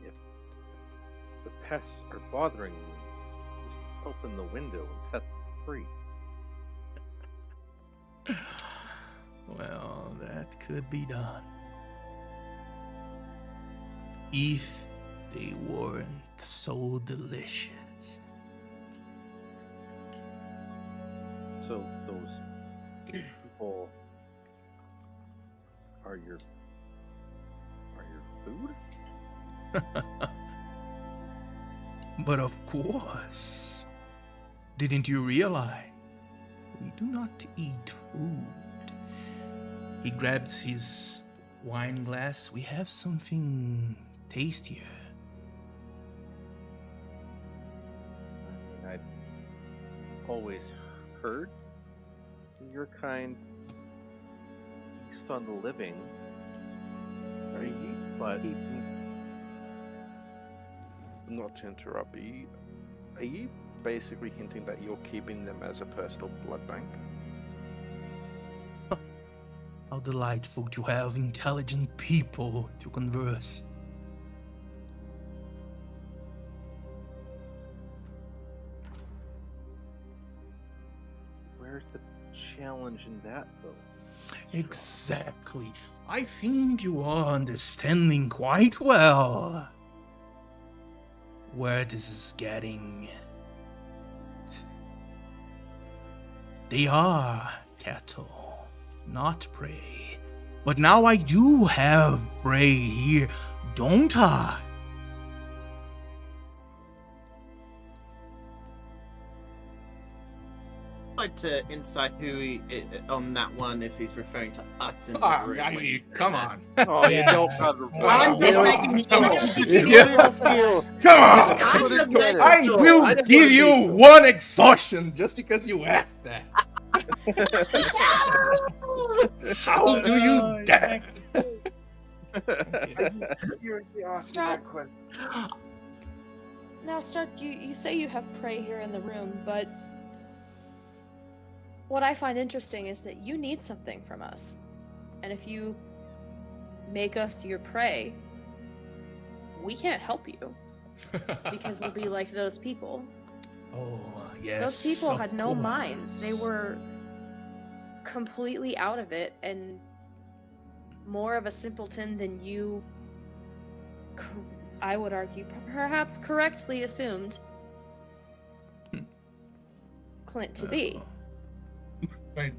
If the pests are bothering you, just open the window and set them free. Well, that could be done. If they weren't so delicious. So those people are your food? But of course, didn't you realize we do not eat food? He grabs his wine glass. We have something tastier. I'd always heard your kind feast on the living, Are you but not to interrupt, are you basically hinting that you're keeping them as a personal blood bank? How delightful to have intelligent people to converse. where's the challenge in that, though? Exactly. I think you are understanding quite well where this is getting. They are cattle, not prey. But now I do have prey here, don't I? I'd like to insight who he on that one, if he's referring to us in the Ah, room. I when he mean, said come that. on. Oh, you don't have to. I'm just making I don't think you need Yeah. to roll for that. Come on! Just I'm cut just it, making get it. I sure. will I just give wanna you be sure. one exhaustion just because you asked that. How do you dare? Seriously asking that Now, Strahd, you say you have prey here in the room, but what I find interesting is that you need something from us. And if you make us your prey, we can't help you because we'll be like those people. Oh, yes. Those people of had no course. minds. They were completely out of it and more of a simpleton than you, I would argue, perhaps correctly assumed Clint to be. But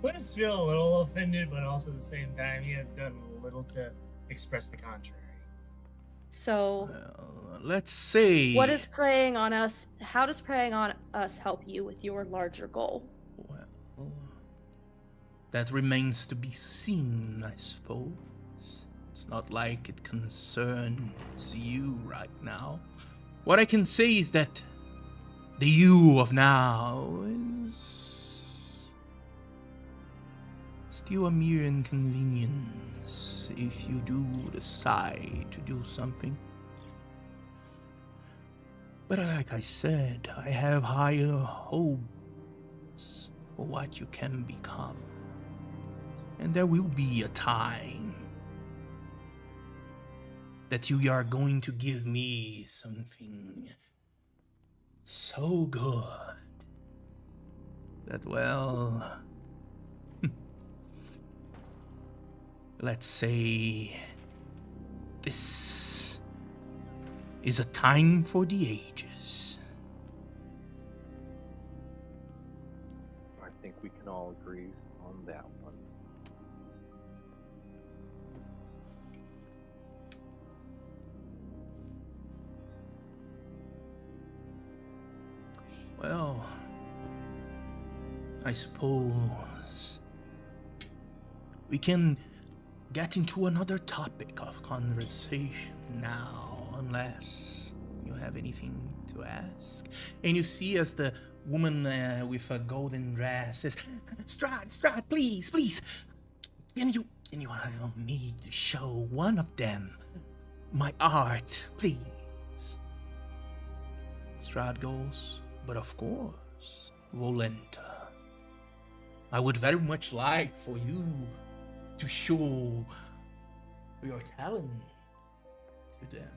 Clint's feel a little offended, but also at the same time, he has done little to express the contrary. So, Well, let's say. what is preying on us? How does preying on us help you with your larger goal? Well, that remains to be seen, I suppose. It's not like it concerns you right now. What I can say is that the you of now is still a mere inconvenience if you do decide to do something. But like I said, I have higher hopes for what you can become. And there will be a time that you are going to give me something so good that, well, let's say this is a time for the ages. I think we can all agree on that one. Well, I suppose we can get into another topic of conversation now, unless you have anything to ask. And you see as the woman with a golden dress says, Strahd, please, can you allow me to show one of them my art, please? Strahd goes, but of course, Volenta. I would very much like for you to show your talent to them.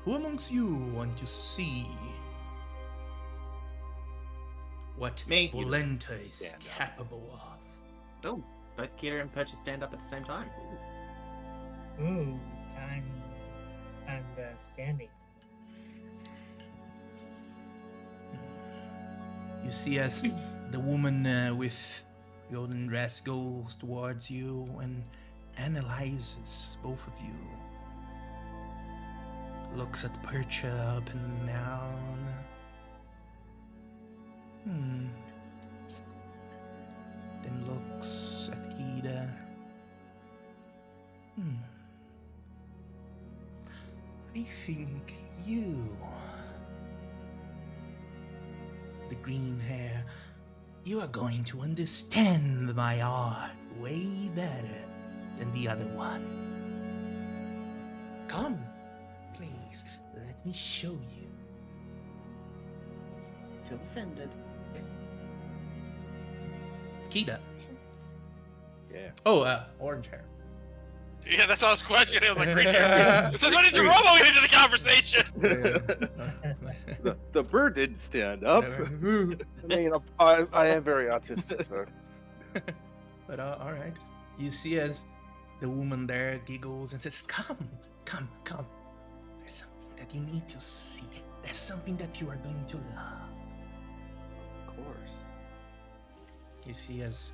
Who amongst you want to see what Me. Volenta is Stand up. capable of? Oh, both Kira and Purchase stand up at the same time. Ooh, time standing. You see as the woman with golden dress goes towards you and analyzes both of you. Looks at Percha up and down. Then looks at Gita. I think you, the green hair, you are going to understand my art way better than the other one. Come, please, let me show you. Feel offended. Kita. Yeah. Oh, orange hair. Yeah, that's what I was questioning. I was like, green hair. Since when did Jeromo get into the conversation? The bird didn't stand up. I mean, I am very artistic, so. But all right. You see as the woman there giggles and says, come. There's something that you need to see. There's something that you are going to love. Of course. You see as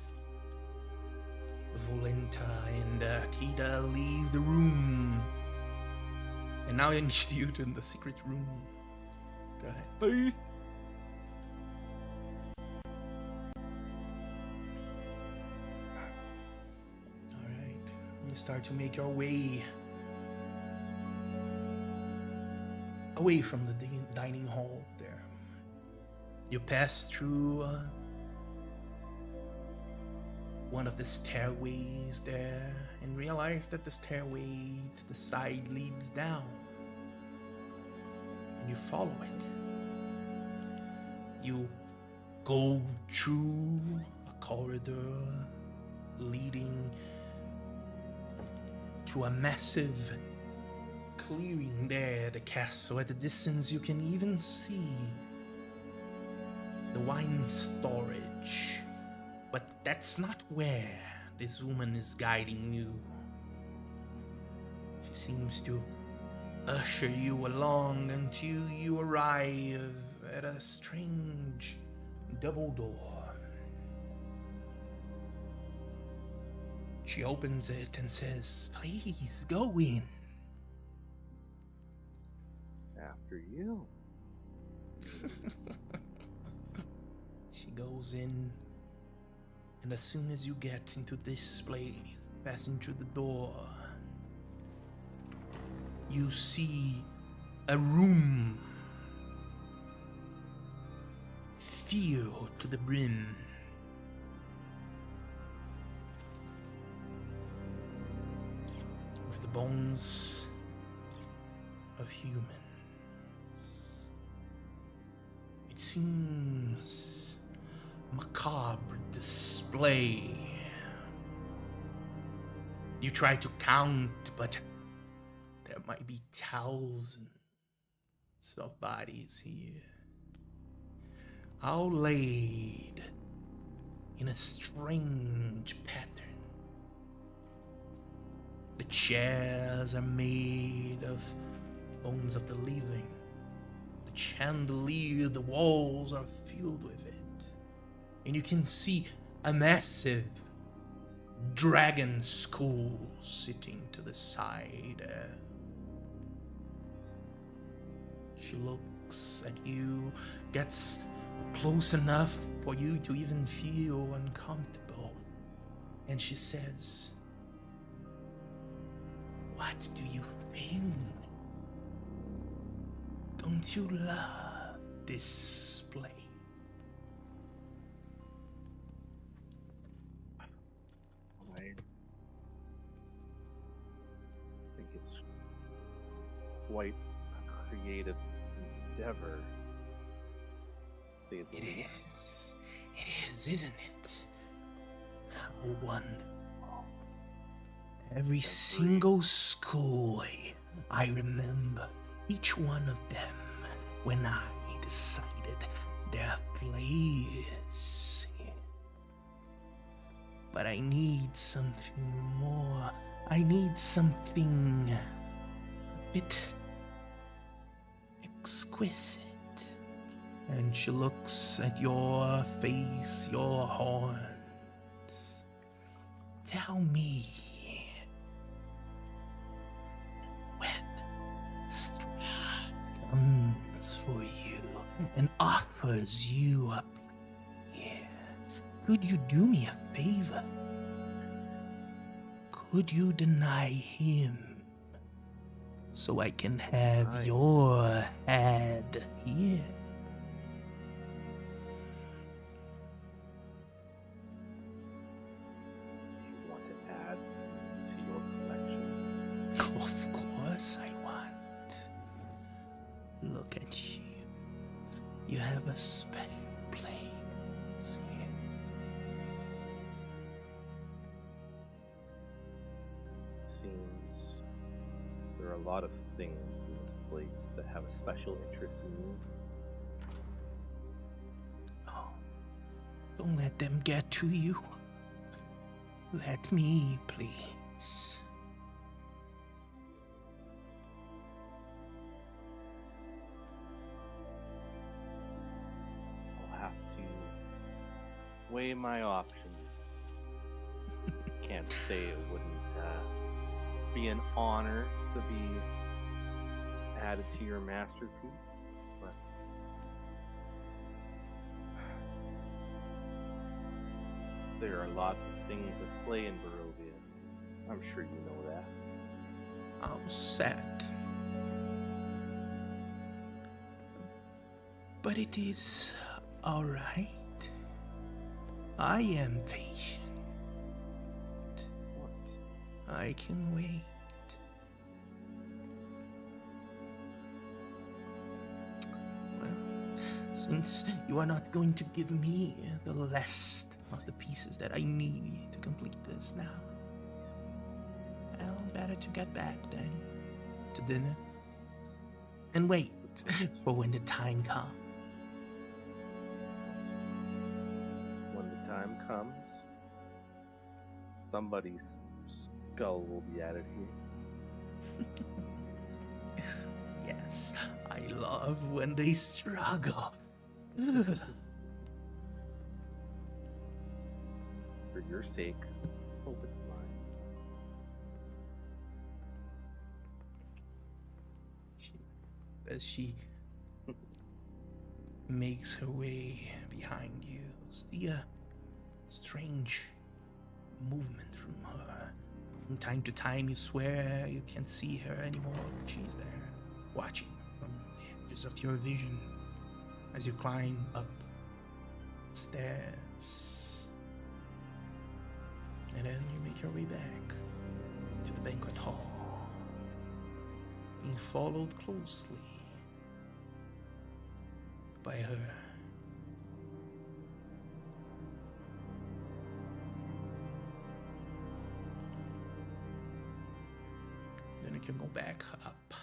Volenta and Akita leave the room. And now I need you to in the secret room. Go ahead. Peace. Alright. You start to make your way away from the dining hall there. You pass through one of the stairways there and realize that the stairway to the side leads down. And you follow it. You go through a corridor leading to a massive clearing there at the castle. At the distance you can even see the wine storage. But that's not where this woman is guiding you. She seems to usher you along until you arrive at a strange double door. She opens it and says, please go in. After you. She goes in, and as soon as you get into this place, passing through the door, you see a room filled to the brim with the bones of humans. It seems macabre display. You try to count, but there might be thousands of bodies here, all laid in a strange pattern. The chairs are made of bones of the living. The chandelier, the walls are filled with it. And you can see a massive dragon skull sitting to the side. She looks at you, gets close enough for you to even feel uncomfortable, and she says, "What do you think? Don't you love this place?" I think it's quite a creative endeavor. It is, isn't it? How wonderful. Every single school, I remember each one of them when I decided their place. But I need something more. I need something a bit exquisite. And she looks at your face, your horns. Tell me, when Strahd comes for you and offers you up here, could you do me a favor? Could you deny him so I can have your head here? Of course I want. Look at you. You have a special place here. Seems there are a lot of things in this place that have a special interest in you. Oh, don't let them get to you. Let me, please. Weigh my options. Can't say it wouldn't be an honor to be added to your masterpiece, but there are lots of things at play in Barovia. I'm sure you know that. I'm sad. But it is all right. I am patient. I can wait. Well, since you are not going to give me the last of the pieces that I need to complete this now, well, better to get back then to dinner and wait for when the time comes. Time comes, somebody's skull will be added here. Yes, I love when they struggle. For your sake, hope it's mine. As she makes her way behind you, see a strange movement from her From time to time, you swear you can't see her anymore, but she's there, watching from the edges of your vision as you climb up the stairs. And then you make your way back to the banquet hall, being followed closely by her. Then you can go back up.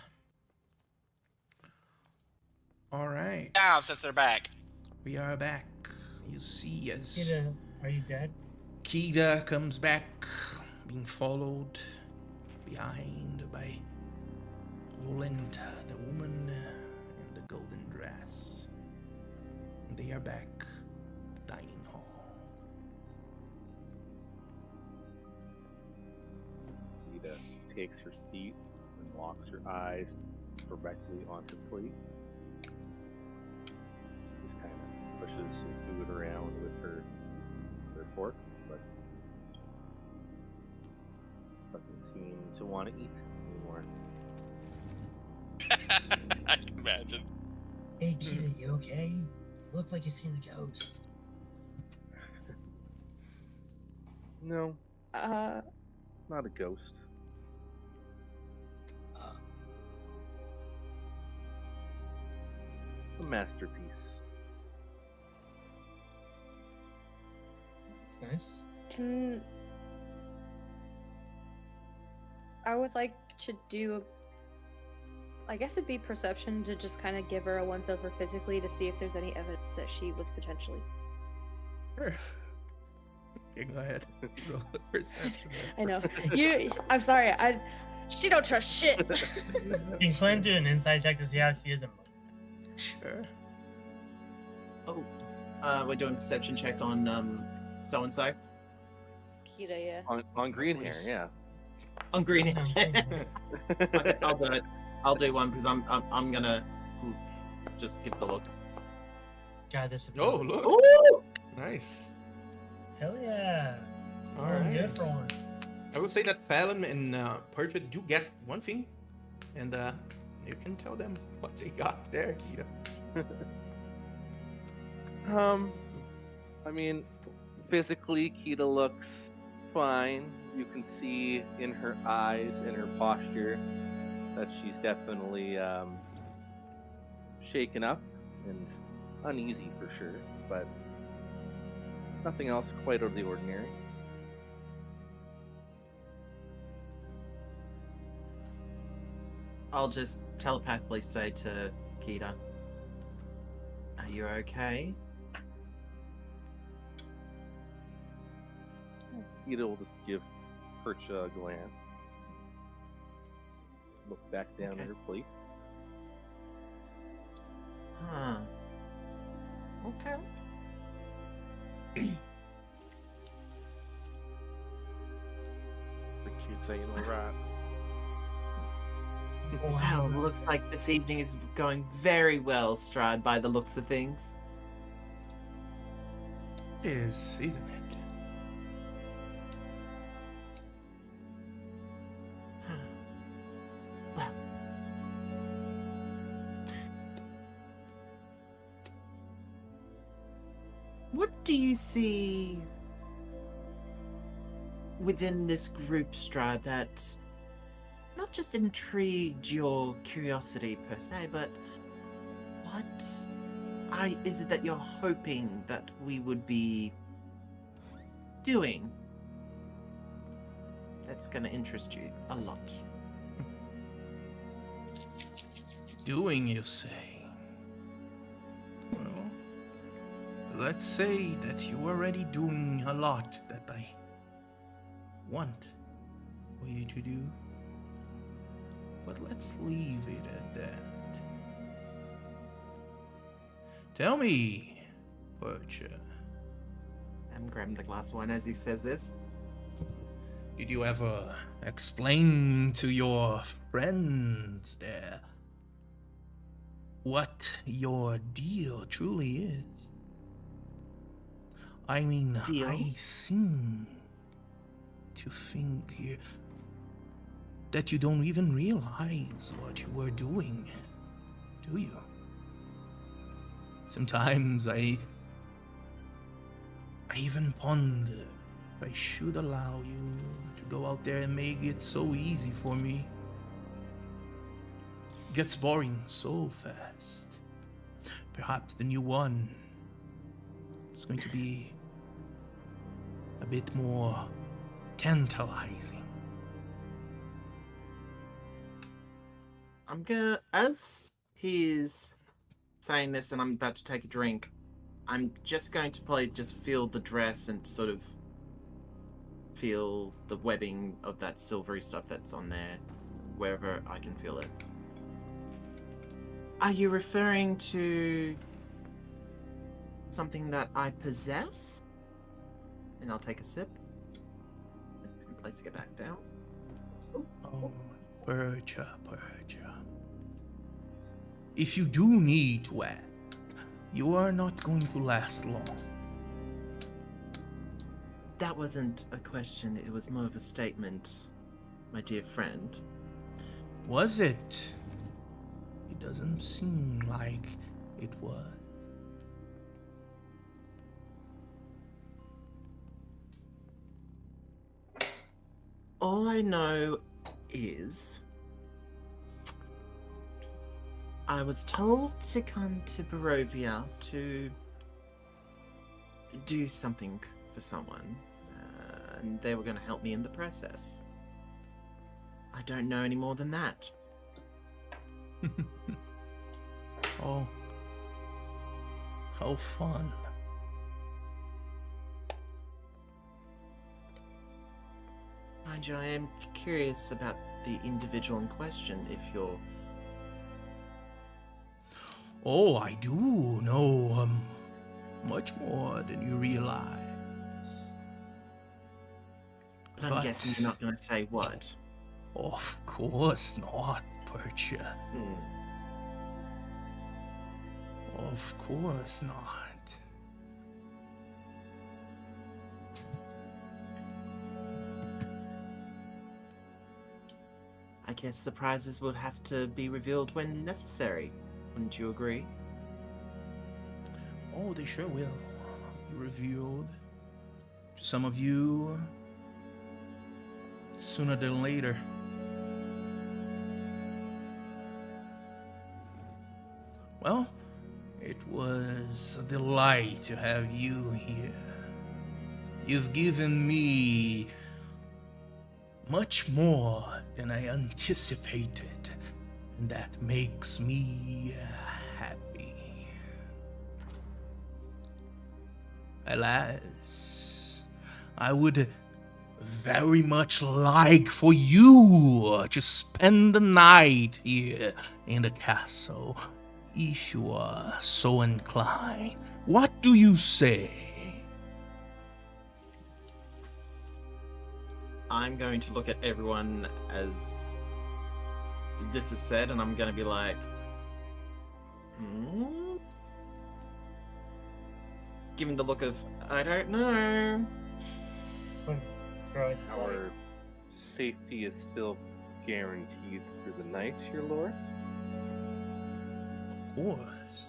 All right. Down since they're back. We are back. You see as Kida, are you dead? Kida comes back, being followed behind by Volenta, the woman in the golden dress. And they are back at the dining hall. Rita takes her seat and locks her eyes directly onto the plate. Just kind of pushes some food around with her fork, but doesn't seem to want to eat anymore. I can imagine. Hey, Kida, you okay? You look like you seen a ghost. No, Uh, not a ghost. A masterpiece. That's nice. can I would like to do I guess it'd be perception to just kind of give her a once over physically to see if there's any evidence that she was potentially. Sure. Okay, go ahead. Roll a perception. I know. I'm sorry. She don't trust shit. You can do an inside check to see how she is in Sure. Oh, we're doing perception check on so and so. Kita, yeah. On green hair, yeah. On green. Okay, I'll do it. I'll do one because I'm gonna just give the look. God, this is Oh, look. Ooh! Nice. hell yeah. All Oh, right. good for once. I would say that Fallon and Perchit do get one thing, and you can tell them what they got there, Kita. I mean, physically, Kita looks fine. You can see in her eyes, in her posture, that she's definitely shaken up and uneasy for sure, but nothing else quite out of the ordinary. I'll just telepathically say to Kita, "Are you okay?" Kita will just give Percha a glance, look back down Okay. at her plate. Huh. Okay. The kids ain't alright. Wow, looks like this evening is going very well, Strahd, by the looks of things. It is, isn't it? Well. What do you see within this group, Strahd, that not just intrigued your curiosity per se, but what is it that you're hoping that we would be doing that's going to interest you a lot? Doing, you say? Well, let's say that you're already doing a lot that I want for you to do. But let's leave it at that. Tell me, Percha, I'm grabbing the glass of wine as he says this. did you ever explain to your friends there what your deal truly is? I mean, Deal? I seem to think here. that you don't even realize what you were doing, do you? Sometimes I even ponder if I should allow you to go out there and make it so easy for me. It gets boring so fast. Perhaps the new one is going to be a bit more tantalizing. I'm gonna, as he is saying this and I'm about to take a drink, I'm just going to probably just feel the dress and sort of feel the webbing of that silvery stuff that's on there, wherever I can feel it. Are you referring to something that I possess? And I'll take a sip. And place it back down. Oh, Percha. If you do need to act, you are not going to last long. That wasn't a question, it was more of a statement, my dear friend. Was it? It doesn't seem like it was. All I know is I was told to come to Barovia to do something for someone, and they were going to help me in the process. I don't know any more than that. Oh, how fun. Mind you, I am curious about the individual in question, if you're... Oh, I do know much more than you realize. But I'm guessing you're not going to say what. Of course not, Percha. Of course not. I guess surprises would have to be revealed when necessary. Wouldn't you agree? Oh, they sure will be revealed to some of you sooner than later. Well, it was a delight to have you here. You've given me much more than I anticipated, and that makes me happy. Alas, I would very much like for you to spend the night here in the castle, if you are so inclined. What do you say? I'm going to look at everyone as this is said, and I'm going to be like, giving the look of, I don't know. Our safety is still guaranteed through the night, your lord? Of course,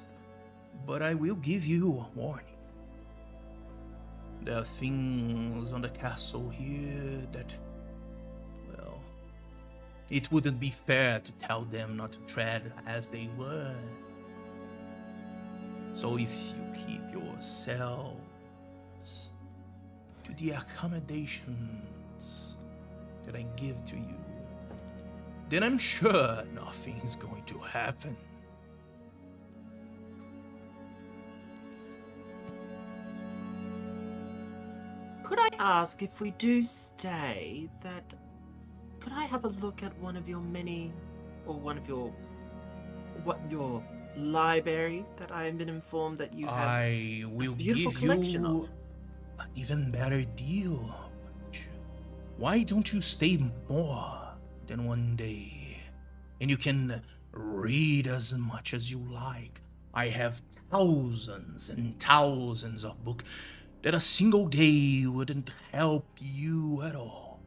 but I will give you a warning. There are things on the castle here that, well, it wouldn't be fair to tell them not to tread as they were. So if you keep yourselves to the accommodations that I give to you, then I'm sure nothing is going to happen. Could I ask, if we do stay, that could I have a look at one of your many, or one of your, your library that I have been informed that you have I will a beautiful give collection you of? an even better deal. Why don't you stay more than one day, and you can read as much as you like. I have thousands and thousands of books that a single day wouldn't help you at all.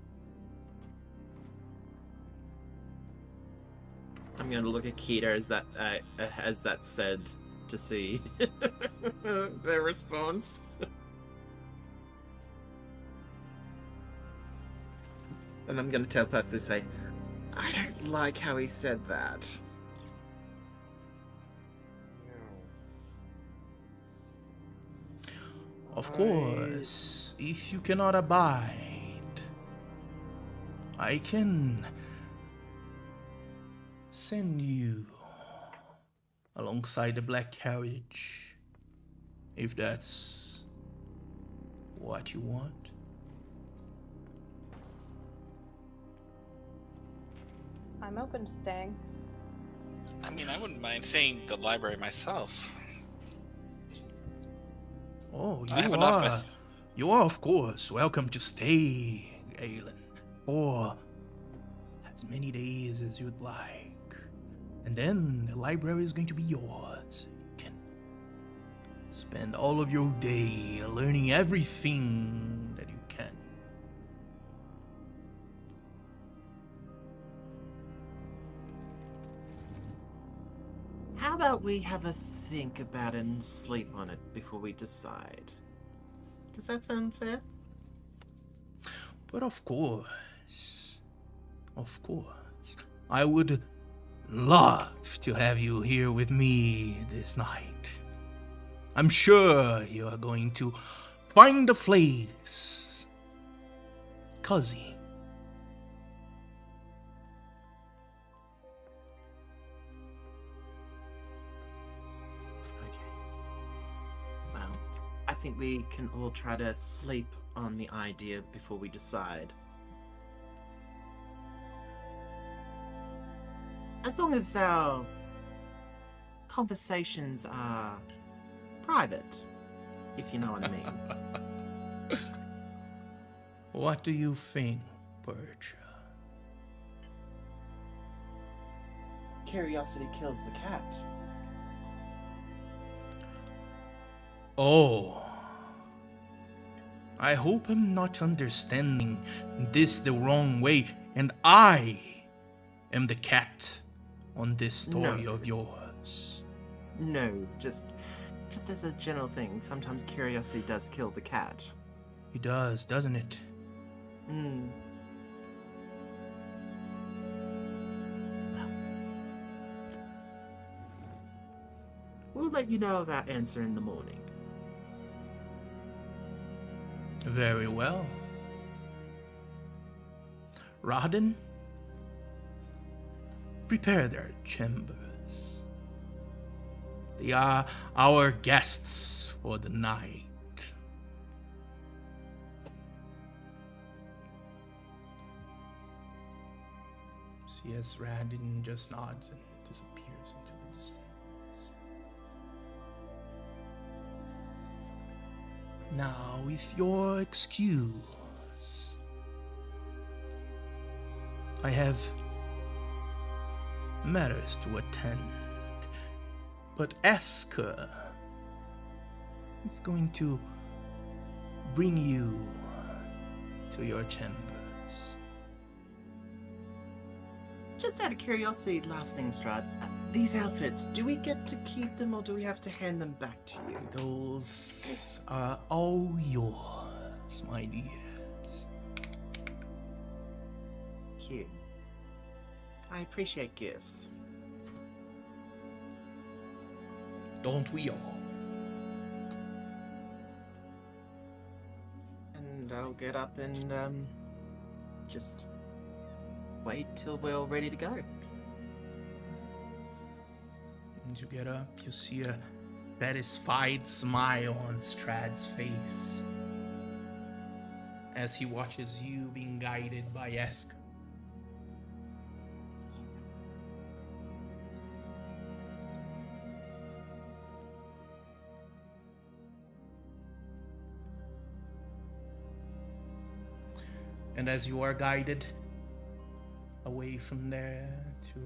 I'm gonna look at Keita as that's said to see their response. And I'm gonna telepathically say, I don't like how he said that. Of course, if you cannot abide, I can send you alongside the black carriage, if that's what you want. I'm open to staying. I mean, I wouldn't mind seeing the library myself. Oh, I have you enough are. with- You are, of course, welcome to stay, Galen, for as many days as you'd like. And then the library is going to be yours. You can spend all of your day learning everything that you can. How about we have a think about it and sleep on it before we decide? Does that sound fair? But of course, I would love to have you here with me this night. I'm sure you are going to find the place cozy. Okay. Well, I think we can all try to sleep on the idea before we decide. As long as our conversations are private, if you know what I mean. What do you think, Percha? Curiosity kills the cat. Oh. I hope I'm not understanding this the wrong way, and I am the cat on this story No. of yours. No, just as a general thing, sometimes curiosity does kill the cat. It does, doesn't it? Hmm. Well, we'll let you know of our answer in the morning. Very well. Rahden, prepare their chambers. They are our guests for the night. See as Rahden just nods and disappears into the distance. Now, with your excuse, I have matters to attend, but Esker is going to bring you to your chambers. Just out of curiosity, last thing, Strahd. These outfits, do we get to keep them or do we have to hand them back to you? Those are all yours, my dears. Cute. I appreciate gifts. Don't we all? And I'll get up and just wait till we're all ready to go. And you get up, you see a satisfied smile on Strahd's face as he watches you being guided by Esker. And as you are guided away from there to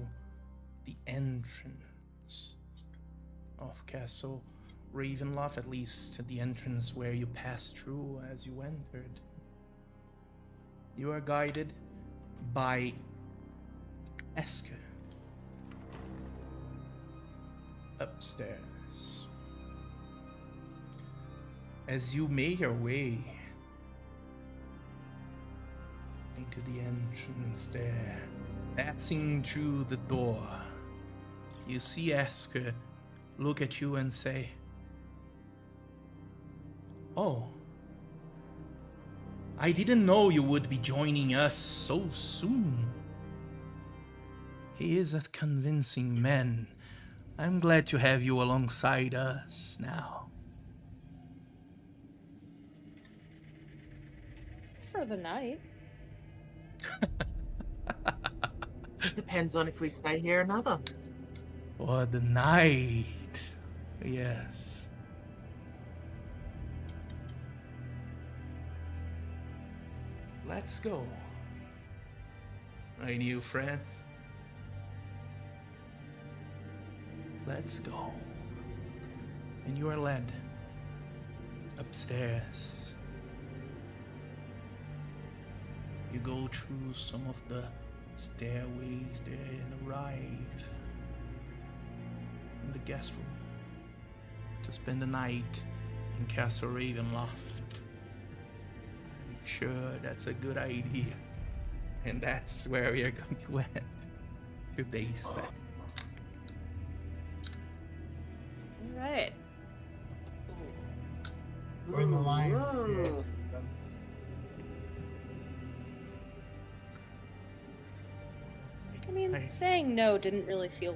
the entrance of Castle Ravenloft, at least at the entrance where you passed through as you entered, you are guided by Esker. upstairs. As you make your way into the entrance there, passing through the door, you see Esker look at you and say, "Oh, I didn't know you would be joining us so soon." He is a convincing man. I'm glad to have you alongside us now. For the night. Depends on if we stay here another. For the night. Yes. Let's go. My new friends. Let's go. And you are led upstairs. You go through some of the stairways there and arrive in the guest room to spend the night in Castle Ravenloft. I'm sure that's a good idea. And that's where we are going to end today's set. Alright. We're in the lion's den. I mean, saying no didn't really feel